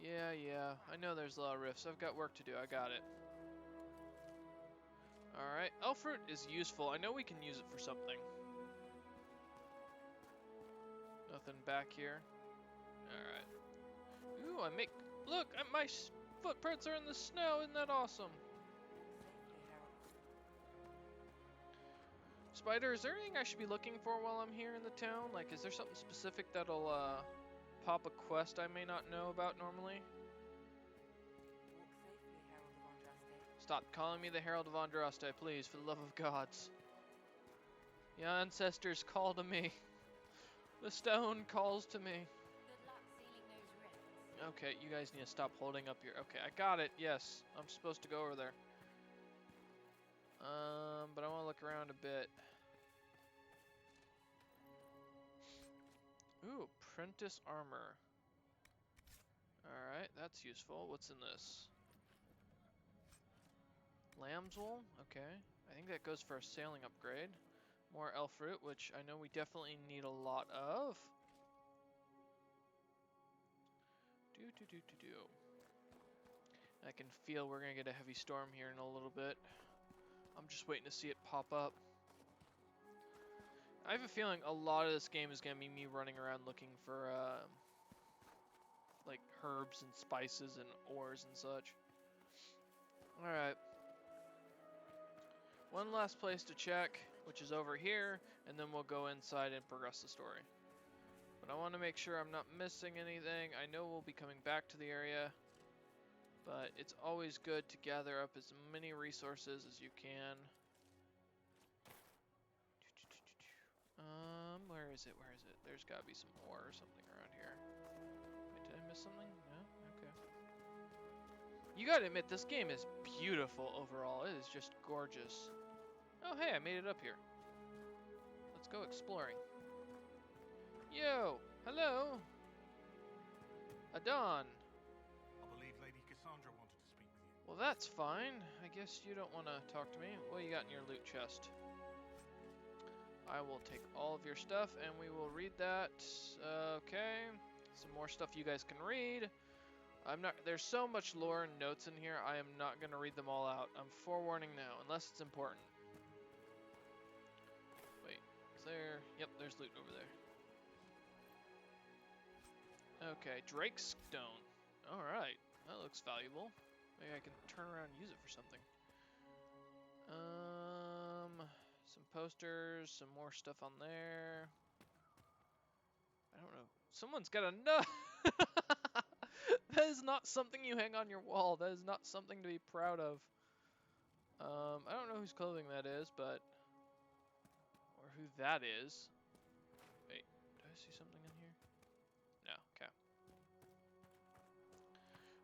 Speaker 1: Yeah. I know there's a lot of rifts. I've got work to do. I got it. Alright. Elf fruit is useful. I know we can use it for something. Nothing back here. Alright. Ooh, look, my footprints are in the snow. Isn't that awesome? Spider, is there anything I should be looking for while I'm here in the town? Like, is there something specific that'll pop a quest I may not know about normally?
Speaker 3: Walk safely, Herald of Andraste.
Speaker 1: Stop calling me the Herald of Andraste, please, for the love of gods. The ancestors call to me. The stone calls to me.
Speaker 3: Good luck sealing those rifts.
Speaker 1: Okay, you guys need to stop holding up your... Okay, I got it, yes. I'm supposed to go over there. But I want to look around a bit. Ooh, Prentice Armor. Alright, that's useful. What's in this? Lamb's wool? Okay. I think that goes for a sailing upgrade. More elf fruit, which I know we definitely need a lot of. I can feel we're gonna get a heavy storm here in a little bit. I'm just waiting to see it pop up. I have a feeling a lot of this game is gonna be me running around looking for like herbs and spices and ores and such. Alright. One last place to check, which is over here, and then we'll go inside and progress the story. But I want to make sure I'm not missing anything. I know we'll be coming back to the area, but it's always good to gather up as many resources as you can. Where is it? Where is it? There's got to be some ore or something around here. Wait, did I miss something? No? Okay. You gotta admit, this game is beautiful overall. It is just gorgeous. Oh, hey, I made it up here. Let's go exploring. Yo! Hello! Adon!
Speaker 7: I believe Lady Cassandra wanted to speak with you.
Speaker 1: Well, that's fine. I guess you don't want to talk to me. What you got in your loot chest? I will take all of your stuff and we will read that. Okay. Some more stuff you guys can read. There's so much lore and notes in here, I am not going to read them all out. I'm forewarning now, unless it's important. Wait, is there? Yep, there's loot over there. Okay, Drake's Stone. Alright, that looks valuable. Maybe I can turn around and use it for something. Some posters, some more stuff on there. I don't know. Someone's got a nut! That is not something you hang on your wall. That is not something to be proud of. I don't know whose clothing that is, but... Or who that is. Wait, do I see something in here? No, okay.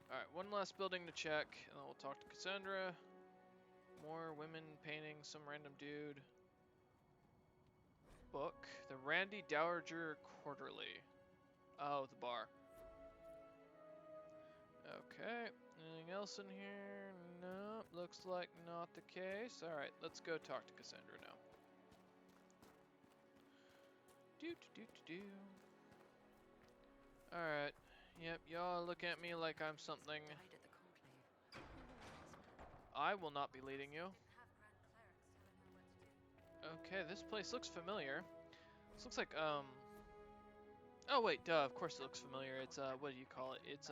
Speaker 1: Alright, one last building to check, and then we'll talk to Cassandra. More women painting some random dude. Book. The Randy Dowager Quarterly. Oh, the bar. Okay, anything else in here? Nope, looks like not the case. Alright, let's go talk to Cassandra now. Alright, yep, y'all look at me like I'm something. I will not be leading you. Okay, this place looks familiar. This looks like, Oh wait, duh, of course it looks familiar. It's what do you call it? It's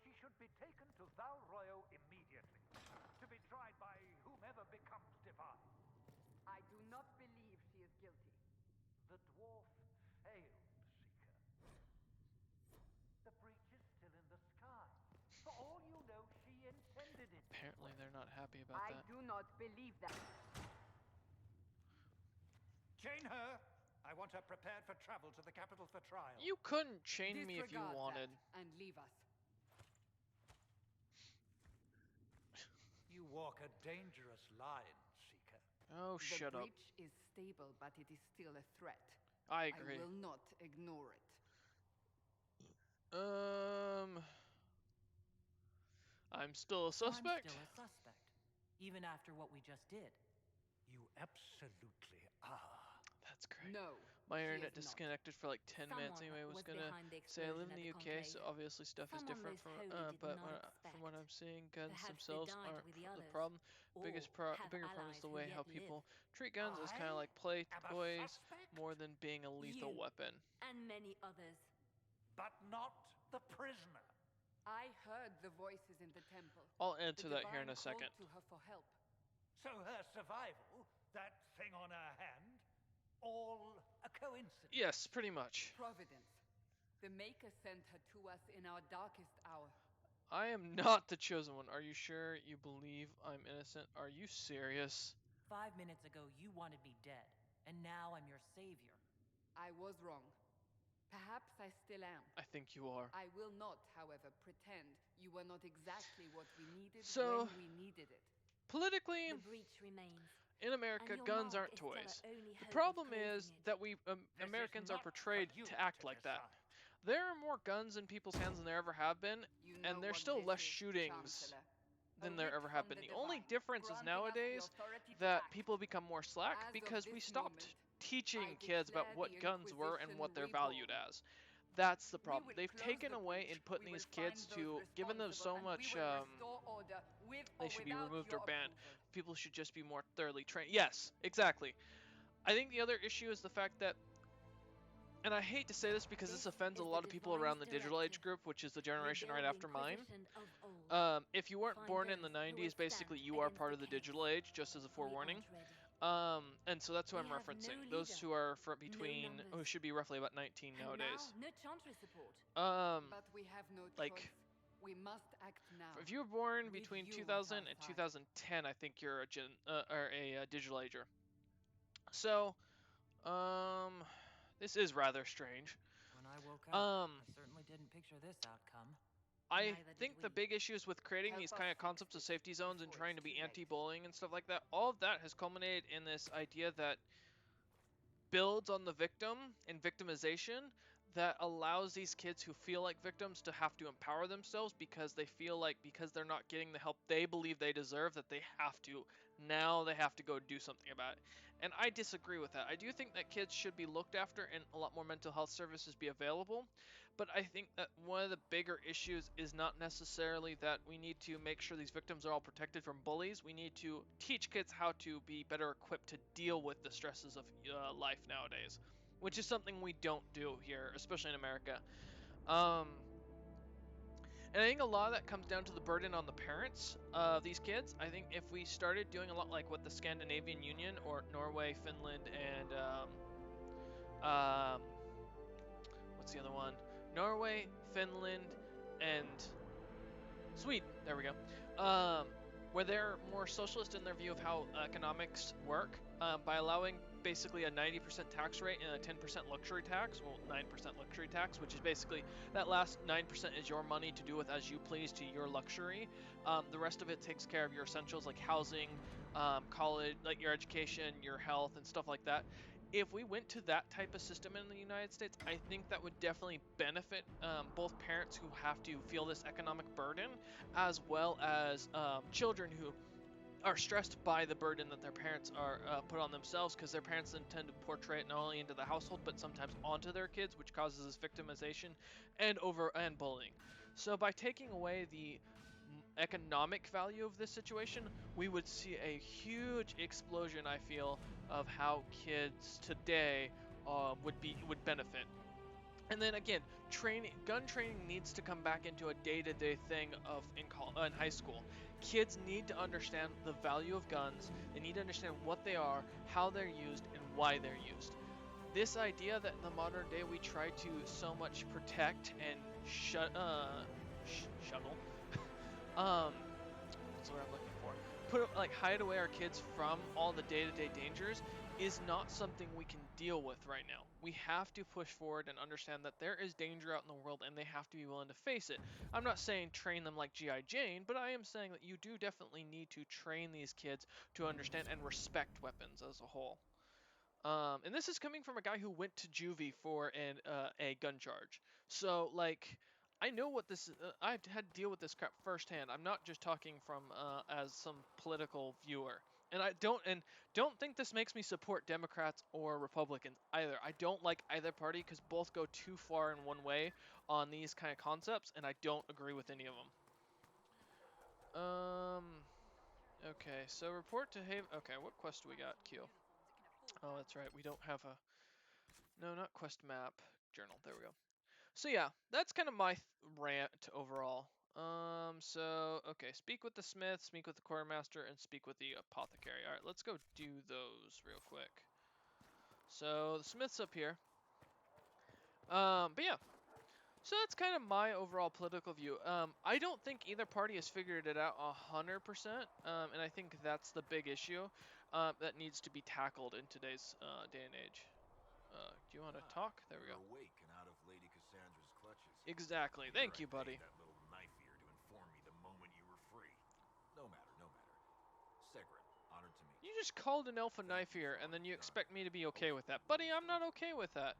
Speaker 7: She should be taken to Val Royo immediately, to be tried by whomever becomes divine.
Speaker 4: I do not believe she is guilty.
Speaker 7: The dwarf failed, Seeker. The breach is still in the sky. For all you know, she intended it.
Speaker 1: apparently they're not happy about
Speaker 4: I
Speaker 1: that.
Speaker 4: do not believe that.
Speaker 7: Chain her! I want her prepared for travel to the capital for trial.
Speaker 1: You couldn't chain me if you
Speaker 4: Disregard
Speaker 1: wanted.
Speaker 4: that and leave us.
Speaker 7: You walk a dangerous line, Seeker.
Speaker 1: Oh, shut
Speaker 4: The
Speaker 1: up.
Speaker 4: breach is stable, but it is still a threat.
Speaker 1: I agree.
Speaker 4: I will not ignore it.
Speaker 1: I'm still a
Speaker 5: So
Speaker 1: suspect.
Speaker 5: I'm still a suspect, even after what we just did.
Speaker 7: You absolutely are.
Speaker 1: That's great.
Speaker 4: No.
Speaker 1: My
Speaker 4: she
Speaker 1: internet
Speaker 4: is not.
Speaker 1: disconnected for like 10 minutes
Speaker 3: Someone
Speaker 1: anyway. I was gonna
Speaker 3: behind the
Speaker 1: say I live
Speaker 3: explosion
Speaker 1: in the
Speaker 3: at the
Speaker 1: UK, so
Speaker 3: conclave.
Speaker 1: obviously stuff is
Speaker 3: Someone
Speaker 1: different
Speaker 3: most
Speaker 1: from,
Speaker 3: holy did
Speaker 1: but
Speaker 3: not
Speaker 1: from what I'm
Speaker 3: expect.
Speaker 1: seeing, guns
Speaker 3: Perhaps they
Speaker 1: themselves
Speaker 3: died
Speaker 1: aren't
Speaker 3: with the
Speaker 1: the
Speaker 3: others,
Speaker 1: problem.
Speaker 3: or
Speaker 1: Bigger
Speaker 3: have
Speaker 1: problem is
Speaker 3: allies
Speaker 1: the
Speaker 3: who
Speaker 1: way how
Speaker 3: yet
Speaker 1: people
Speaker 3: live.
Speaker 1: treat guns as kind of
Speaker 7: I
Speaker 1: like play
Speaker 7: am a
Speaker 1: toys
Speaker 7: suspect?
Speaker 1: more than being a lethal
Speaker 3: You.
Speaker 1: weapon.
Speaker 3: And many others.
Speaker 7: But not the prisoner.
Speaker 4: I heard the voices in the temple.
Speaker 1: I'll answer
Speaker 4: The
Speaker 1: that here in a
Speaker 4: divine
Speaker 1: second.
Speaker 4: called to her for help.
Speaker 7: So her survival, that thing on her hand, all a coincidence.
Speaker 1: Yes, pretty much.
Speaker 4: Providence. The Maker sent her to us in our darkest hour.
Speaker 1: I am not the chosen one. Are you sure you believe I'm innocent? Are you serious?
Speaker 5: 5 minutes ago, you wanted me dead, and now I'm your savior.
Speaker 4: I was wrong. Perhaps I still am.
Speaker 1: I think you are.
Speaker 4: I will not, however, pretend you were not exactly what we needed
Speaker 1: So-
Speaker 4: when we needed it.
Speaker 1: Politically,
Speaker 3: The breach remains.
Speaker 1: in America,
Speaker 3: And your
Speaker 1: guns
Speaker 3: mark
Speaker 1: aren't
Speaker 3: is still our
Speaker 1: toys.
Speaker 3: only
Speaker 1: The
Speaker 3: hope of
Speaker 1: problem
Speaker 3: closing
Speaker 1: is
Speaker 3: it.
Speaker 1: that we
Speaker 7: This
Speaker 1: Americans
Speaker 7: is
Speaker 1: are
Speaker 7: not for
Speaker 1: portrayed
Speaker 7: you
Speaker 1: to act like that.
Speaker 7: decide.
Speaker 1: There are more guns in people's hands than there ever have been,
Speaker 4: You
Speaker 1: and
Speaker 4: know
Speaker 1: there's
Speaker 4: what
Speaker 1: still
Speaker 4: this
Speaker 1: less
Speaker 4: is,
Speaker 1: shootings
Speaker 4: Chancellor.
Speaker 1: than
Speaker 4: A
Speaker 1: there
Speaker 4: writ
Speaker 1: ever have
Speaker 4: from
Speaker 1: been.
Speaker 4: the
Speaker 1: The only
Speaker 4: divine,
Speaker 1: difference is
Speaker 4: granting us the
Speaker 1: nowadays
Speaker 4: authority to
Speaker 1: that
Speaker 4: act.
Speaker 1: people become more slack
Speaker 4: As of
Speaker 1: because we
Speaker 4: this
Speaker 1: stopped
Speaker 4: moment,
Speaker 1: teaching
Speaker 4: I
Speaker 1: kids about
Speaker 4: declare
Speaker 1: what
Speaker 4: the
Speaker 1: guns were and
Speaker 4: Inquisition
Speaker 1: what they're valued
Speaker 4: reborn.
Speaker 1: as. That's the
Speaker 4: We
Speaker 1: problem.
Speaker 4: will
Speaker 1: They've
Speaker 4: close
Speaker 1: taken
Speaker 4: the
Speaker 1: away
Speaker 4: breach.
Speaker 1: in putting
Speaker 4: We
Speaker 1: these
Speaker 4: will find
Speaker 1: kids
Speaker 4: those
Speaker 1: to given them so
Speaker 4: responsible, and
Speaker 1: much
Speaker 4: we will restore order with
Speaker 1: they
Speaker 4: or
Speaker 1: should be
Speaker 4: without
Speaker 1: removed or
Speaker 4: your
Speaker 1: banned.
Speaker 4: approval.
Speaker 1: People should just be more thoroughly trained. Yes, exactly. I think the other issue is the fact that, and I hate to say this because this
Speaker 3: This
Speaker 1: offends a
Speaker 3: is
Speaker 1: lot
Speaker 3: the
Speaker 1: of people around the
Speaker 3: divine's
Speaker 1: digital age
Speaker 3: directive.
Speaker 1: group, which is the generation right
Speaker 3: Rebuild the
Speaker 1: after mine.
Speaker 3: Inquisition of old.
Speaker 1: If you weren't
Speaker 3: Find
Speaker 1: born in the
Speaker 3: those who will
Speaker 1: 90s, basically
Speaker 3: stand
Speaker 1: you are
Speaker 3: against
Speaker 1: part
Speaker 3: the
Speaker 1: of the
Speaker 3: chaos.
Speaker 1: digital age, just as a
Speaker 3: We
Speaker 1: forewarning.
Speaker 3: aren't ready.
Speaker 1: And so that's who
Speaker 3: We
Speaker 1: I'm
Speaker 3: have
Speaker 1: referencing.
Speaker 3: no
Speaker 1: Those
Speaker 3: leader,
Speaker 1: who are from
Speaker 3: no
Speaker 1: between, who
Speaker 3: numbers.
Speaker 1: should be roughly about 19
Speaker 3: And
Speaker 1: nowadays.
Speaker 3: now, no chantry support.
Speaker 4: But we have no
Speaker 1: like,
Speaker 4: choice. We must act now.
Speaker 1: If you were born
Speaker 4: With
Speaker 1: between
Speaker 4: you
Speaker 1: 2000
Speaker 4: at our
Speaker 1: and
Speaker 4: side.
Speaker 1: 2010, I think you're a digital ager. So, this is rather strange.
Speaker 5: When I woke up,
Speaker 1: Um,
Speaker 5: I certainly didn't picture this outcome.
Speaker 1: I
Speaker 3: Neither did
Speaker 1: think the
Speaker 3: we.
Speaker 1: big issues with creating
Speaker 4: Help
Speaker 1: these
Speaker 4: us
Speaker 1: kind of
Speaker 4: fix
Speaker 1: concepts of
Speaker 4: this
Speaker 1: safety zones and
Speaker 4: before
Speaker 1: trying to
Speaker 4: it's
Speaker 1: be
Speaker 4: too late.
Speaker 1: anti-bullying and stuff like that, all of that has culminated in this idea that builds on the victim and victimization that allows these kids who feel like victims to have to empower themselves because they feel like because they're not getting the help they believe they deserve that they have to go do something about it. And I disagree with that. I do think that kids should be looked after and a lot more mental health services be available. But I think that one of the bigger issues is not necessarily that we need to make sure these victims are all protected from bullies. We need to teach kids how to be better equipped to deal with the stresses of life nowadays, which is something we don't do here, especially in America. And I think a lot of that comes down to the burden on the parents of these kids. I think if we started doing a lot like what the Scandinavian Union or Norway, Finland, and what's the other one? Norway, Finland, and Sweden. There we go. Where they're more socialist in their view of how economics work, by allowing basically a 90% tax rate and a 10% luxury tax, well, 9% luxury tax, which is basically that last 9% is your money to do with as you please to your luxury. The rest of it takes care of your essentials like housing, college, like your education, your health, and stuff like that. If we went to that type of system in the United States, I think that would definitely benefit both parents who have to feel this economic burden, as well as children who are stressed by the burden that their parents are put on themselves, because their parents then tend to portray it not only into the household but sometimes onto their kids, which causes this victimization and bullying. So by taking away the economic value of this situation, we would see a huge explosion, I feel, of how kids today would benefit. And then again, gun training needs to come back into a day-to-day thing in high school. Kids need to understand the value of guns. They need to understand what they are, how they're used, and why they're used. This idea that in the modern day we try to so much protect and shuttle, what's the word I'm looking for? Hide away our kids from all the day-to-day dangers is not something we can deal with right now. We have to push forward and understand that there is danger out in the world and they have to be willing to face it. I'm not saying train them like G.I. Jane, but I am saying that you do definitely need to train these kids to understand and respect weapons as a whole. And this is coming from a guy who went to juvie for a gun charge. So, like, I know what this is. I've had to deal with this crap firsthand. I'm not just talking from as some political viewer. And I don't think this makes me support Democrats or Republicans either. I don't like either party because both go too far in one way on these kind of concepts, and I don't agree with any of them. Okay, so report to Haven. Okay, what quest do we got, Q? Oh, that's right. We don't have a... No, not quest map. Journal. There we go. So yeah, that's kind of my rant overall. Okay. Speak with the smith, speak with the quartermaster, and speak with the apothecary. Alright, let's go do those real quick. So, the smith's up here. But yeah. So that's kind of my overall political view. I don't think either party has figured it out 100%, and I think that's the big issue that needs to be tackled in today's day and age. Do you want to talk? There we go.
Speaker 2: You're awake and out of Lady Cassandra's clutches.
Speaker 1: Exactly. Thank you, buddy.
Speaker 2: That little knife ear to inform me the moment you were free. No matter, no matter. Segrin, honored to meet you.
Speaker 1: You just called an elf a knife ear, and then you expect me to be okay with that. Buddy, I'm not okay with that.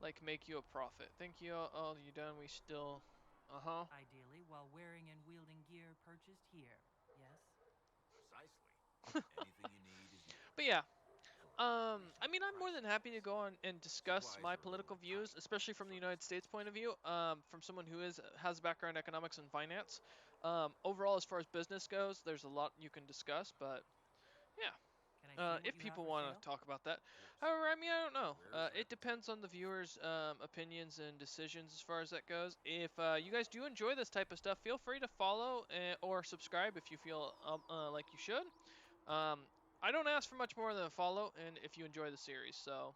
Speaker 1: Like, make you a prophet. Thank you. Oh, you done? We still... Uh-huh.
Speaker 5: Ideally, while wearing and wielding gear purchased here, yes?
Speaker 2: Precisely. Anything you need is yours.
Speaker 1: But yeah. I mean, I'm more than happy to go on and discuss my political views, especially from the United States point of view, from someone who has a background in economics and finance. Overall, as far as business goes, there's a lot you can discuss, but yeah. If people want to talk about that. However, I mean, I don't know. It depends on the viewers' opinions and decisions as far as that goes. If you guys do enjoy this type of stuff, feel free to follow or subscribe if you feel like you should. I don't ask for much more than a follow, and if you enjoy the series, so...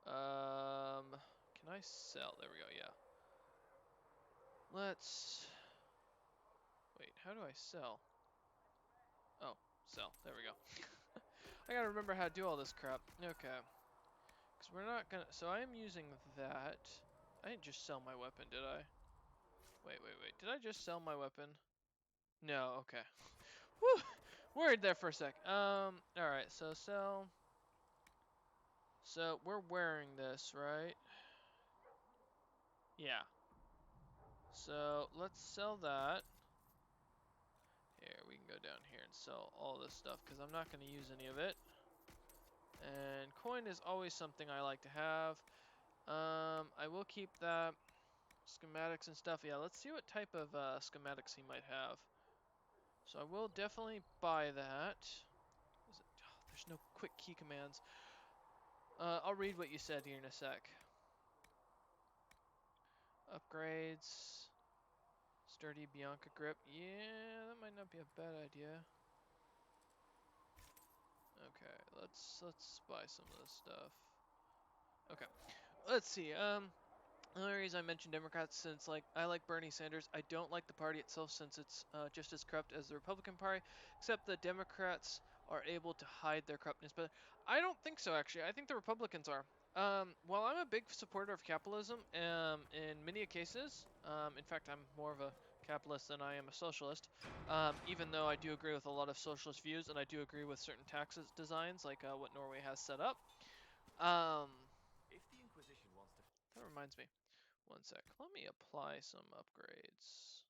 Speaker 1: can I sell? There we go, yeah. Let's... Wait, how do I sell? Oh, sell. There we go. I gotta remember how to do all this crap. Okay. Because we're not gonna... So I am using that. I didn't just sell my weapon, did I? Wait. Did I just sell my weapon? No, okay. Woo! Worried there for a sec. Alright, so sell. So we're wearing this, right? Yeah. So let's sell that. Here, we can go down here and sell all this stuff because I'm not going to use any of it. And coin is always something I like to have. I will keep that. Schematics and stuff. Yeah, let's see what type of schematics he might have. So I will definitely buy that. There's no quick key commands. I'll read what you said here in a sec. Upgrades. Sturdy Bianca grip. Yeah, that might not be a bad idea. Okay, let's buy some of this stuff. Okay, let's see. The only reason I mentioned Democrats since I like Bernie Sanders. I don't like the party itself since it's just as corrupt as the Republican Party, except the Democrats are able to hide their corruptness. But I don't think so, actually. I think the Republicans are. While I'm a big supporter of capitalism, in many cases, in fact, I'm more of a capitalist than I am a socialist, even though I do agree with a lot of socialist views, and I do agree with certain tax designs, like what Norway has set up.
Speaker 6: If the Inquisition wants to...
Speaker 1: That reminds me. One sec. Let me apply some upgrades.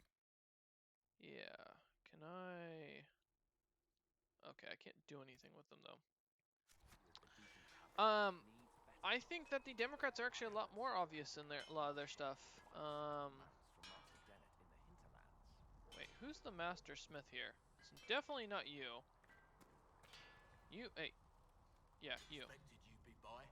Speaker 1: Yeah. Can I... Okay, I can't do anything with them, though. I think that the Democrats are actually a lot more obvious in a lot of their stuff. Wait, who's the master smith here? It's definitely not you. You, hey. Yeah, you.
Speaker 7: Expected you'd be by.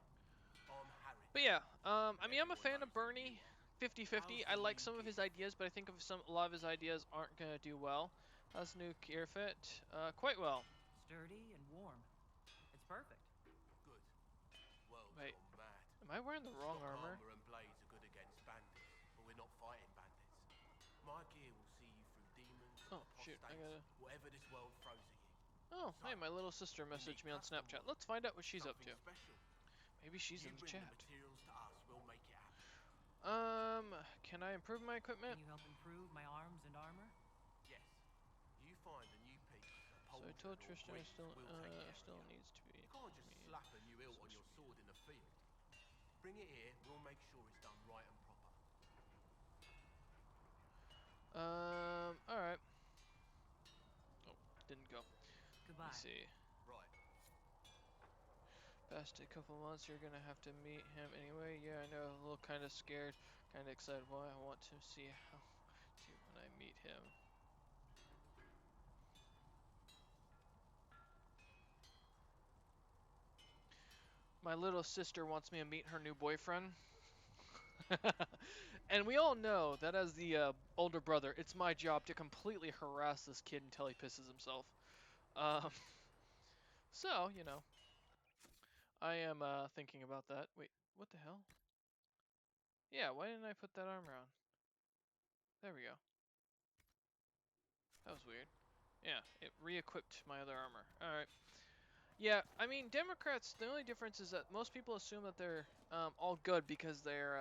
Speaker 7: I'm Harry.
Speaker 1: But yeah, I mean, I'm a fan of Bernie. 50-50. I like some of his ideas, but I think a lot of his ideas aren't gonna do well. How's new gear fit? Quite well.
Speaker 5: Sturdy and warm. It's perfect.
Speaker 10: Good. Well
Speaker 1: Wait,
Speaker 10: gone mad.
Speaker 1: am I wearing the wrong
Speaker 10: Stock
Speaker 1: armor?
Speaker 10: armor and blades are good against bandits, but we're not fighting bandits. My gear will see you through demons,
Speaker 1: Oh shoot, I
Speaker 10: apostates,
Speaker 1: gotta.
Speaker 10: whatever this world throws at you.
Speaker 1: Oh, hey, my little sister messaged me on Snapchat. Let's find out what she's up to.
Speaker 10: Something special.
Speaker 1: Maybe she's
Speaker 10: You
Speaker 1: in the
Speaker 10: bring the
Speaker 1: chat.
Speaker 10: materials to us, we'll make it happen.
Speaker 1: Can I improve my equipment?
Speaker 5: Can you help improve my arms and armor?
Speaker 10: Yes. You find a new piece, a
Speaker 1: So I
Speaker 10: pauldron
Speaker 1: told
Speaker 10: or
Speaker 1: Tristan
Speaker 10: we'll
Speaker 1: still
Speaker 10: take care of
Speaker 1: still
Speaker 10: you.
Speaker 1: needs to be.
Speaker 10: You can't just slap a new hilt on your sword in the field. Bring it here, we'll make sure it's done right and proper.
Speaker 1: Alright. Oh, didn't go.
Speaker 5: Goodbye.
Speaker 1: Let me see.
Speaker 10: Right.
Speaker 1: Past a couple months, you're gonna have to meet him anyway. Yeah, I know. A little kind of scared, kind of excited. Why? I want to see when I meet him. My little sister wants me to meet her new boyfriend. And we all know that as the older brother, it's my job to completely harass this kid until he pisses himself. Um, so, you know, I am thinking about that. Wait, what the hell? Yeah, why didn't I put that armor on? There we go. That was weird. Yeah, it re-equipped my other armor. Alright. Yeah, I mean, Democrats, the only difference is that most people assume that they're all good because they're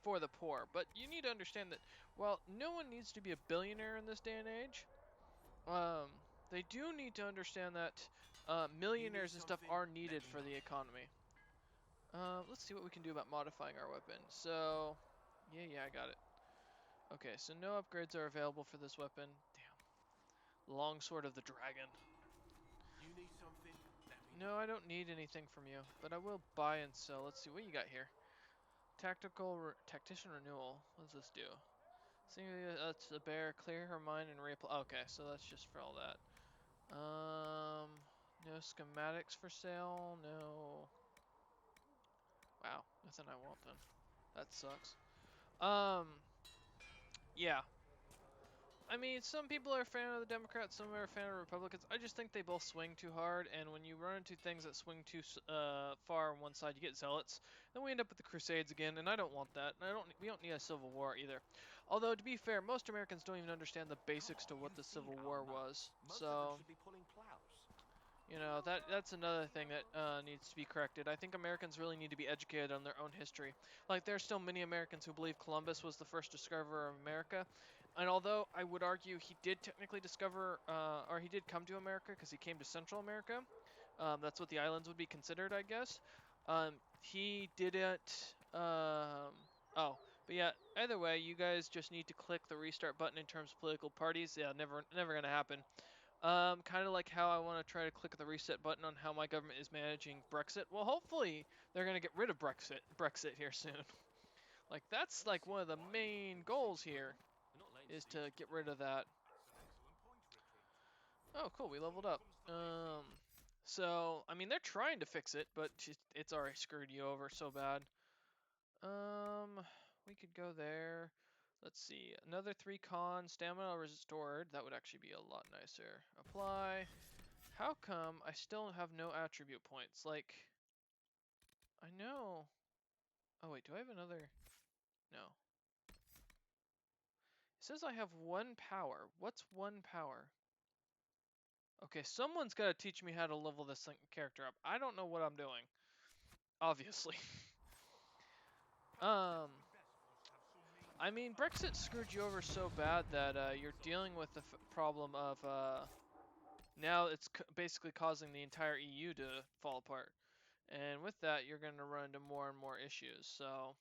Speaker 1: for the poor. But you need to understand that, while no one needs to be a billionaire in this day and age, they do need to understand that millionaires and stuff are needed for the economy. Let's see what we can do about modifying our weapon. So, yeah, I got it. Okay, so no upgrades are available for this weapon. Damn. Longsword of the Dragon.
Speaker 10: You need something? Let me
Speaker 1: No, I don't need anything from you, but I will buy and sell. Let's see what you got here. Tactician renewal. What does this do? That's a bear. Clear her mind and reapply. Okay, so that's just for all that. No schematics for sale. No. Wow, nothing I want then. That sucks. Yeah. I mean, some people are a fan of the Democrats, some are a fan of Republicans. I just think they both swing too hard, and when you run into things that swing too far on one side, you get zealots. Then we end up with the Crusades again, and I don't want that. And we don't need a civil war either. Although to be fair, most Americans don't even understand the basics to what the Civil War was. So,
Speaker 10: should be pulling plows.
Speaker 1: you know, that's another thing that needs to be corrected. I think Americans really need to be educated on their own history. Like, there's still many Americans who believe Columbus was the first discoverer of America. And although I would argue he did technically discover, or he did come to America because he came to Central America. That's what the islands would be considered, I guess. He didn't, oh, but yeah, either way, you guys just need to click the restart button in terms of political parties. Yeah, never gonna happen. Kind of like how I want to try to click the reset button on how my government is managing Brexit. Well, hopefully they're gonna get rid of Brexit here soon. Like, that's like one of the main goals here, is to get rid of that. Oh, cool, we leveled up. So, I mean, they're trying to fix it, but it's already screwed you over so bad. We could go there. Let's see, another 3 con, stamina restored. That would actually be a lot nicer. Apply. How come I still have no attribute points? Like, I know. Oh wait, do I have another? No. It says I have 1 power. What's 1 power? Okay, someone's got to teach me how to level this character up. I don't know what I'm doing. Obviously. I mean, Brexit screwed you over so bad that you're dealing with the problem of now it's basically causing the entire EU to fall apart. And with that, you're going to run into more and more issues. So,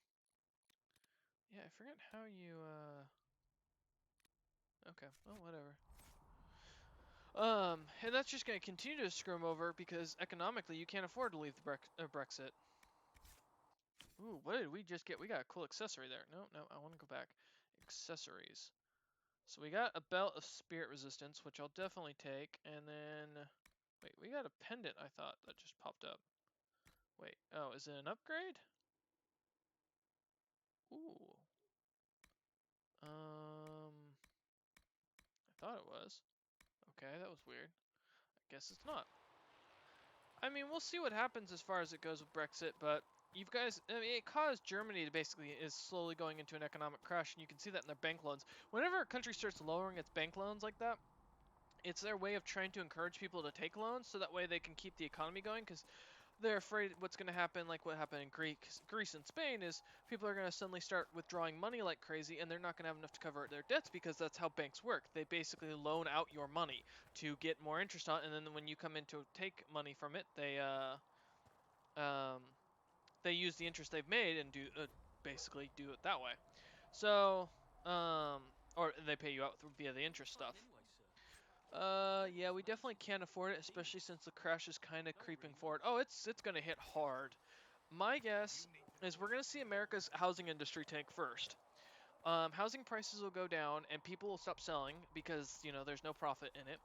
Speaker 1: yeah, I forget how you, okay, well, whatever. And that's just going to continue to screw them over because economically you can't afford to leave the Brexit. Ooh, what did we just get? We got a cool accessory there. No, I want to go back. Accessories. So we got a belt of spirit resistance, which I'll definitely take. And then, wait, we got a pendant, I thought, that just popped up. Wait, oh, is it an upgrade? Ooh. I thought it was. Okay, that was weird. I guess it's not. I mean, we'll see what happens as far as it goes with Brexit, but you guys, I mean, it caused Germany to basically is slowly going into an economic crash, and you can see that in their bank loans. Whenever a country starts lowering its bank loans like that, it's their way of trying to encourage people to take loans, so that way they can keep the economy going, because they're afraid what's going to happen, like what happened in Greece and Spain, is people are going to suddenly start withdrawing money like crazy, and they're not going to have enough to cover their debts, because that's how banks work. They basically loan out your money to get more interest on, and then when you come in to take money from it, they use the interest they've made and do basically do it that way. So, or they pay you out via the interest stuff. Yeah, we definitely can't afford it, especially since the crash is kind of creeping forward. Oh, it's gonna hit hard. My guess is we're gonna see America's housing industry tank first. Housing prices will go down and people will stop selling because there's no profit in it.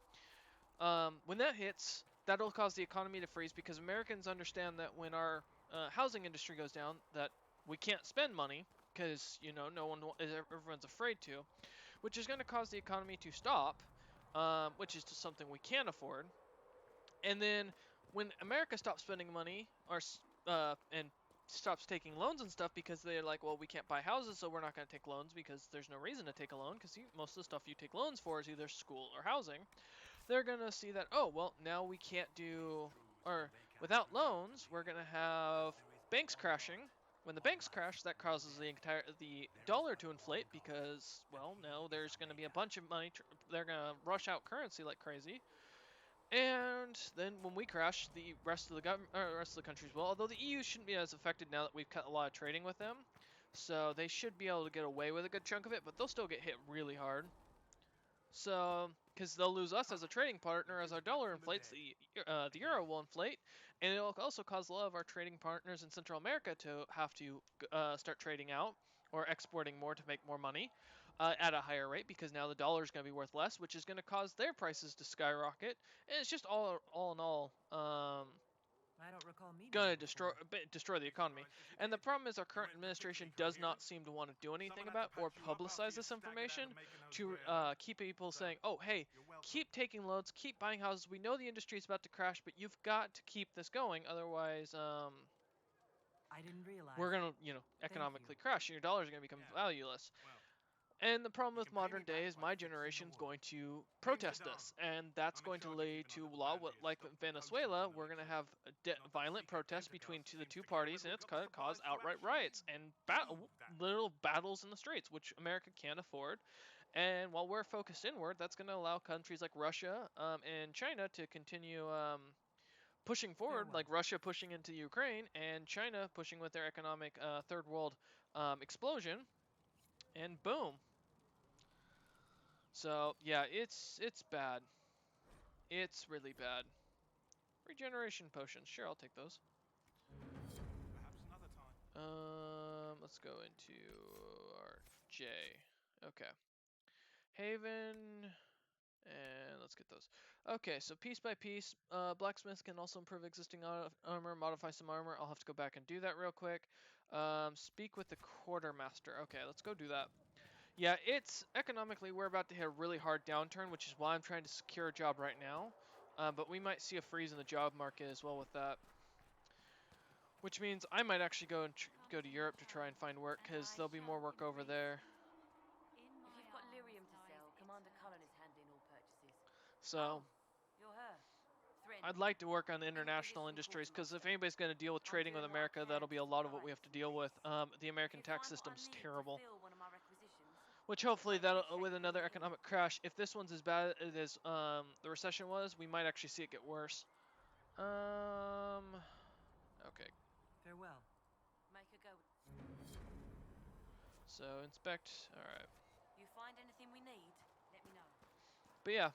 Speaker 1: When that hits, that'll cause the economy to freeze because Americans understand that when our housing industry goes down, that we can't spend money because no one everyone's afraid to, which is going to cause the economy to stop, which is just something we can't afford. And then when America stops spending money or and stops taking loans and stuff because they're like, well, we can't buy houses, so we're not going to take loans because there's no reason to take a loan because most of the stuff you take loans for is either school or housing. They're going to see that, oh, well, now we can't do, or without loans, we're going to have banks crashing. When the banks crash, that causes the dollar to inflate because, well, now there's going to be a bunch of money. They're going to rush out currency like crazy. And then when we crash, the rest of the rest of the countries will. Although the EU shouldn't be as affected now that we've cut a lot of trading with them, so they should be able to get away with a good chunk of it. But they'll still get hit really hard. So, because they'll lose us as a trading partner, as our dollar inflates, the euro will inflate, and it'll also cause a lot of our trading partners in Central America to have to start trading out or exporting more to make more money at a higher rate because now the dollar is going to be worth less, which is going to cause their prices to skyrocket. And it's just all in all,
Speaker 5: I don't recall
Speaker 1: going to destroy the economy. And the problem is our current administration does not seem to want to do anything about or publicize this information to keep people saying, oh, hey, keep taking loans, keep buying houses. We know the industry is about to crash, but you've got to keep this going. Otherwise,
Speaker 5: I didn't realize.
Speaker 1: we're going to, economically crash and your dollar is going to become valueless. And the problem with modern day is my generation is going to protest this, and that's going to lead to law. Like Venezuela, we're going to have violent protests between the two parties, and it's going to cause outright riots and little battles in the streets, which America can't afford. And while we're focused inward, that's going to allow countries like Russia and China to continue pushing forward, like Russia pushing into Ukraine and China pushing with their economic third world explosion, and boom. So, yeah, it's bad. It's really bad. Regeneration potions. Sure, I'll take those. Let's go into our J. Okay. Haven. And let's get those. Okay, so piece by piece, blacksmith can also improve existing armor, modify some armor. I'll have to go back and do that real quick. Speak with the quartermaster. Okay, let's go do that. Yeah, it's economically, we're about to hit a really hard downturn, which is why I'm trying to secure a job right now. But we might see a freeze in the job market as well with that. Which means I might actually go to Europe to try and find work, because there'll be more work over there.
Speaker 3: If you've got lyrium to sell, Commander Cullen is handling all purchases.
Speaker 1: So,
Speaker 3: You're her.
Speaker 1: I'd like to work on the international industries, because if anybody's going to deal with trading with America, that'll be a lot of what we have to deal with. The American tax system's terrible. Which hopefully that'll, with another economic crash, if this one's as bad as the recession was, we might actually see it get worse. Okay.
Speaker 5: Farewell.
Speaker 3: Make a go.
Speaker 1: So inspect. All right.
Speaker 3: You find anything we need? Let me know.
Speaker 1: But yeah.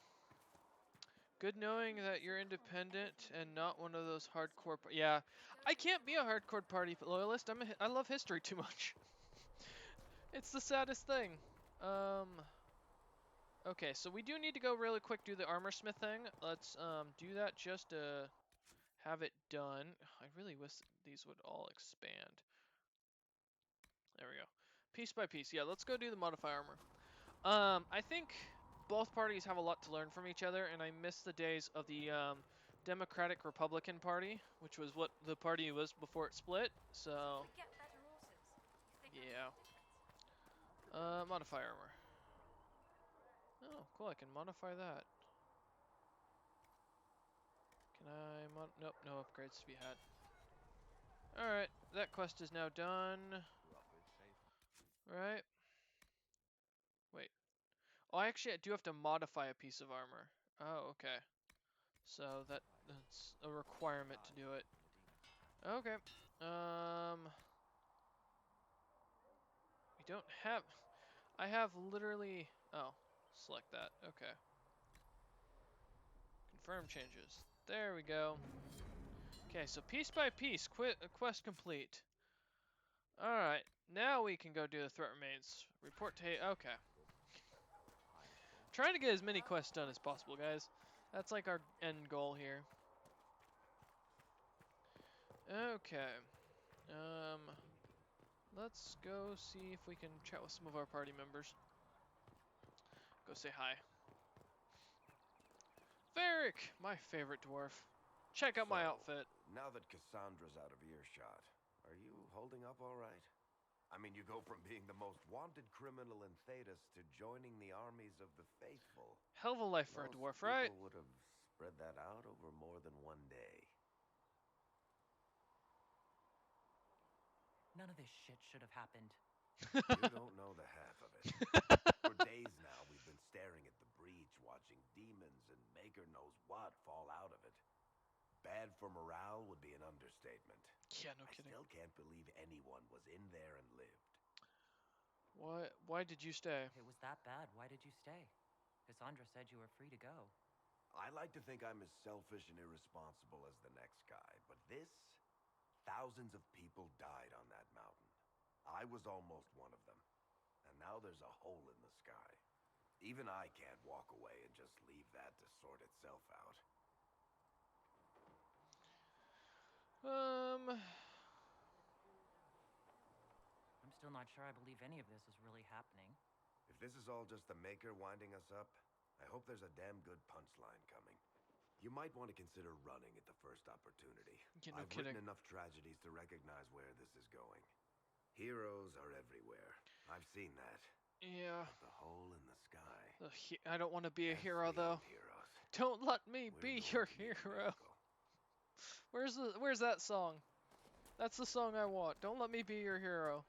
Speaker 1: Good knowing that you're independent and not one of those hardcore. Yeah, I can't be a hardcore party loyalist. I love history too much. It's the saddest thing. Okay, so we do need to go really quick do the armor smith thing. Let's do that just to have it done. I really wish these would all expand. There we go. piece by piece. Yeah, let's go do the modify armor. I think both parties have a lot to learn from each other, and I miss the days of the Democratic Republican Party, which was what the party was before it split. So,
Speaker 3: We get better horses. You think
Speaker 1: yeah. Modify armor. Oh, cool. I can modify that. Can I nope, no upgrades to be had. Alright, that quest is now done. Right. Wait. Oh, I do have to modify a piece of armor. Oh, okay. So that's a requirement to do it. Okay. We don't have... I have literally... Oh, select that. Okay. Confirm changes. There we go. Okay, so piece by piece, quest complete. Alright, now we can go do the threat remains. Report to... Okay. Trying to get as many quests done as possible, guys. That's like our end goal here. Okay. Let's go see if we can chat with some of our party members. Go say hi. Varric, my favorite dwarf. Check out my outfit.
Speaker 2: Now that Cassandra's out of earshot, are you holding up all right? I mean, you go from being the most wanted criminal in Thedas to joining the armies of the faithful.
Speaker 1: Hell of a life for a dwarf, right?
Speaker 2: People would have spread that out over more than one day.
Speaker 5: None of this shit should have happened.
Speaker 2: You don't know the half of it. For days now, we've been staring at the breach, watching demons and maker knows what fall out of it. Bad for morale would be an understatement.
Speaker 1: Yeah, no kidding.
Speaker 2: I still can't believe anyone was in there and lived.
Speaker 1: Why did you stay?
Speaker 5: If it was that bad, why did you stay? Cassandra said you were free to go.
Speaker 2: I like to think I'm as selfish and irresponsible as the next guy, but this... Thousands of people died on that mountain. I was almost one of them. And now there's a hole in the sky. Even I can't walk away and just leave that to sort itself out.
Speaker 5: I'm still not sure I believe any of this is really happening.
Speaker 2: If this is all just the Maker winding us up, I hope there's a damn good punchline coming. You might want to consider running at the first opportunity.
Speaker 1: Yeah, no
Speaker 2: I've
Speaker 1: kidding.
Speaker 2: written enough tragedies to recognize where this is going. Heroes are everywhere. I've seen that.
Speaker 1: Yeah.
Speaker 2: But the hole in the sky.
Speaker 1: I don't want to be a hero, though.
Speaker 2: Heroes.
Speaker 1: Don't let me
Speaker 2: We're
Speaker 1: be
Speaker 2: going
Speaker 1: your
Speaker 2: to need a
Speaker 1: hero.
Speaker 2: miracle.
Speaker 1: Where's that song? That's the song I want. Don't let me be your hero.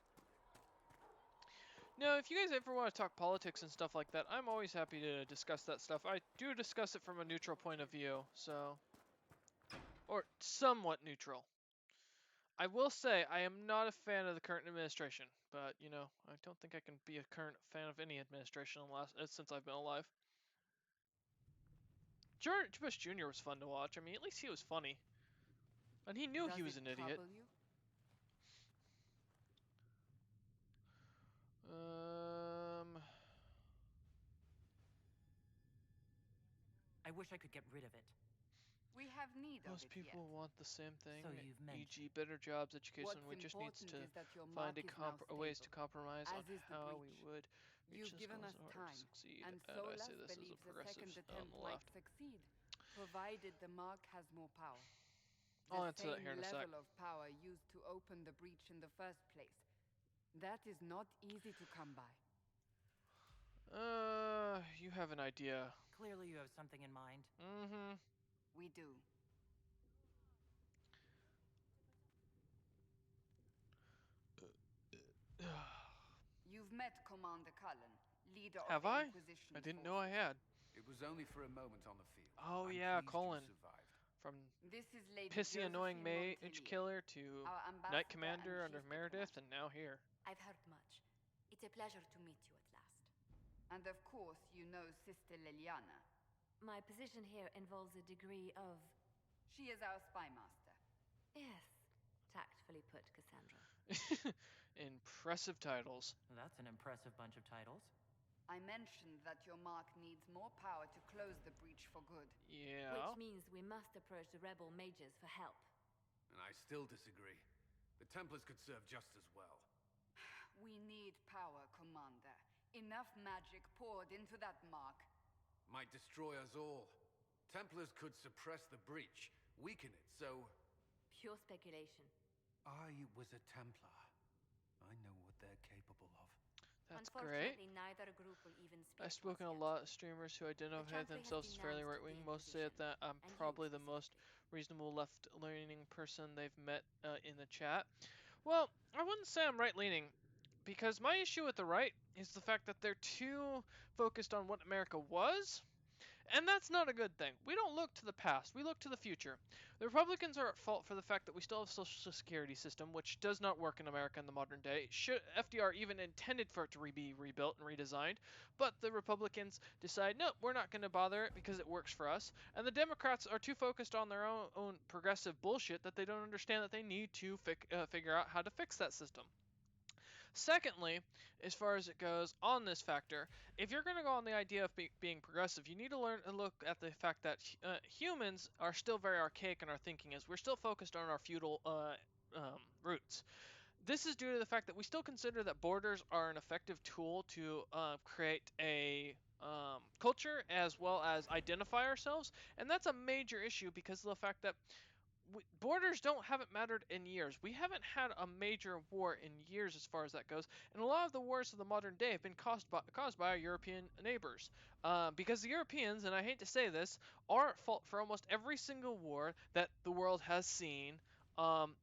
Speaker 1: No, if you guys ever want to talk politics and stuff like that, I'm always happy to discuss that stuff. I do discuss it from a neutral point of view, so... Or somewhat neutral. I will say, I am not a fan of the current administration, but, you know, I don't think I can be a current fan of any administration since I've been alive. George Bush Jr. was fun to watch. I mean, at least he was funny. And he knew he was an idiot.
Speaker 5: I wish I could get rid of it.
Speaker 4: We have need of
Speaker 1: Most
Speaker 4: it
Speaker 1: people
Speaker 4: yet.
Speaker 1: want the same thing,
Speaker 5: So you've
Speaker 1: e.g. better jobs, education,
Speaker 4: What's
Speaker 1: we just needs
Speaker 4: important
Speaker 1: to
Speaker 4: is that your
Speaker 1: find
Speaker 4: mark is now
Speaker 1: ways to
Speaker 4: stable,
Speaker 1: compromise on
Speaker 4: as is the
Speaker 1: how we
Speaker 4: breach.
Speaker 1: would reach
Speaker 4: You've
Speaker 1: this
Speaker 4: given
Speaker 1: goals
Speaker 4: us
Speaker 1: in order to
Speaker 4: time,
Speaker 1: succeed.
Speaker 4: and
Speaker 1: I
Speaker 4: Solas
Speaker 1: say this as a
Speaker 4: believes a
Speaker 1: progressive
Speaker 4: second
Speaker 1: on
Speaker 4: attempt
Speaker 1: the
Speaker 4: might
Speaker 1: left.
Speaker 4: succeed, provided the mark has more power.
Speaker 1: I'll
Speaker 4: The
Speaker 1: answer that
Speaker 4: same
Speaker 1: here in a sec.
Speaker 4: level of power used to open the breach in the first place. That is not easy to come by.
Speaker 1: You have an idea.
Speaker 5: Clearly you have something in mind.
Speaker 1: Mm-hmm.
Speaker 4: We do. You've met Commander Cullen, leader
Speaker 1: Have
Speaker 4: of the
Speaker 1: I?
Speaker 4: Inquisition.
Speaker 1: I didn't know I had.
Speaker 10: It was only for a moment on the field.
Speaker 1: Oh
Speaker 10: I'm
Speaker 1: yeah,
Speaker 10: pleased you
Speaker 1: Colin.
Speaker 10: survived.
Speaker 1: From
Speaker 4: This is Lady
Speaker 1: pissy annoying
Speaker 4: Josephine
Speaker 1: mage
Speaker 4: Montelier,
Speaker 1: killer to
Speaker 4: our
Speaker 1: Knight
Speaker 4: ambassador
Speaker 1: Commander
Speaker 4: and
Speaker 1: under
Speaker 4: chief
Speaker 1: Meredith,
Speaker 4: diplomat.
Speaker 1: and now here.
Speaker 3: I've heard much. It's a pleasure to meet you at last.
Speaker 4: And of course, you know Sister Liliana.
Speaker 3: My position here involves a degree of...
Speaker 4: She is our spy master.
Speaker 3: Yes, tactfully put, Cassandra.
Speaker 1: Impressive titles.
Speaker 5: That's an impressive bunch of titles.
Speaker 4: I mentioned that your mark needs more power to close the breach for good.
Speaker 1: Yeah.
Speaker 3: Which means we must approach the rebel mages for help.
Speaker 10: And I still disagree. The Templars could serve just as well.
Speaker 4: We need power, Commander. Enough magic poured into that mark.
Speaker 10: Might destroy us all. Templars could suppress the breach, weaken it, so...
Speaker 3: Pure speculation.
Speaker 7: I was a Templar. I know what they're capable of.
Speaker 1: That's great.
Speaker 3: Unfortunately, neither group will even speak
Speaker 1: I've
Speaker 3: to us
Speaker 1: spoken to a
Speaker 3: yet.
Speaker 1: lot of streamers who identify
Speaker 3: Chantry has
Speaker 1: themselves as fairly
Speaker 3: denounced
Speaker 1: right-wing.
Speaker 3: the
Speaker 1: Most say
Speaker 3: Inquisition,
Speaker 1: that I'm
Speaker 3: and
Speaker 1: probably
Speaker 3: you
Speaker 1: the most
Speaker 3: specifically.
Speaker 1: reasonable left-leaning person they've met in the chat. Well, I wouldn't say I'm right-leaning, because my issue with the right is the fact that they're too focused on what America was, and that's not a good thing. We don't look to the past, we look to the future. The Republicans are at fault for the fact that we still have a social security system, which does not work in America in the modern day. FDR even intended for it to be rebuilt and redesigned, but the Republicans decide, no, we're not going to bother it because it works for us. And the Democrats are too focused on their own progressive bullshit that they don't understand that they need to figure out how to fix that system. Secondly, as far as it goes on this factor, if you're going to go on the idea of being progressive, you need to learn and look at the fact that humans are still very archaic in our thinking, as we're still focused on our feudal roots. This is due to the fact that we still consider that borders are an effective tool to create a culture as well as identify ourselves, and that's a major issue because of the fact that borders haven't mattered in years. We haven't had a major war in years as far as that goes, and a lot of the wars of the modern day have been caused by our European neighbors. Because the Europeans, and I hate to say this, are at fault for almost every single war that the world has seen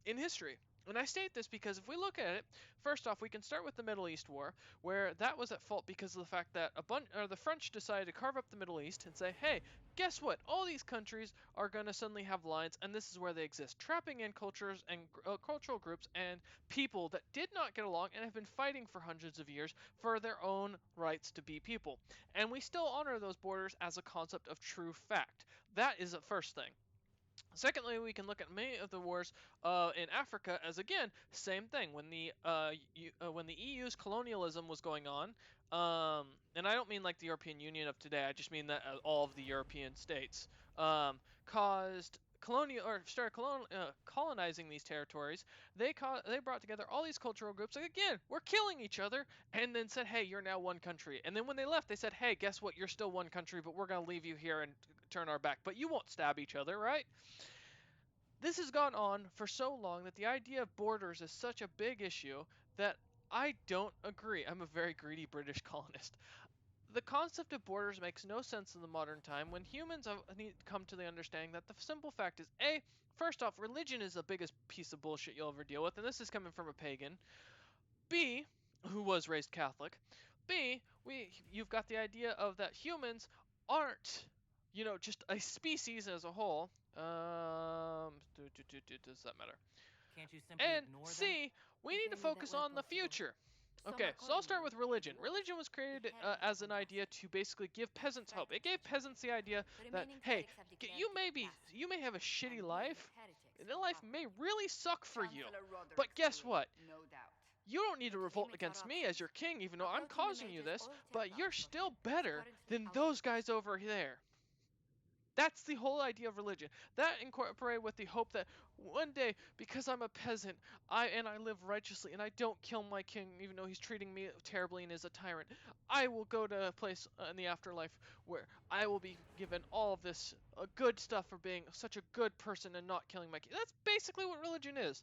Speaker 1: in history. And I state this because if we look at it, first off, we can start with the Middle East War, where that was at fault because of the fact that the French decided to carve up the Middle East and say, hey, guess what? All these countries are going to suddenly have lines, and this is where they exist, trapping in cultures and cultural groups and people that did not get along and have been fighting for hundreds of years for their own rights to be people. And we still honor those borders as a concept of true fact. That is the first thing. Secondly, we can look at many of the wars in Africa as, again, same thing. When the EU's colonialism was going on, and I don't mean like the European Union of today. I just mean that all of the European states caused started colonizing these territories. They brought together all these cultural groups. Like, again, we're killing each other, and then said, hey, you're now one country. And then when they left, they said, hey, guess what? You're still one country, but we're gonna leave you here and turn our back. But you won't stab each other, right? This has gone on for so long that the idea of borders is such a big issue that I don't agree. I'm a very greedy British colonist. The concept of borders makes no sense in the modern time when humans need to come to the understanding that the simple fact is, A, first off, religion is the biggest piece of bullshit you'll ever deal with, and this is coming from a pagan. B, who was raised Catholic. B, you've got the idea of that humans aren't, just a species as a whole. Does that matter?
Speaker 5: Can't you simply
Speaker 1: And
Speaker 5: ignore them?
Speaker 1: C, we
Speaker 3: If
Speaker 1: need to
Speaker 3: only that
Speaker 1: focus
Speaker 3: were
Speaker 1: on the
Speaker 3: possible.
Speaker 1: future.
Speaker 3: Some
Speaker 1: Okay,
Speaker 3: are
Speaker 1: so I'll start
Speaker 3: calling
Speaker 1: with
Speaker 3: you
Speaker 1: religion.
Speaker 3: the dwarves.
Speaker 1: Religion was created
Speaker 3: The heritage
Speaker 1: as
Speaker 3: is
Speaker 1: an idea to basically give peasants hope. It gave peasants the idea
Speaker 3: The
Speaker 1: that,
Speaker 3: remaining
Speaker 1: hey,
Speaker 3: clerics have declared
Speaker 1: you
Speaker 3: defeat.
Speaker 1: you may have a shitty
Speaker 3: And we,
Speaker 1: life,
Speaker 3: heretics,
Speaker 1: and
Speaker 3: will
Speaker 1: life
Speaker 3: conquer.
Speaker 1: may really suck for you.
Speaker 4: Chancellor Roderick's
Speaker 1: But guess
Speaker 4: doing,
Speaker 1: what?
Speaker 4: No doubt.
Speaker 1: You don't need to
Speaker 3: But
Speaker 1: revolt
Speaker 3: limits
Speaker 1: against
Speaker 3: our
Speaker 1: me as
Speaker 3: options.
Speaker 1: your king, even though I'm
Speaker 3: Approaching the
Speaker 1: causing you
Speaker 3: Major's
Speaker 1: this,
Speaker 3: old
Speaker 1: but
Speaker 3: Templar
Speaker 1: you're
Speaker 3: project
Speaker 1: still
Speaker 3: is
Speaker 1: better
Speaker 3: currently
Speaker 1: than
Speaker 3: out
Speaker 1: those
Speaker 3: of
Speaker 1: guys over there. That's the whole idea of religion. That incorporated with the hope that one day, because I'm a peasant, I live righteously and I don't kill my king even though he's treating me terribly and is a tyrant, I will go to a place in the afterlife where I will be given all of this good stuff for being such a good person and not killing my king. That's basically what religion is.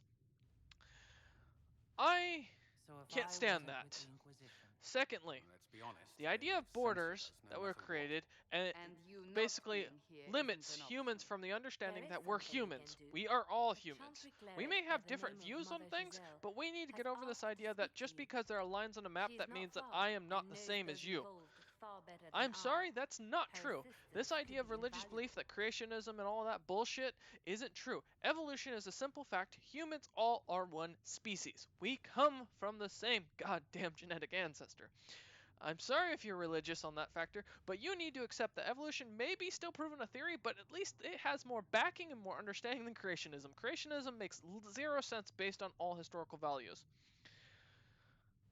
Speaker 1: I
Speaker 5: So if
Speaker 1: can't
Speaker 5: I
Speaker 1: stand
Speaker 5: wasn't
Speaker 1: that.
Speaker 5: with the Inquisition,
Speaker 1: Secondly,
Speaker 10: Let's be honest.
Speaker 1: the idea of
Speaker 10: it's
Speaker 1: borders
Speaker 10: senseless, no
Speaker 1: that were
Speaker 10: matter what.
Speaker 1: created and
Speaker 4: And you not
Speaker 1: basically
Speaker 4: being here
Speaker 1: limits
Speaker 4: isn't an
Speaker 1: humans
Speaker 4: option.
Speaker 1: from the understanding
Speaker 3: There is
Speaker 1: that we're
Speaker 3: something we can
Speaker 1: humans.
Speaker 3: do.
Speaker 1: We are all
Speaker 3: A
Speaker 1: humans.
Speaker 3: chantry
Speaker 1: We
Speaker 3: cleric
Speaker 1: may
Speaker 3: by
Speaker 1: have
Speaker 3: the
Speaker 1: different
Speaker 3: name of
Speaker 1: views on
Speaker 3: Mother
Speaker 1: things,
Speaker 3: Giselle
Speaker 1: but we need to
Speaker 3: has
Speaker 1: get over this
Speaker 3: asked to
Speaker 1: idea that
Speaker 3: speak to
Speaker 1: just
Speaker 3: you.
Speaker 1: because there are lines on a map,
Speaker 3: She is
Speaker 1: that
Speaker 3: not
Speaker 1: means that
Speaker 3: far
Speaker 1: I am not
Speaker 3: and
Speaker 1: the
Speaker 3: knows
Speaker 1: same
Speaker 3: those
Speaker 1: as you.
Speaker 3: involved far better than
Speaker 1: I'm
Speaker 3: I.
Speaker 1: sorry, that's not
Speaker 3: Her
Speaker 1: true. This
Speaker 3: assistance
Speaker 1: idea of
Speaker 3: could be
Speaker 1: religious
Speaker 3: invaluable.
Speaker 1: belief that creationism and all that bullshit isn't true. Evolution is a simple fact. Humans all are one species. We come from the same goddamn genetic ancestor. I'm sorry if you're religious on that factor, but you need to accept that evolution may be still proven a theory, but at least it has more backing and more understanding than creationism. Creationism makes zero sense based on all historical values.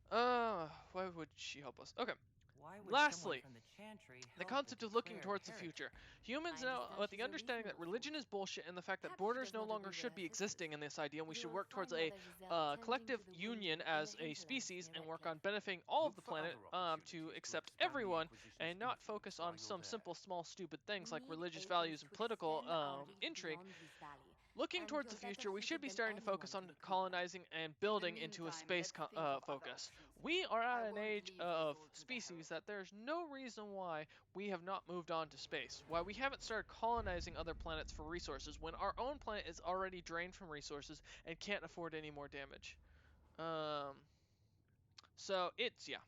Speaker 1: Why would she help us? Okay.
Speaker 5: Why would someone
Speaker 1: Lastly,
Speaker 5: from the Chantry
Speaker 1: the
Speaker 5: help a
Speaker 1: concept of looking
Speaker 5: declared
Speaker 1: towards the
Speaker 5: heretic?
Speaker 1: future. Humans
Speaker 3: I
Speaker 1: now,
Speaker 3: understand
Speaker 1: with
Speaker 3: she's
Speaker 1: the
Speaker 3: a
Speaker 1: understanding that
Speaker 3: reasonable
Speaker 1: religion
Speaker 3: soul.
Speaker 1: is bullshit and the fact that
Speaker 3: Perhaps she
Speaker 1: borders
Speaker 3: does
Speaker 1: no
Speaker 3: not
Speaker 1: longer
Speaker 3: agree with
Speaker 1: should
Speaker 3: her
Speaker 1: be
Speaker 3: sisters.
Speaker 1: existing in this idea, and we should
Speaker 3: You'll
Speaker 1: work towards
Speaker 3: find
Speaker 1: a
Speaker 3: Mother Giselle tending
Speaker 1: collective
Speaker 3: to the
Speaker 1: union
Speaker 3: wounded in
Speaker 1: as
Speaker 3: the
Speaker 1: a
Speaker 3: hinterlands
Speaker 1: species
Speaker 3: near
Speaker 1: and work
Speaker 3: Redcliffe.
Speaker 1: on benefiting all of
Speaker 10: Look
Speaker 1: the
Speaker 10: for
Speaker 1: planet
Speaker 10: other
Speaker 1: to
Speaker 10: opportunities
Speaker 1: accept
Speaker 10: expand the
Speaker 1: everyone
Speaker 10: Inquisition's
Speaker 1: and not
Speaker 10: influence
Speaker 1: focus
Speaker 10: while
Speaker 1: on
Speaker 10: you're
Speaker 1: some
Speaker 10: there.
Speaker 1: simple small stupid things
Speaker 3: We
Speaker 1: like
Speaker 3: need
Speaker 1: religious
Speaker 3: agents
Speaker 1: values and
Speaker 3: to
Speaker 1: political
Speaker 3: extend our reach
Speaker 1: intrigue.
Speaker 3: beyond this valley,
Speaker 1: Looking
Speaker 3: and
Speaker 1: towards the
Speaker 3: you're better
Speaker 1: future, we should
Speaker 3: suited
Speaker 1: be
Speaker 3: than
Speaker 1: starting to
Speaker 3: anyone
Speaker 1: focus on
Speaker 3: to recruit them.
Speaker 1: colonizing and
Speaker 4: In the
Speaker 1: building into a
Speaker 4: meantime,
Speaker 1: space
Speaker 4: let's think of other
Speaker 1: focus.
Speaker 4: options.
Speaker 1: We are
Speaker 4: I
Speaker 1: at an
Speaker 4: won't
Speaker 1: age
Speaker 4: leave this
Speaker 1: of
Speaker 4: all to the
Speaker 1: species
Speaker 4: Herald.
Speaker 1: that there's no reason why we have not moved on to space, why we haven't started colonizing other planets for resources when our own planet is already drained from resources and can't afford any more damage. Um, so it's, yeah.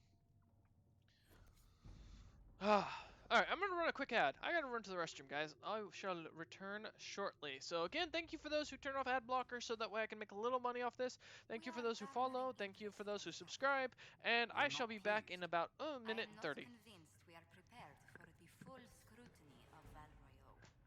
Speaker 1: Alright, I'm gonna run a quick ad. I gotta run to the restroom, guys. I shall return shortly. So again, thank you for those who turn off ad blockers so that way I can make a little money off this. Thank you for those who follow. Thank you for those who subscribe. And I shall be back in about a minute and 30.
Speaker 3: Convinced we are prepared for the full scrutiny of Val Royeaux.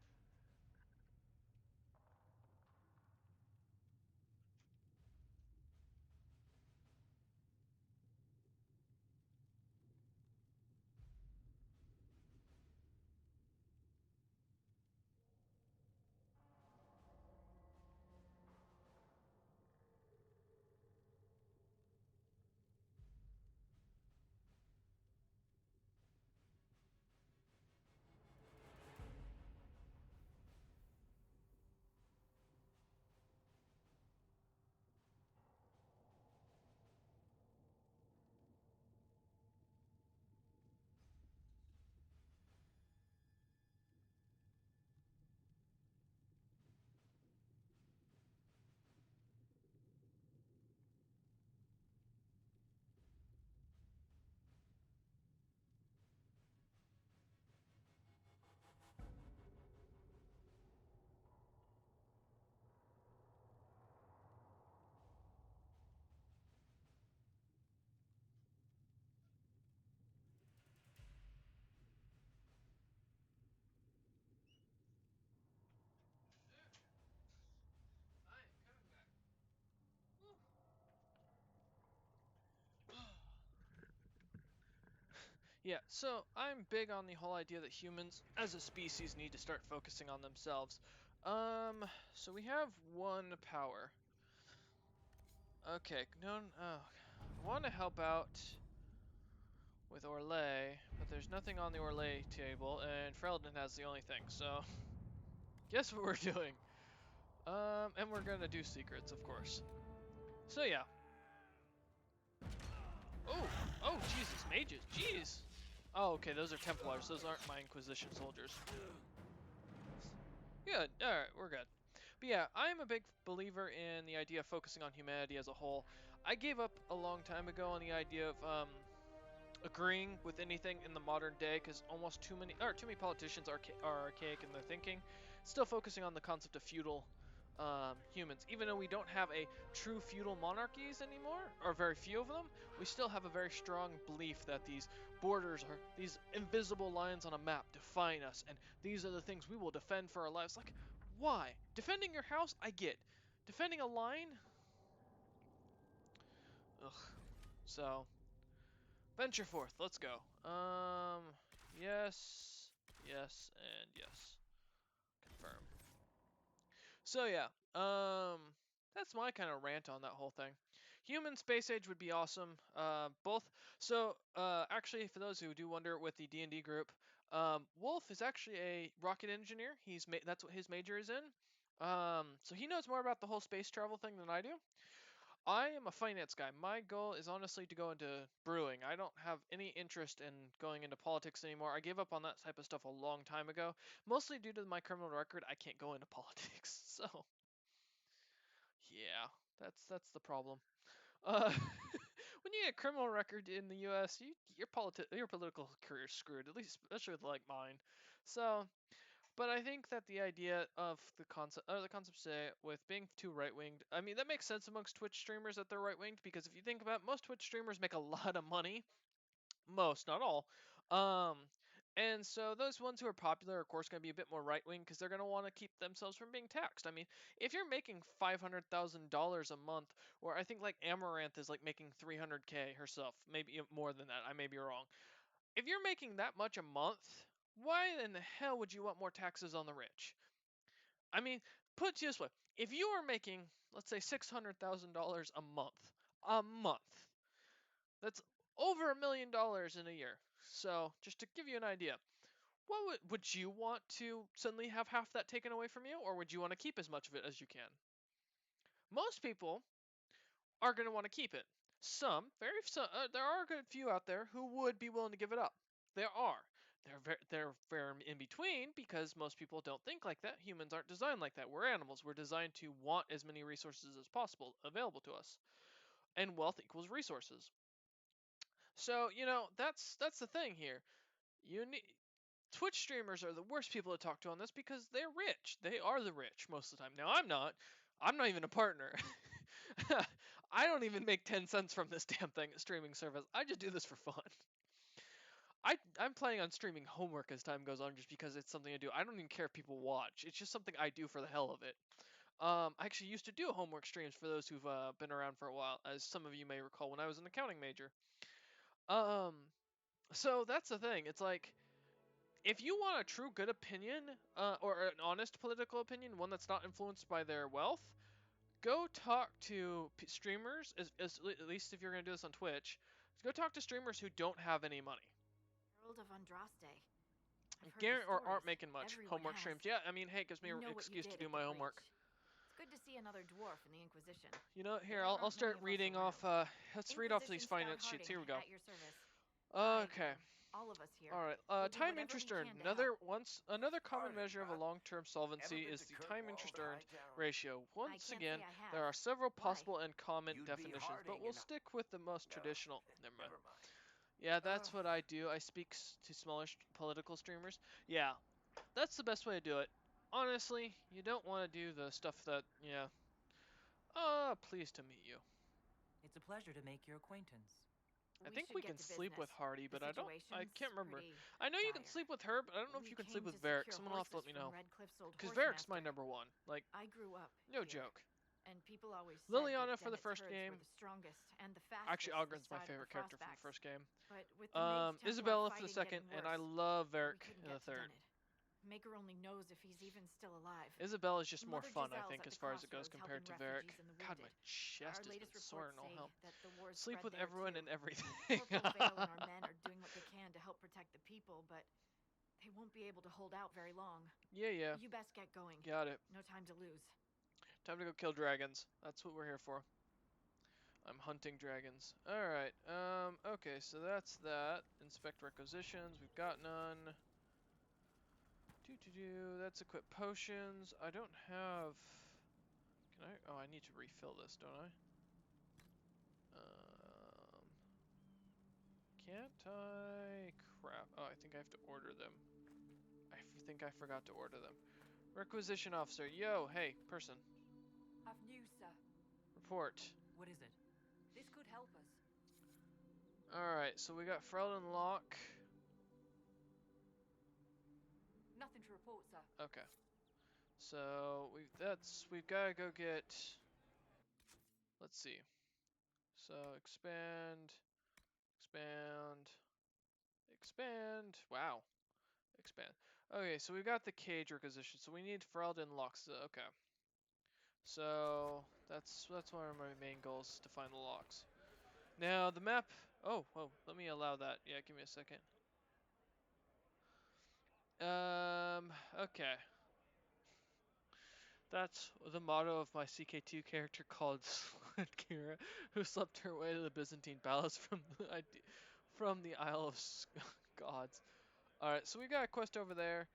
Speaker 1: Yeah, so I'm big on the whole idea that humans as a species need to start focusing on themselves. So we have one power. Okay, no, I want to help out with Orlais, but there's nothing on the Orlais table, and Ferelden has the only thing, so guess what we're doing? And we're gonna do secrets, of course. So yeah. Oh, oh, Jesus, mages, jeez. Oh, okay, those are Templars, those aren't my Inquisition soldiers. Good, alright, we're good. But yeah, I'm a big believer in the idea of focusing on humanity as a whole. I gave up a long time ago on the idea of, agreeing with anything in the modern day because almost too many politicians are archaic in their thinking. Still focusing on the concept of feudal humans, even though we don't have a true feudal monarchies anymore, or very few of them, we still have a very strong belief that these borders are these invisible lines on a map define us, and these are the things we will defend for our lives. Like, why? Defending your house, I get. Defending a line, ugh. So venture forth. Let's go. Yes, yes, and yes. Confirm. So yeah, that's my kind of rant on that whole thing. Human space age would be awesome. Both. So, actually, for those who do wonder, with the D&D group, Wolf is actually a rocket engineer. That's what his major is in. So he knows more about the whole space travel thing than I do. I am a finance guy. My goal is honestly to go into brewing. I don't have any interest in going into politics anymore. I gave up on that type of stuff a long time ago, mostly due to my criminal record. I can't go into politics. So, yeah, that's the problem. When you get a criminal record in the U.S., your political career is screwed. At least, especially with like mine. So, but I think that the idea of the concept say with being too right-winged, I mean that makes sense amongst Twitch streamers that they're right-winged because if you think about it, most Twitch streamers make a lot of money, most, not all. Um, and so those ones who are popular are of course going to be a bit more right-wing because they're going to want to keep themselves from being taxed. I mean, if you're making $500,000 a month, or I think like Amaranth is like making 300K herself, maybe more than that. I may be wrong. if you're making that much a month, why in the hell would you want more taxes on the rich? I mean, put it this way: if you are making, let's say, $600,000 a month, that's over $1 million in a year. So, just to give you an idea, what would you want to suddenly have half that taken away from you, or would you want to keep as much of it as you can? Most people are going to want to keep it. There are a good few out there who would be willing to give it up. There are. They're very in between because most people don't think like that. Humans aren't designed like that. We're animals. We're designed to want as many resources as possible available to us, and wealth equals resources. So that's the thing here. You need Twitch streamers are the worst people to talk to on this because they're rich. They are the rich most of the time. Now I'm not. I'm not even a partner. I don't even make 10 cents from this damn thing, streaming service. I just do this for fun. I'm planning on streaming homework as time goes on just because it's something I do. I don't even care if people watch. It's just something I do for the hell of it. I actually used to do homework streams for those who've been around for a while, as some of you may recall when I was an accounting major. So that's the thing. It's like, if you want a true good opinion, or an honest political opinion, one that's not influenced by their wealth, go talk to streamers, at least if you're going to do this on Twitch, go talk to streamers who don't have any money.
Speaker 11: Herald of Andraste.
Speaker 1: Or aren't making much homework streams. Yeah, I mean, hey, it gives me an excuse to do my homework.
Speaker 11: It's good to see another dwarf in the Inquisition.
Speaker 1: Here, I'll start reading off, let's read off these finance sheets. Here we go. Okay.
Speaker 11: All of us here.
Speaker 1: All right. Time interest earned. Another common measure of a long-term solvency is the time interest earned ratio. Once again, there are several possible and common definitions, but we'll stick with the most traditional. Never mind. Yeah, that's what I do. I speak to smaller political streamers. Yeah, that's the best way to do it. Honestly, you don't want to do the stuff that, pleased to meet you.
Speaker 5: It's a pleasure to make your acquaintance.
Speaker 1: I think we can sleep with Hardy, but I can't remember. I know you can sleep with her, but I don't know if you can sleep with Varric. Someone will have to let me know. Because Varric's my number one. Like,
Speaker 11: I grew up
Speaker 1: no joke.
Speaker 11: And people always
Speaker 1: Liliana for the first game. Actually, Ogren's my favorite character from the first game. Isabella for the second, and I love Varric in the third.
Speaker 11: Maker only knows if he's even still alive.
Speaker 1: Isabella is just more fun, I think, as far as it goes compared to Varric. God, my chest has been sore and all hell. Sleep with everyone and everything.
Speaker 11: Purple Veil and our men are doing what they can to help protect the people, but they won't be able to hold out very long.
Speaker 1: Yeah.
Speaker 11: You best get going.
Speaker 1: Got it.
Speaker 11: No time to lose.
Speaker 1: Time to go kill dragons. That's what we're here for. I'm hunting dragons. Alright, okay, so that's that. Inspect requisitions, we've got none. That's equip potions. I don't have... Can I? Oh, I need to refill this, don't I? Can't I? Crap. Oh, I think I have to order them. I think I forgot to order them. Requisition officer. Yo, hey, person.
Speaker 5: I've news, sir.
Speaker 1: Report.
Speaker 5: What is it?
Speaker 11: This could help us.
Speaker 1: Alright, so we got Freldon Lock.
Speaker 11: Nothing to report, sir.
Speaker 1: Okay. So we've gotta go get, let's see. So expand. Wow. Expand. Okay, so we've got the cage requisition. So we need Freldon locks. Okay. So that's one of my main goals, to find the locks. Now the map. Oh, let me allow that. Yeah, give me a second. Okay. That's the motto of my CK2 character called Kira, who slept her way to the Byzantine palace from the Isle of Gods. Alright, so we got a quest over there.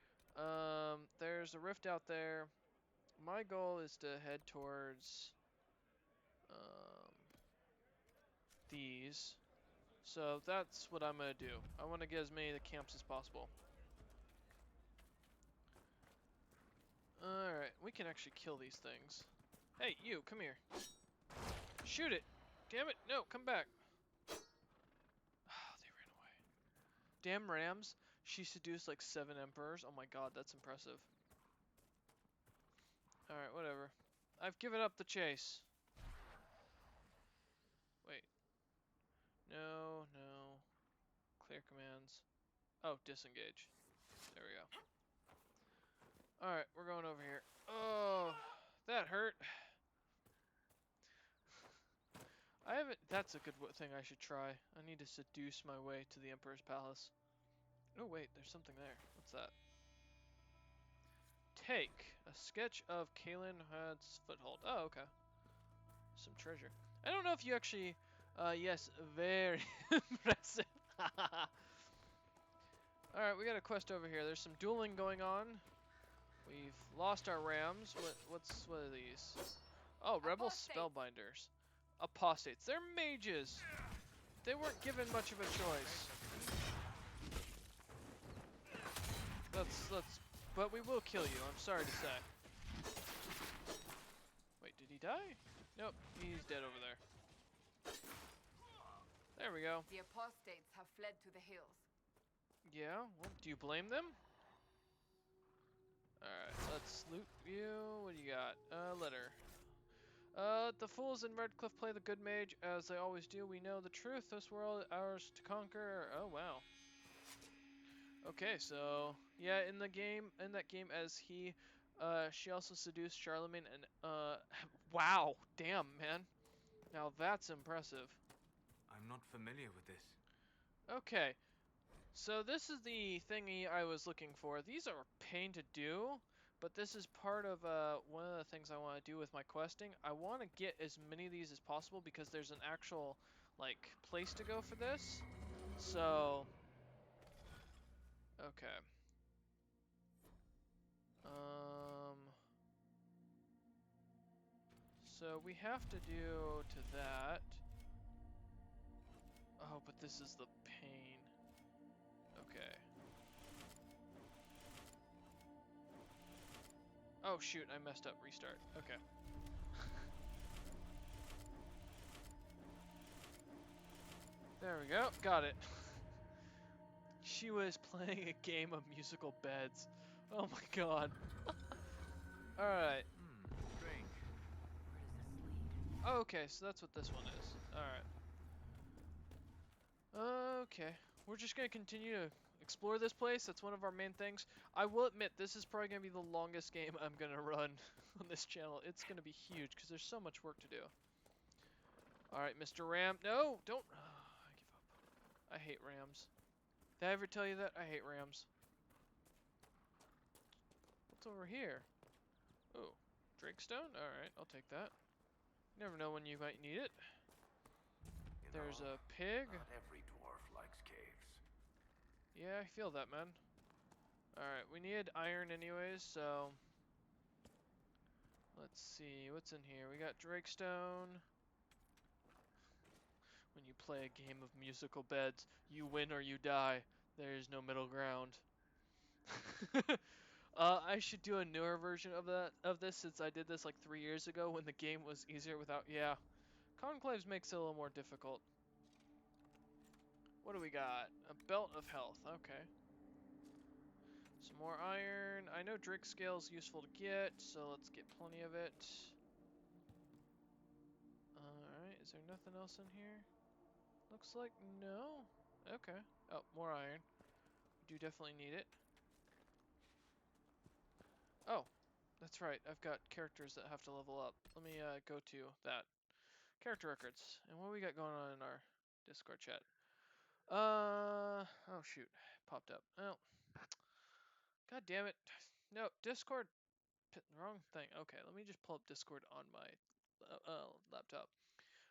Speaker 1: There's a rift out there. My goal is to head towards these. So that's what I'm gonna do. I want to get as many of the camps as possible. Alright, we can actually kill these things. Hey, you, come here. Shoot it! Damn it, no, come back. Oh, they ran away. Damn rams. She seduced like 7 emperors. Oh my god, that's impressive. Alright, whatever. I've given up the chase. Wait. No. Clear commands. Oh, disengage. There we go. Alright, we're going over here. Oh, that hurt. I haven't... That's a good thing I should try. I need to seduce my way to the Emperor's Palace. Oh, wait, there's something there. What's that? Take. A sketch of Kalen Had's foothold. Oh, okay. Some treasure. I don't know if you actually... yes, very impressive. Alright, we got a quest over here. There's some dueling going on. We've lost our rams. What are these? Oh, rebel spellbinders. Apostates. They're mages. They weren't given much of a choice. But we will kill you, I'm sorry to say. Wait, did he die? Nope, he's dead over there. There we go.
Speaker 4: The apostates have fled to the hills.
Speaker 1: Yeah, well, do you blame them? Alright, let's loot you. What do you got? Letter. The fools in Redcliffe play the good mage, as they always do. We know the truth. This world is ours to conquer. Oh, wow. Okay, so, yeah, in that game, as she also seduced Charlemagne and, wow, damn, man. Now that's impressive.
Speaker 6: I'm not familiar with this.
Speaker 1: Okay, so this is the thingy I was looking for. These are a pain to do, but this is part of one of the things I want to do with my questing. I want to get as many of these as possible because there's an actual, like, place to go for this. So, okay. So we have to do to that. Oh, but this is the pain. Okay. Oh shoot, I messed up. Restart. Okay. There we go. Got it. She was playing a game of musical beds. Oh my god. Alright.
Speaker 6: Strange.
Speaker 1: Okay, so that's what this one is. Alright. Okay. We're just gonna continue to explore this place. That's one of our main things. I will admit, this is probably gonna be the longest game I'm gonna run on this channel. It's gonna be huge, because there's so much work to do. Alright, Mr. Ram. No! Don't... I give up. I hate rams. Did I ever tell you that? I hate rams. What's over here? Oh, Drakestone? Alright, I'll take that. You never know when you might need it. There's a pig.
Speaker 2: Not every dwarf likes caves.
Speaker 1: Yeah, I feel that, man. Alright, we need iron anyways, so... Let's see, what's in here? We got Drakestone. When you play a game of musical beds, you win or you die. There is no middle ground. I should do a newer version of this since I did this like 3 years ago when the game was easier without... Yeah. Conclaves makes it a little more difficult. What do we got? A belt of health. Okay. Some more iron. I know Drake scale is useful to get, so let's get plenty of it. Alright, is there nothing else in here? Looks like no. Okay. Oh, more iron. We do definitely need it. Oh, that's right. I've got characters that have to level up. Let me go to that. Character records. And what we got going on in our Discord chat? Oh shoot. Popped up. Oh. God damn it. No, Discord. Wrong thing. Okay, let me just pull up Discord on my laptop.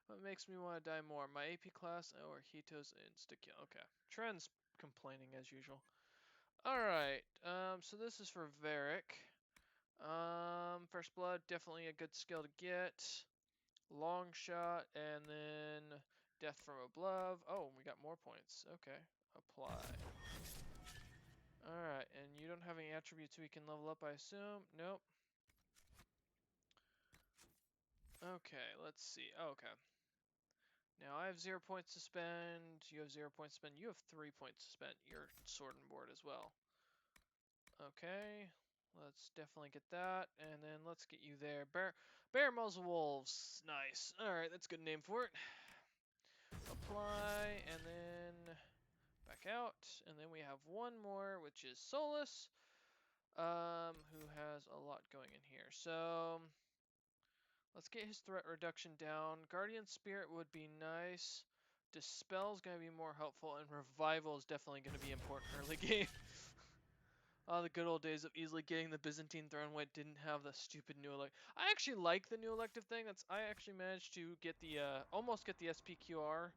Speaker 1: What makes me want to die more? My AP class or Hitos Insta-kill? Okay. Trends complaining as usual. Alright, so this is for Varric. First Blood, definitely a good skill to get. Long Shot, and then Death from Above. Oh, we got more points. Okay, apply. Alright, and you don't have any attributes we can level up, I assume? Nope. Okay, let's see. Oh, okay. Now I have 0 points to spend. You have 0 points to spend. You have 3 points to spend. Your sword and board as well. Okay, let's definitely get that, and then let's get you there. Bear Muzzle Wolves. Nice. Alright, that's a good name for it. Apply, and then back out, and then we have one more, which is Solus, who has a lot going in here. So let's get his threat reduction down. Guardian Spirit would be nice. Dispel's going to be more helpful, and Revival is definitely going to be important early game. Oh, the good old days of easily getting the Byzantine throne when it didn't have the stupid new elect. I actually like the new elective thing. I actually managed to get the almost get the SPQR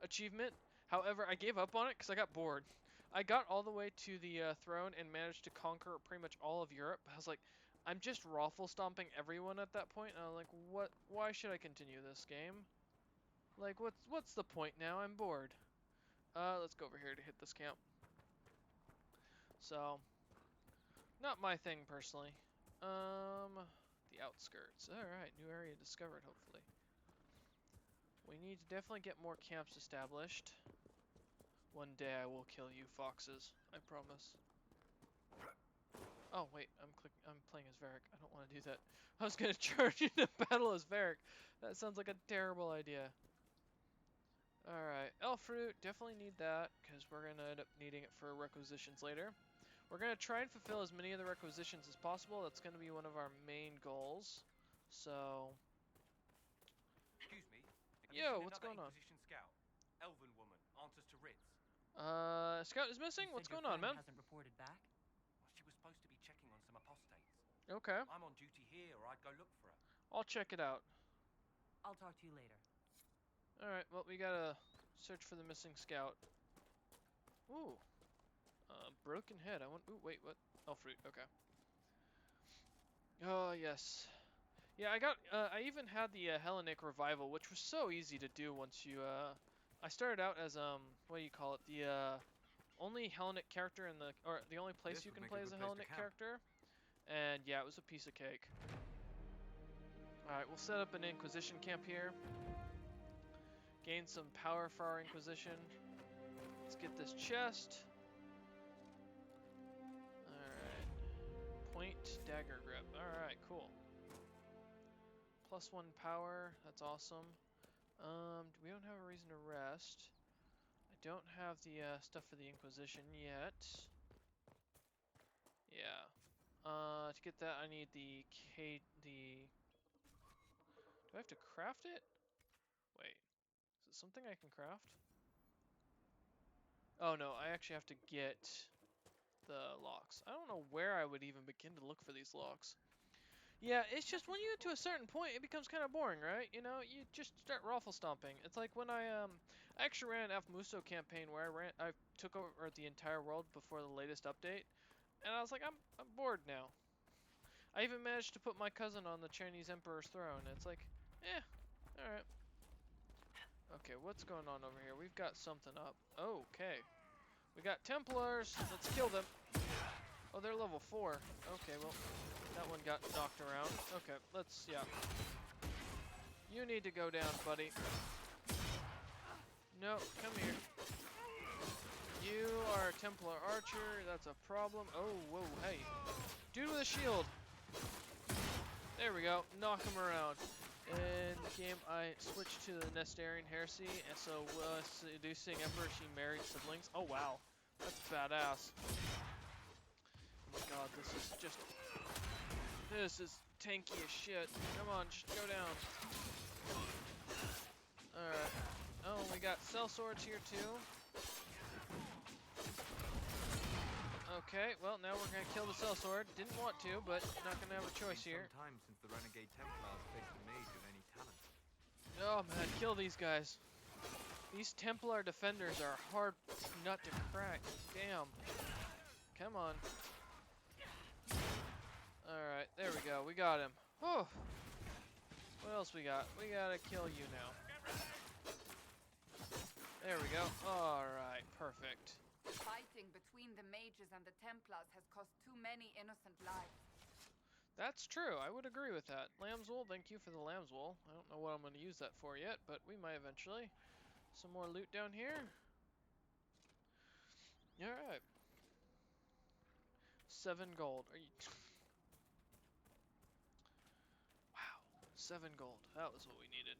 Speaker 1: achievement. However, I gave up on it because I got bored. I got all the way to the throne and managed to conquer pretty much all of Europe. I was like, I'm just raffle stomping everyone at that point. And I'm like, what? Why should I continue this game? Like, what's the point now? I'm bored. Let's go over here to hit this camp. So, not my thing personally. The outskirts. Alright, new area discovered, hopefully. We need to definitely get more camps established. One day I will kill you, foxes. I promise. Oh, wait, I'm playing as Varric. I don't want to do that. I was gonna charge into battle as Varric. That sounds like a terrible idea. Alright, elf fruit, definitely need that, because we're gonna end up needing it for requisitions later. We're going to try and fulfill as many of the requisitions as possible. That's going to be one of our main goals. So...
Speaker 10: Excuse me.
Speaker 1: Yo, what's going on?
Speaker 10: Inquisition scout. Elven woman. Answers to writs.
Speaker 1: Scout is missing? What's going on, man?
Speaker 7: Hasn't reported back?
Speaker 10: Well, she was supposed to be checking on some apostates.
Speaker 1: Okay.
Speaker 10: I'm on duty here, or I'd go look for her.
Speaker 1: I'll check it out.
Speaker 7: I'll talk to you later.
Speaker 1: Alright, well, we gotta search for the missing scout. Ooh. Broken head. Ooh, wait, what? Elf fruit. Okay. Oh, yes. Yeah, I even had the Hellenic Revival, which was so easy to do once you, I started out as, what do you call it? The, only Hellenic character or the only place you can play as a Hellenic character. And yeah, it was a piece of cake. Alright, we'll set up an Inquisition camp here. Gain some power for our Inquisition. Let's get this chest. Alright. Point dagger grip. Alright, cool. +1 power. That's awesome. We don't have a reason to rest. I don't have the stuff for the Inquisition yet. Yeah. To get that, I need the Do I have to craft it? Wait. Is it something I can craft? Oh no, I actually have to get the locks. I don't know where I would even begin to look for these locks. Yeah, it's just when you get to a certain point, it becomes kind of boring, right? You know, you just start raffle stomping. It's like when I actually ran an Afmuso campaign where I took over the entire world before the latest update, and I was like, I'm bored now. I even managed to put my cousin on the Chinese Emperor's throne. And it's like, all right. Okay, what's going on over here? We've got something up. Okay. We got Templars. Let's kill them. Oh, they're level 4. Okay, well, that one got knocked around. Okay, yeah. You need to go down, buddy. No, come here. You are a Templar archer. That's a problem. Oh, whoa, hey. Dude with a shield. There we go. Knock him around. In the game, I switched to the Nestarian heresy, and so seducing Emperor, she married siblings. Oh, wow. That's badass. Oh my god, this is tanky as shit. Come on, just go down. Alright. Oh, we got cell swords here too. Okay, well now we're gonna kill the sellsword. Didn't want to, but not gonna have a choice here.
Speaker 6: Some time since the renegade Templars faced a mage of any talent.
Speaker 1: Oh man, kill these guys. These Templar defenders are a hard nut to crack. Damn. Come on. Alright, there we go. We got him. Whew. What else we got? We gotta kill you now. There we go. Alright, perfect.
Speaker 4: Fighting between the mages and the Templars has cost too many innocent lives.
Speaker 1: That's true. I would agree with that. Lamb's wool, thank you for the lamb's wool. I don't know what I'm going to use that for yet, but we might eventually. Some more loot down here. Alright. 7 gold. Are you... Wow. 7 gold. That was what we needed.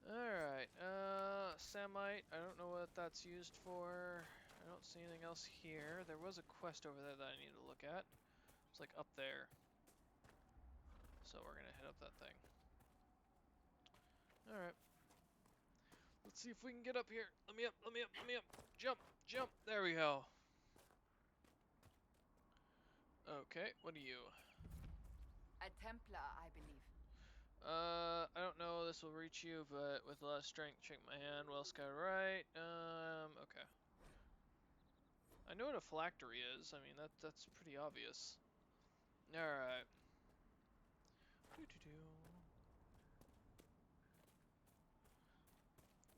Speaker 1: Alright, Samite, I don't know what that's used for. I don't see anything else here. There was a quest over there that I need to look at. It's like up there. So we're gonna hit up that thing. Alright. Let's see if we can get up here. Let me up, let me up, let me up. Jump, jump. There we go. Okay, what are you?
Speaker 4: A Templar, I believe.
Speaker 1: I don't know, this will reach you, but with a lot of strength, shake my hand, well scout right. Okay. I know what a phylactery is. I mean, that's pretty obvious. Alright.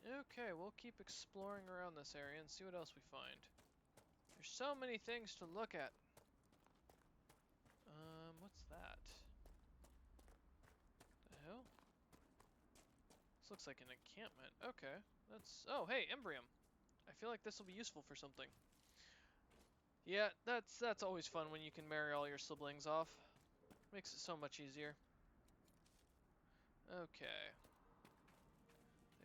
Speaker 1: Okay, we'll keep exploring around this area and see what else we find. There's so many things to look at. What's that? The hell? This looks like an encampment. Okay, that's... Oh, hey, Embrium. I feel like this will be useful for something. Yeah, that's always fun when you can marry all your siblings off. Makes it so much easier. Okay.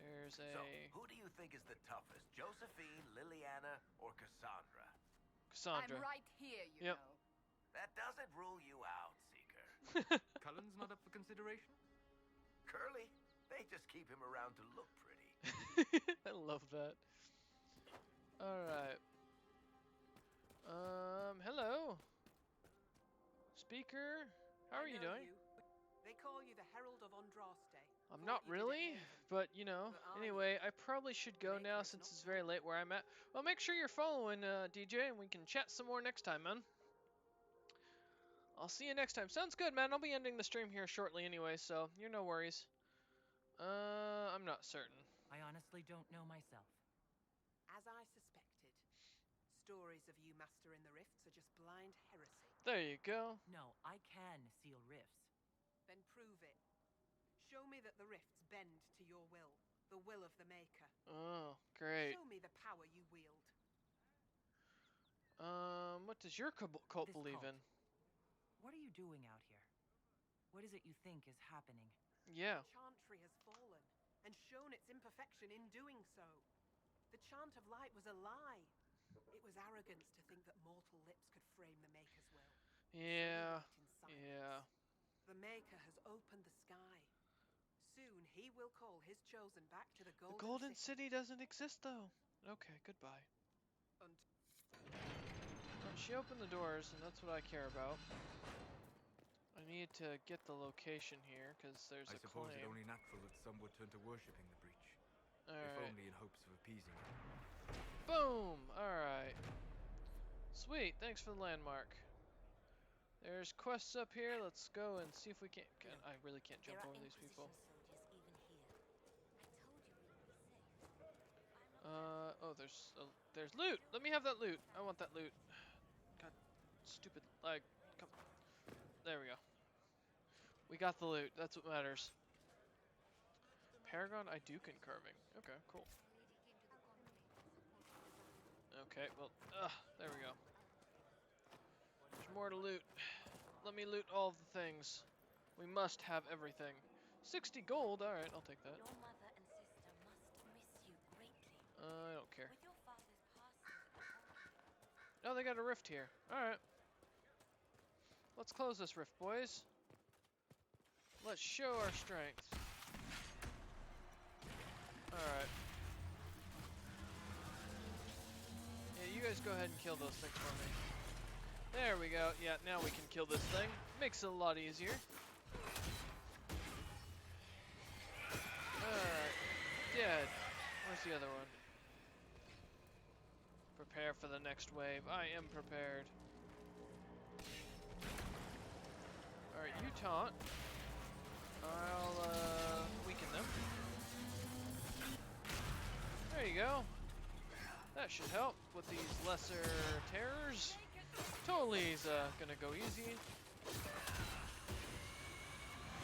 Speaker 1: There's a...
Speaker 2: So, who do you think is the toughest? Josephine, Liliana, or Cassandra?
Speaker 1: Cassandra.
Speaker 4: I'm right here, you know.
Speaker 2: That doesn't rule you out, Seeker.
Speaker 6: Cullen's not up for consideration?
Speaker 2: Curly, they just keep him around to look pretty.
Speaker 1: I love that. Alright. Hello. Speaker, how are you doing?
Speaker 12: They call you the Herald of Andraste.
Speaker 1: I'm not really, but you know. Anyway, I probably should go now since it's very late where I'm at. Well, make sure you're following DJ and we can chat some more next time, man. I'll see you next time. Sounds good, man. I'll be ending the stream here shortly anyway, so you're no worries. I'm not certain.
Speaker 5: I honestly don't know myself.
Speaker 12: As I suspected, stories of you mastering the rifts are just blind heresy.
Speaker 1: There you go.
Speaker 5: No, I can seal rifts.
Speaker 12: Then prove it. Show me that the rifts bend to your will, the will of the Maker.
Speaker 1: Oh, great.
Speaker 12: Show me the power you wield.
Speaker 1: What does your cult believe in?
Speaker 5: What are you doing out here? What is it you think is happening?
Speaker 1: Yeah.
Speaker 12: The chantry has fallen, and shown its imperfection in doing so. The chant of light was a lie. It was arrogance to think that mortal lips could frame the Maker's will.
Speaker 1: Yeah.
Speaker 12: So
Speaker 1: Yeah.
Speaker 12: The Maker has opened the sky. Soon he will call his chosen back to the Golden,
Speaker 1: The Golden City doesn't exist, though. Okay, goodbye. Well, she opened the doors, and that's what I care about. I need to get the location here, because there's a
Speaker 6: suppose
Speaker 1: claim.
Speaker 6: it's only natural that some would turn to worshipping the breach. If
Speaker 1: Alright.
Speaker 6: only in hopes of appeasing it.
Speaker 1: Boom! Alright. Sweet, thanks for the landmark. There's quests up here. Let's go and see if we can... I really can't jump over these people. Oh, there's loot. Let me have that loot. I want that loot. God, stupid lag. Come. There we go. We got the loot. That's what matters. Paragon Idukan carving. Okay, cool. Okay, well, there we go. There's more to loot. Let me loot all the things. We must have everything. 60 gold. All right, I'll take that.
Speaker 3: Your mother and sister must miss you greatly.
Speaker 1: I don't care.
Speaker 3: With your father's passing.
Speaker 1: Oh, they got a rift here. Alright. Let's close this rift, boys. Let's show our strength. Alright. Yeah, you guys go ahead and kill those things for me. There we go. Yeah, now we can kill this thing. Makes it a lot easier. Alright. Dead. Where's the other one? Prepare for the next wave. I am prepared. Alright, you taunt. I'll weaken them. There you go. That should help with these lesser terrors. Totally is gonna go easy.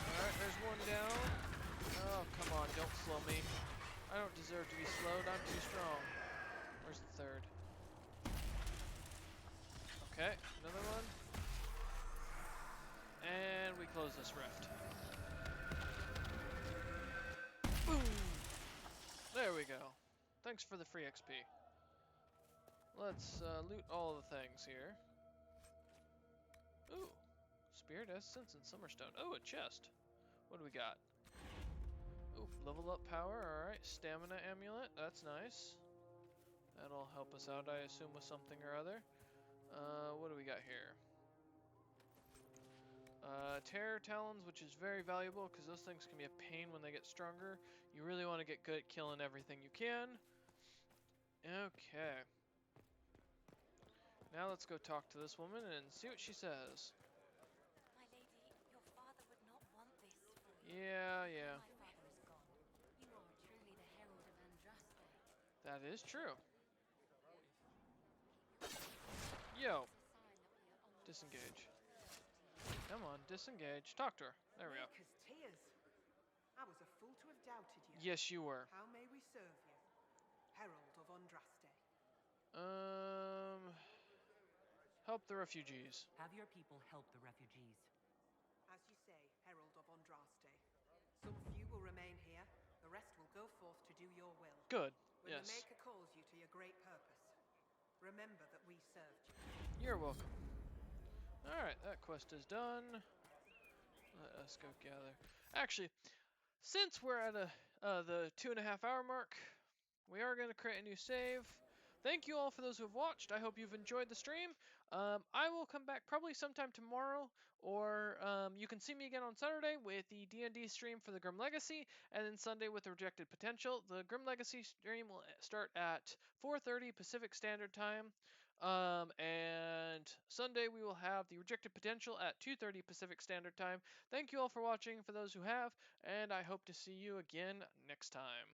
Speaker 1: Alright, there's one down. Oh, come on, don't slow me. I don't deserve to be slowed, I'm too strong. Where's the third? Okay, another one. And we close this rift. Boom! go. Thanks for the free XP. Let's loot all the things here. Ooh, Spirit Essence and Summerstone. Oh, a chest. What do we got? Ooh, level up power, alright. Stamina amulet, that's nice. That'll help us out, I assume, with something or other. What do we got here? Terror Talons, which is very valuable because those things can be a pain when they get stronger. You really want to get good at killing everything you can. Okay. Now let's go talk to this woman and see what she says.
Speaker 3: My lady, your father would not want this for you.
Speaker 1: Yeah.
Speaker 3: My father is gone. You are truly the herald of Andraste.
Speaker 1: That is true. Yo. Disengage. Come on, disengage. Talk to her. There we go.
Speaker 12: Maker's tears. I was a fool to have doubted you.
Speaker 1: Yes, you were.
Speaker 12: How may we serve you? Herald of Andraste.
Speaker 1: Help the refugees.
Speaker 5: Have your people help the refugees.
Speaker 12: As you say, Herald of Andraste. Some few will remain here. The rest will go forth to do your will.
Speaker 1: Good.
Speaker 12: When
Speaker 1: Yes.
Speaker 12: the Maker calls you to your great purpose, remember that we served you.
Speaker 1: You're welcome. Alright, that quest is done. Let us go gather. Actually, since we're at the 2.5 hour mark, we are going to create a new save. Thank you all for those who have watched. I hope you've enjoyed the stream. I will come back probably sometime tomorrow, or you can see me again on Saturday with the D&D stream for the Grim Legacy, and then Sunday with the Rejected Potential. The Grim Legacy stream will start at 4:30 Pacific Standard Time. And Sunday we will have the Rejected Potential at 2:30 Pacific Standard Time. Thank you all for watching, for those who have, and I hope to see you again next time.